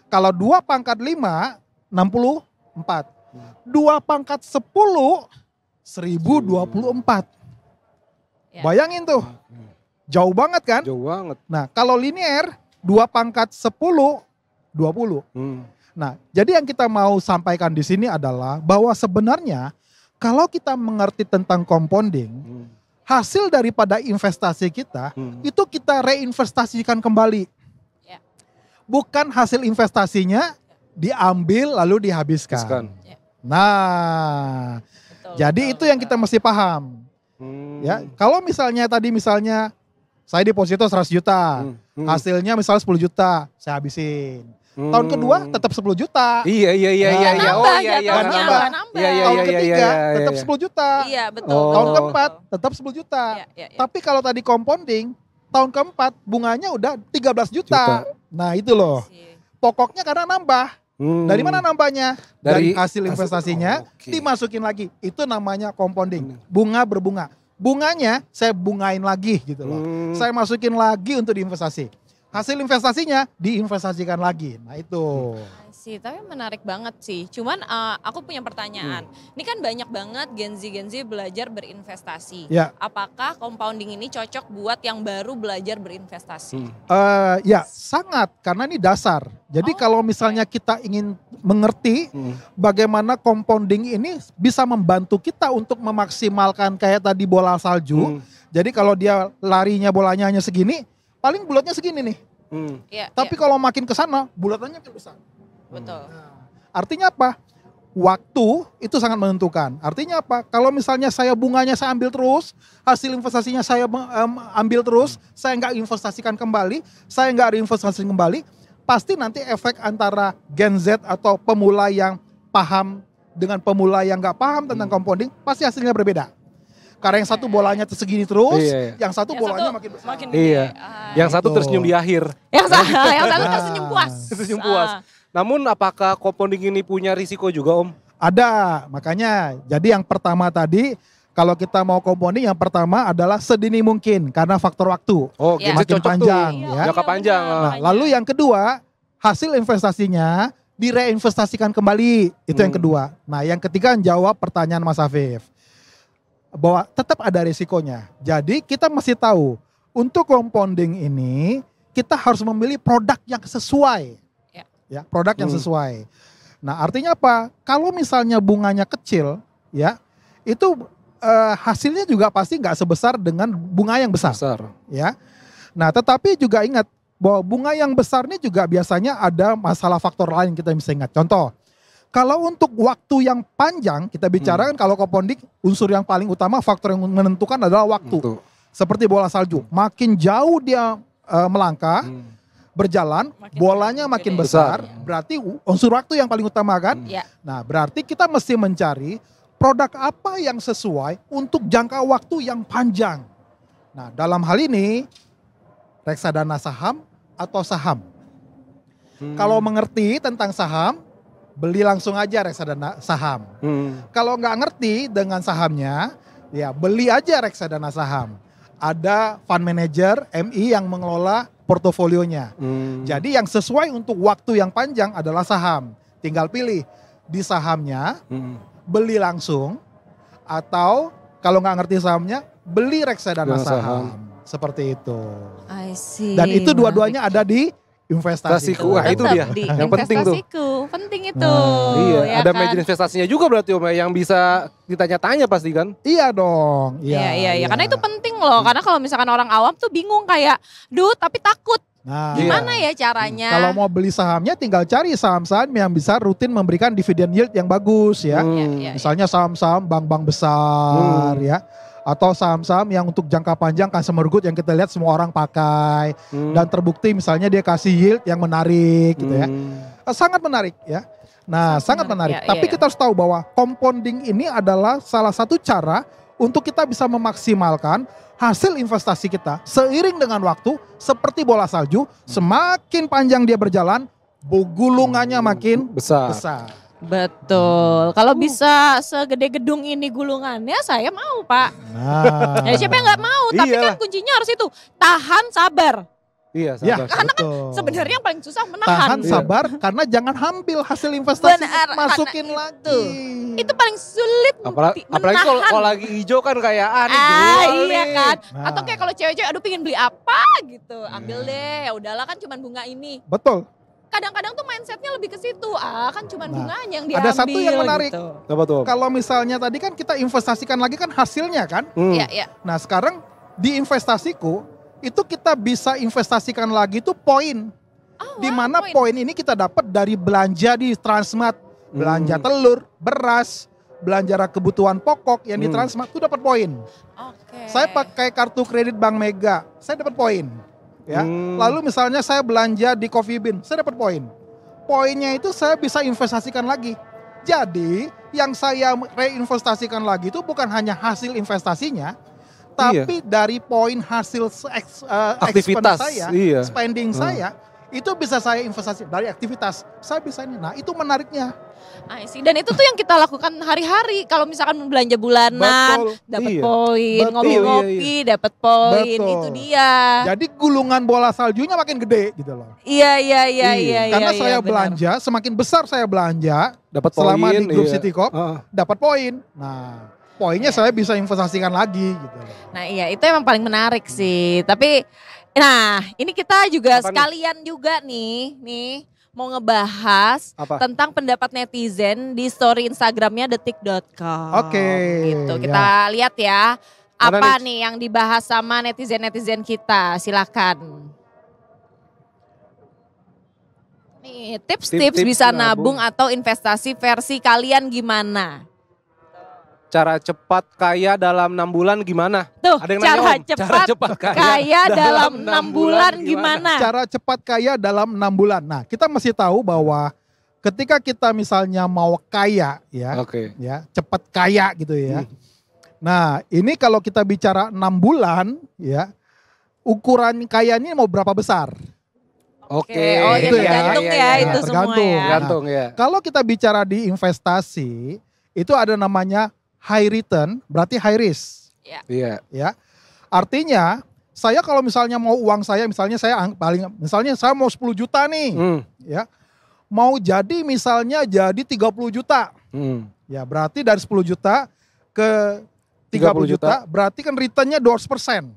Kalau 2 pangkat 5, 64. 2 pangkat 10, 1024. Bayangin tuh. Jauh banget kan? Jauh banget. Nah, kalau linear 2 pangkat 10, 20. Nah, jadi yang kita mau sampaikan di sini adalah bahwa sebenarnya kalau kita mengerti tentang compounding, hasil daripada investasi kita itu kita reinvestasikan kembali. Bukan hasil investasinya diambil lalu dihabiskan. Nah, jadi itu yang kita mesti paham. Ya, kalau misalnya saya deposito 100 juta, hasilnya misalnya 10 juta, saya habisin. Tahun kedua tetap 10 juta. Iya. Tahun ketiga tetap 10 juta. Iya, betul. Tahun keempat tetap 10 juta. Tapi kalau tadi compounding, tahun keempat bunganya udah 13 juta. Nah, itu loh. Pokoknya karena nambah. Dari mana nambahnya? Dari hasil investasinya dimasukin lagi. Itu namanya compounding. Bunga berbunga. Bunganya saya bungain lagi gitu loh. Saya masukin lagi untuk diinvestasi. Hasil investasinya diinvestasikan lagi. Nah itu. Tapi menarik banget sih. Cuman aku punya pertanyaan. Ini kan banyak banget Gen Z belajar berinvestasi. Ya. Apakah compounding ini cocok buat yang baru belajar berinvestasi? Ya sangat, karena ini dasar. Jadi kalau misalnya kita ingin mengerti bagaimana compounding ini bisa membantu kita untuk memaksimalkan kayak tadi bola salju. Jadi kalau dia larinya bolanya hanya segini, paling bulatnya segini nih. Tapi kalau makin ke sana bulatannya makin besar. Betul. Nah, artinya apa? Waktu itu sangat menentukan. Artinya apa? Kalau misalnya saya bunganya saya ambil terus, hasil investasinya saya ambil terus, saya nggak investasikan kembali, saya nggak reinvestasi kembali, pasti nanti efek antara Gen Z atau pemula yang paham dengan pemula yang nggak paham tentang compounding, pasti hasilnya berbeda. Karena yang satu bolanya segini terus, yang satu bolanya makin besar. Yang satu tersenyum di akhir. Yang satu tersenyum puas. Tersenyum puas. Namun apakah compounding ini punya risiko juga Om? Ada, makanya jadi yang pertama tadi kalau kita mau compounding yang pertama adalah sedini mungkin karena faktor waktu. Makin panjang ya. Jangka panjang. Nah, lalu yang kedua, hasil investasinya direinvestasikan kembali. Itu yang kedua. Nah, yang ketiga jawab pertanyaan Mas Afif. Bahwa tetap ada risikonya. Jadi kita mesti tahu untuk compounding ini kita harus memilih produk yang sesuai. Ya, produk yang sesuai. Nah, artinya apa? Kalau misalnya bunganya kecil, ya, itu hasilnya juga pasti nggak sebesar dengan bunga yang besar. Ya. Nah, tetapi juga ingat bahwa bunga yang besar ini juga biasanya ada masalah faktor lain kita bisa ingat. Contoh, kalau untuk waktu yang panjang kita bicarakan kalau compounding unsur yang paling utama faktor yang menentukan adalah waktu. Seperti bola salju, makin jauh dia melangkah, berjalan, bolanya makin besar, berarti unsur waktu yang paling utama kan? Nah, berarti kita mesti mencari produk apa yang sesuai untuk jangka waktu yang panjang. Nah, dalam hal ini reksadana saham atau saham. Kalau mengerti tentang saham, beli langsung aja reksadana saham. Kalau nggak ngerti dengan sahamnya, ya beli aja reksadana saham. Ada fund manager MI yang mengelola portofolionya. Jadi yang sesuai untuk waktu yang panjang adalah saham. Tinggal pilih di sahamnya, beli langsung, atau kalau nggak ngerti sahamnya, beli reksadana saham. Seperti itu. I see. Dan itu dua-duanya ada di investasi. Wah, itu dia. Yang penting tuh. Penting itu. Iya, ya ada kan? manajer investasinya juga berarti Om yang bisa ditanya-tanya pasti kan? Iya dong. Iya. Karena itu penting loh. Karena kalau misalkan orang awam tuh bingung kayak, tapi takut. Nah, gimana ya caranya? Kalau mau beli sahamnya tinggal cari saham-saham yang bisa rutin memberikan dividen yield yang bagus ya. Misalnya saham-saham bank-bank besar ya. Atau saham-saham yang untuk jangka panjang consumer good yang kita lihat semua orang pakai. Dan terbukti misalnya dia kasih yield yang menarik gitu ya. Sangat menarik ya. Nah sangat menarik. Tapi kita harus tahu bahwa compounding ini adalah salah satu cara untuk kita bisa memaksimalkan hasil investasi kita seiring dengan waktu seperti bola salju, semakin panjang dia berjalan, gulungannya makin besar. Betul. Kalau bisa segede gedung ini gulungannya, saya mau Pak. Nah. Ya siapa yang nggak mau? Tapi kan kuncinya harus itu tahan, sabar. Iya, sabar. Karena kan sebenarnya yang paling susah menahan. Tahan, sabar, karena jangan ambil hasil investasi, masukin lagi. Itu paling sulit. Apalagi kalau lagi hijau kan kayak iya kan. Atau kayak kalau cewek-cewek aduh pengen beli apa gitu. Ambil deh, ya udahlah kan cuma bunga ini. Betul. Kadang-kadang tuh mindsetnya lebih ke situ. Kan cuma bunganya yang diambil. Ada satu yang menarik. Gitu. Kalau misalnya tadi kan kita investasikan lagi kan hasilnya kan. Iya. Nah sekarang di investasiku itu kita bisa investasikan lagi tuh poin. Di mana poin ini kita dapat dari belanja di Transmart, belanja telur, beras, belanja kebutuhan pokok yang di Transmart itu dapat poin. Saya pakai kartu kredit Bank Mega, saya dapat poin. Ya. Lalu misalnya saya belanja di Coffee Bean, saya dapat poin. Poinnya itu saya bisa investasikan lagi. Jadi yang saya reinvestasikan lagi itu bukan hanya hasil investasinya, tapi dari poin hasil aktivitas saya, spending saya, itu bisa saya investasi dari aktivitas. Saya bisa ini. Nah itu menariknya. Dan itu tuh yang kita lakukan hari-hari. Kalau misalkan belanja bulanan, dapat poin, ngopi-ngopi, dapat poin, itu dia. Jadi gulungan bola saljunya makin gede gitu loh. Iya. Karena saya belanja, semakin besar saya belanja, dapat selama poin, di grup Citicorp, dapat poin. Nah poinnya saya bisa investasikan lagi gitu. Nah iya itu emang paling menarik sih. Tapi nah ini kita juga sekalian juga nih mau ngebahas tentang pendapat netizen di story Instagramnya detik.com. Gitu kita lihat ya apa nih yang dibahas sama netizen-netizen kita, silakan. Nih tips-tips bisa nabung atau investasi versi kalian gimana? Cara cepat kaya dalam 6 bulan gimana? Tuh, ada yang nanya, cara cepat kaya dalam 6 bulan gimana? Cara cepat kaya dalam 6 bulan. Nah, kita mesti tahu bahwa ketika kita misalnya mau kaya ya, cepat kaya gitu ya. Nah, ini kalau kita bicara 6 bulan ya, ukuran kaya ini mau berapa besar? Itu tergantung itu semua ya. Tergantung ya. Kalau kita bicara di investasi, itu ada namanya high return, berarti high risk. Ya. Artinya, saya kalau misalnya mau uang saya, misalnya saya mau 10 juta nih. Ya. Mau jadi misalnya jadi 30 juta. Ya, berarti dari 10 juta ke 30 juta, berarti kan returnnya 200%.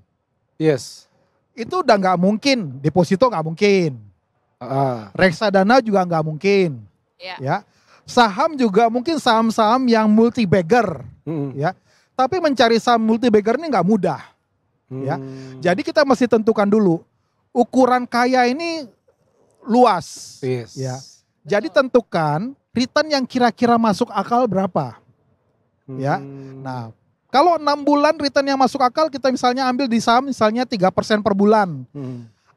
Yes. Itu udah nggak mungkin, deposito nggak mungkin. Reksadana juga nggak mungkin. Ya. Saham juga mungkin saham-saham yang multi bagger, ya. Tapi mencari saham multi bagger ini nggak mudah, ya. Jadi kita mesti tentukan dulu ukuran kaya ini luas, ya. Jadi tentukan return yang kira-kira masuk akal berapa, ya. Nah, kalau 6 bulan return yang masuk akal kita misalnya ambil di saham misalnya 3% per bulan.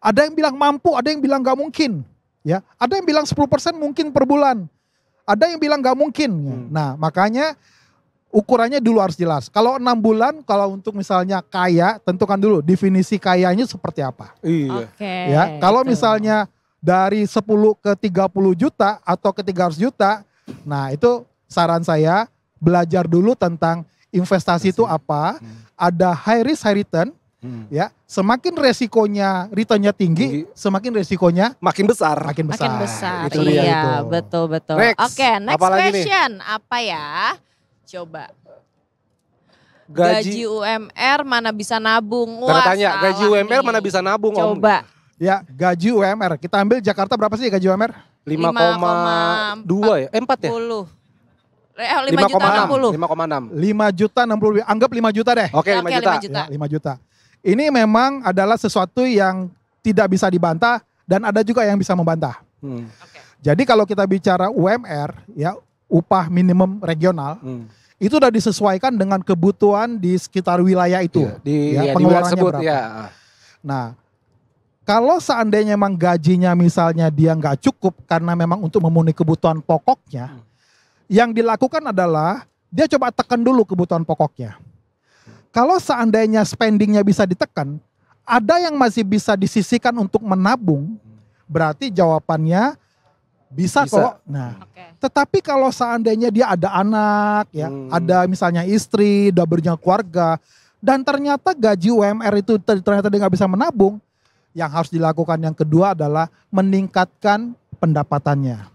Ada yang bilang mampu, ada yang bilang nggak mungkin, ya. Ada yang bilang 10% mungkin per bulan. Ada yang bilang nggak mungkin. Nah makanya ukurannya dulu harus jelas. Kalau 6 bulan, kalau untuk misalnya kaya, tentukan dulu definisi kayanya seperti apa. Ya, kalau misalnya dari 10 ke 30 juta atau ke 300 juta, nah itu saran saya belajar dulu tentang investasi itu apa. Ada high risk, high return. Ya, semakin resikonya returnnya tinggi, semakin resikonya makin besar. Makin besar. Itu iya, betul. Oke, next question apa ya? Coba. Gaji UMR mana bisa nabung? Wah, tanya, gaji UMR mana bisa nabung? Coba. Ya, gaji UMR. Kita ambil Jakarta berapa sih gaji UMR? 5,2 ya? 4 ya? 5,60. 5 juta 60. Anggap 5 juta deh. Oke, 5 juta. Ya, 5 juta. Ini memang adalah sesuatu yang tidak bisa dibantah dan ada juga yang bisa membantah. Jadi kalau kita bicara UMR, ya upah minimum regional, itu udah disesuaikan dengan kebutuhan di sekitar wilayah itu. Pengeluarannya berapa. Nah, kalau seandainya memang gajinya misalnya dia nggak cukup karena memang untuk memenuhi kebutuhan pokoknya, yang dilakukan adalah dia coba tekan dulu kebutuhan pokoknya. Kalau seandainya spendingnya bisa ditekan, ada yang masih bisa disisihkan untuk menabung, berarti jawabannya bisa kok. Nah, tetapi kalau seandainya dia ada anak, ya, ada misalnya istri, udah punya keluarga, dan ternyata gaji UMR itu ternyata dia nggak bisa menabung, yang harus dilakukan yang kedua adalah meningkatkan pendapatannya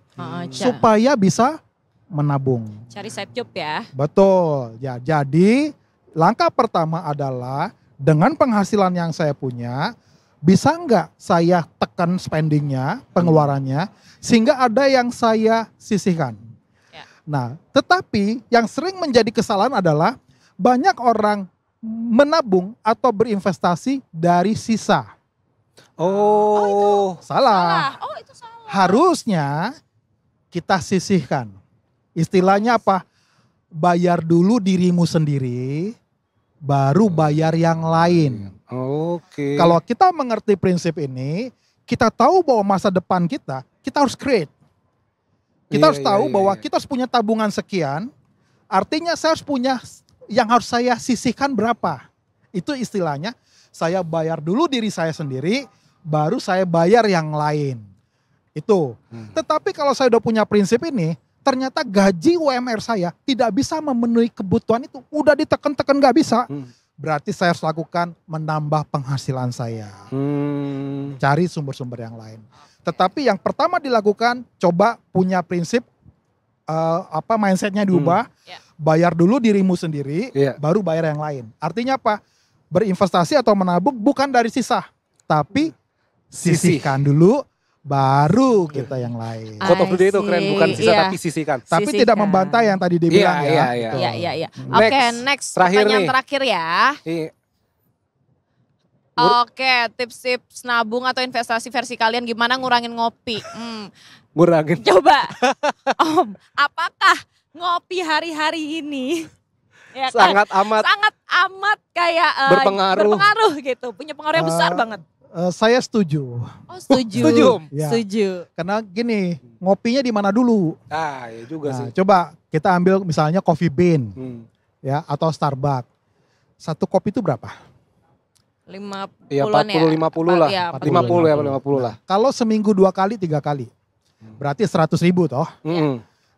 supaya bisa menabung. Cari side job ya. Betul. Ya, jadi langkah pertama adalah dengan penghasilan yang saya punya, bisa nggak saya tekan spendingnya, pengeluarannya, sehingga ada yang saya sisihkan. Nah, tetapi yang sering menjadi kesalahan adalah banyak orang menabung atau berinvestasi dari sisa. Oh, salah. Oh, itu salah. Harusnya kita sisihkan. Istilahnya apa? Bayar dulu dirimu sendiri, baru bayar yang lain. Kalau kita mengerti prinsip ini, kita tahu bahwa masa depan kita harus create. Kita harus tahu bahwa kita harus punya tabungan sekian, artinya saya harus punya yang harus saya sisihkan berapa. Itu istilahnya, saya bayar dulu diri saya sendiri, baru saya bayar yang lain. Itu. Tetapi kalau saya udah punya prinsip ini, ternyata gaji UMR saya tidak bisa memenuhi kebutuhan itu. Udah ditekan-tekan gak bisa. Berarti saya harus lakukan menambah penghasilan saya. Cari sumber-sumber yang lain. Tetapi yang pertama dilakukan, coba punya prinsip mindsetnya diubah. Bayar dulu dirimu sendiri, baru bayar yang lain. Artinya apa? Berinvestasi atau menabung bukan dari sisa, tapi sisihkan dulu, baru kita yang lain. Quote of the day itu keren, bukan sisa tapi sisihkan. Tapi tidak membantah yang tadi dibilang ya. Iya. Oke, next. Pertanyaan terakhir ya. Oke, tips-tips nabung atau investasi versi kalian gimana ngurangin ngopi? Ngurangin. Coba, Om, apakah ngopi hari-hari ini ya sangat kan? amat kayak berpengaruh gitu, punya pengaruh yang besar banget? Saya setuju. Oh, setuju. Ya. Setuju. Karena gini, ngopinya di mana dulu? Ya juga sih. Coba kita ambil misalnya Coffee Bean, ya, atau Starbucks. Satu kopi itu berapa? 50 ya. 40-50 lah. 50 lah. Kalau seminggu 2 kali, 3 kali, berarti 100.000 toh.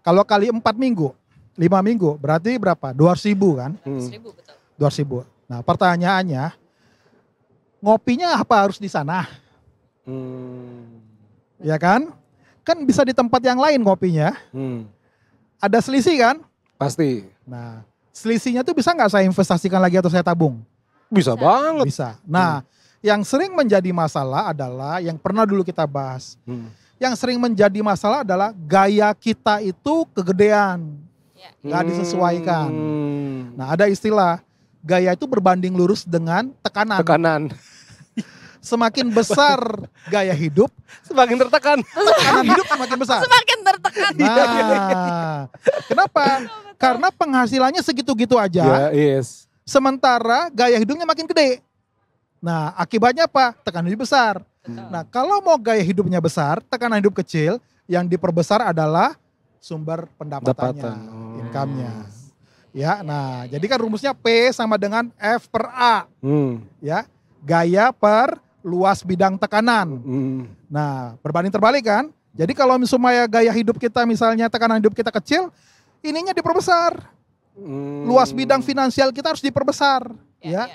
Kalau kali 4 minggu, 5 minggu, berarti berapa? 200.000 kan? 200.000 betul. 200.000. Nah, pertanyaannya, ngopinya apa harus di sana? Ya kan? Kan bisa di tempat yang lain ngopinya. Ada selisih kan? Pasti. Nah, selisihnya tuh bisa nggak saya investasikan lagi atau saya tabung? Bisa banget. Bisa. Nah, yang sering menjadi masalah adalah yang pernah dulu kita bahas. Yang sering menjadi masalah adalah gaya kita itu kegedean. Nggak disesuaikan. Nah, ada istilah, gaya itu berbanding lurus dengan tekanan. Semakin besar gaya hidup, semakin tertekan. Tekanan hidup semakin besar. Semakin tertekan. Nah, kenapa? Karena penghasilannya segitu-gitu aja. Sementara gaya hidupnya makin gede. Nah, akibatnya apa? Tekanan hidup besar. Nah, kalau mau gaya hidupnya besar, tekanan hidup kecil, yang diperbesar adalah sumber pendapatannya, income-nya. Ya, nah, jadi kan rumusnya P sama dengan F per A. Ya, gaya per luas bidang tekanan. Nah, berbanding terbalik kan? Jadi kalau misalnya gaya hidup kita misalnya tekanan hidup kita kecil, ininya diperbesar. Luas bidang finansial kita harus diperbesar. Ya.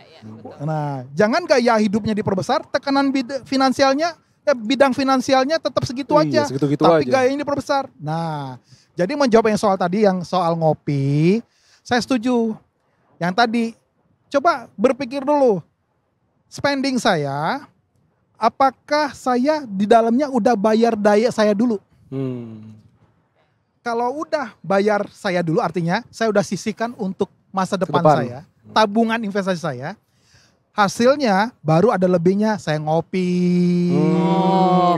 Nah, jangan gaya hidupnya diperbesar, tekanan bidang finansialnya tetap segitu aja. Tapi gayanya diperbesar. Nah, jadi menjawab yang soal tadi, yang soal ngopi, saya setuju. Yang tadi, coba berpikir dulu. Spending saya, apakah saya di dalamnya udah bayar daya saya dulu? Kalau udah bayar saya dulu, artinya saya udah sisihkan untuk masa depan saya, tabungan investasi saya, hasilnya baru ada lebihnya. Saya ngopi,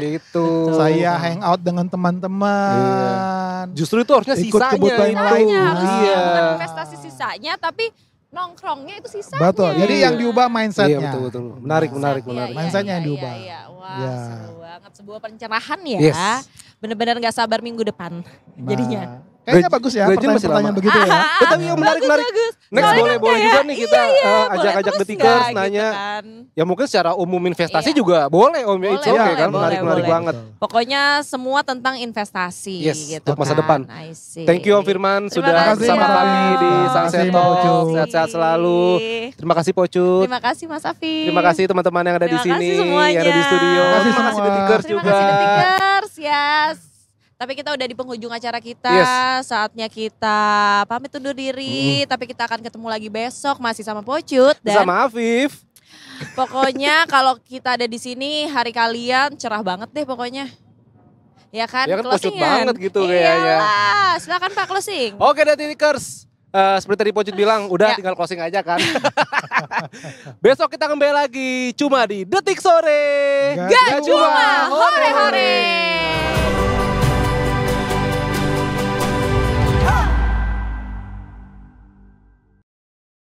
gitu. saya hangout dengan teman-teman. Justru itu harusnya ikut sisanya. kebutuhan yang lain. Harusnya bukan investasi sisanya, tapi nongkrongnya itu sisanya. Betul. Jadi yang diubah mindsetnya. Iya betul. Menarik. Mindsetnya yang diubah. Wah, seru banget. Sebuah pencerahan ya. Bener-bener gak sabar minggu depan jadinya. Kayaknya bagus ya pertanyaan-pertanyaan begitu ya. Tapi yang menarik. Next boleh juga nih kita ajak-ajak detikers nanya. Gitu kan. Ya mungkin secara umum investasi juga boleh Om ya. Itu oke kan, menarik banget. Pokoknya semua tentang investasi gitu untuk masa depan. Thank you Om Firman sudah bersama kami di Sang Seto. Sehat-sehat selalu. Terima kasih Pocut. Terima kasih Mas Afif. Terima kasih teman-teman yang ada di sini, yang ada di studio. Terima kasih detikers juga. Terima kasih detikers, yes. Tapi kita udah di penghujung acara kita, saatnya kita pamit undur diri. Tapi kita akan ketemu lagi besok masih sama Pocut dan sama Afif. Pokoknya kalau kita ada di sini hari kalian cerah banget deh pokoknya. Ya kan, Pocut banget gitu kayaknya. Silakan Pak closing. Oke detikers. Seperti tadi Pocut bilang, udah tinggal closing aja kan. Besok kita kembali lagi cuma di Detik Sore. Gak cuma hore-hore.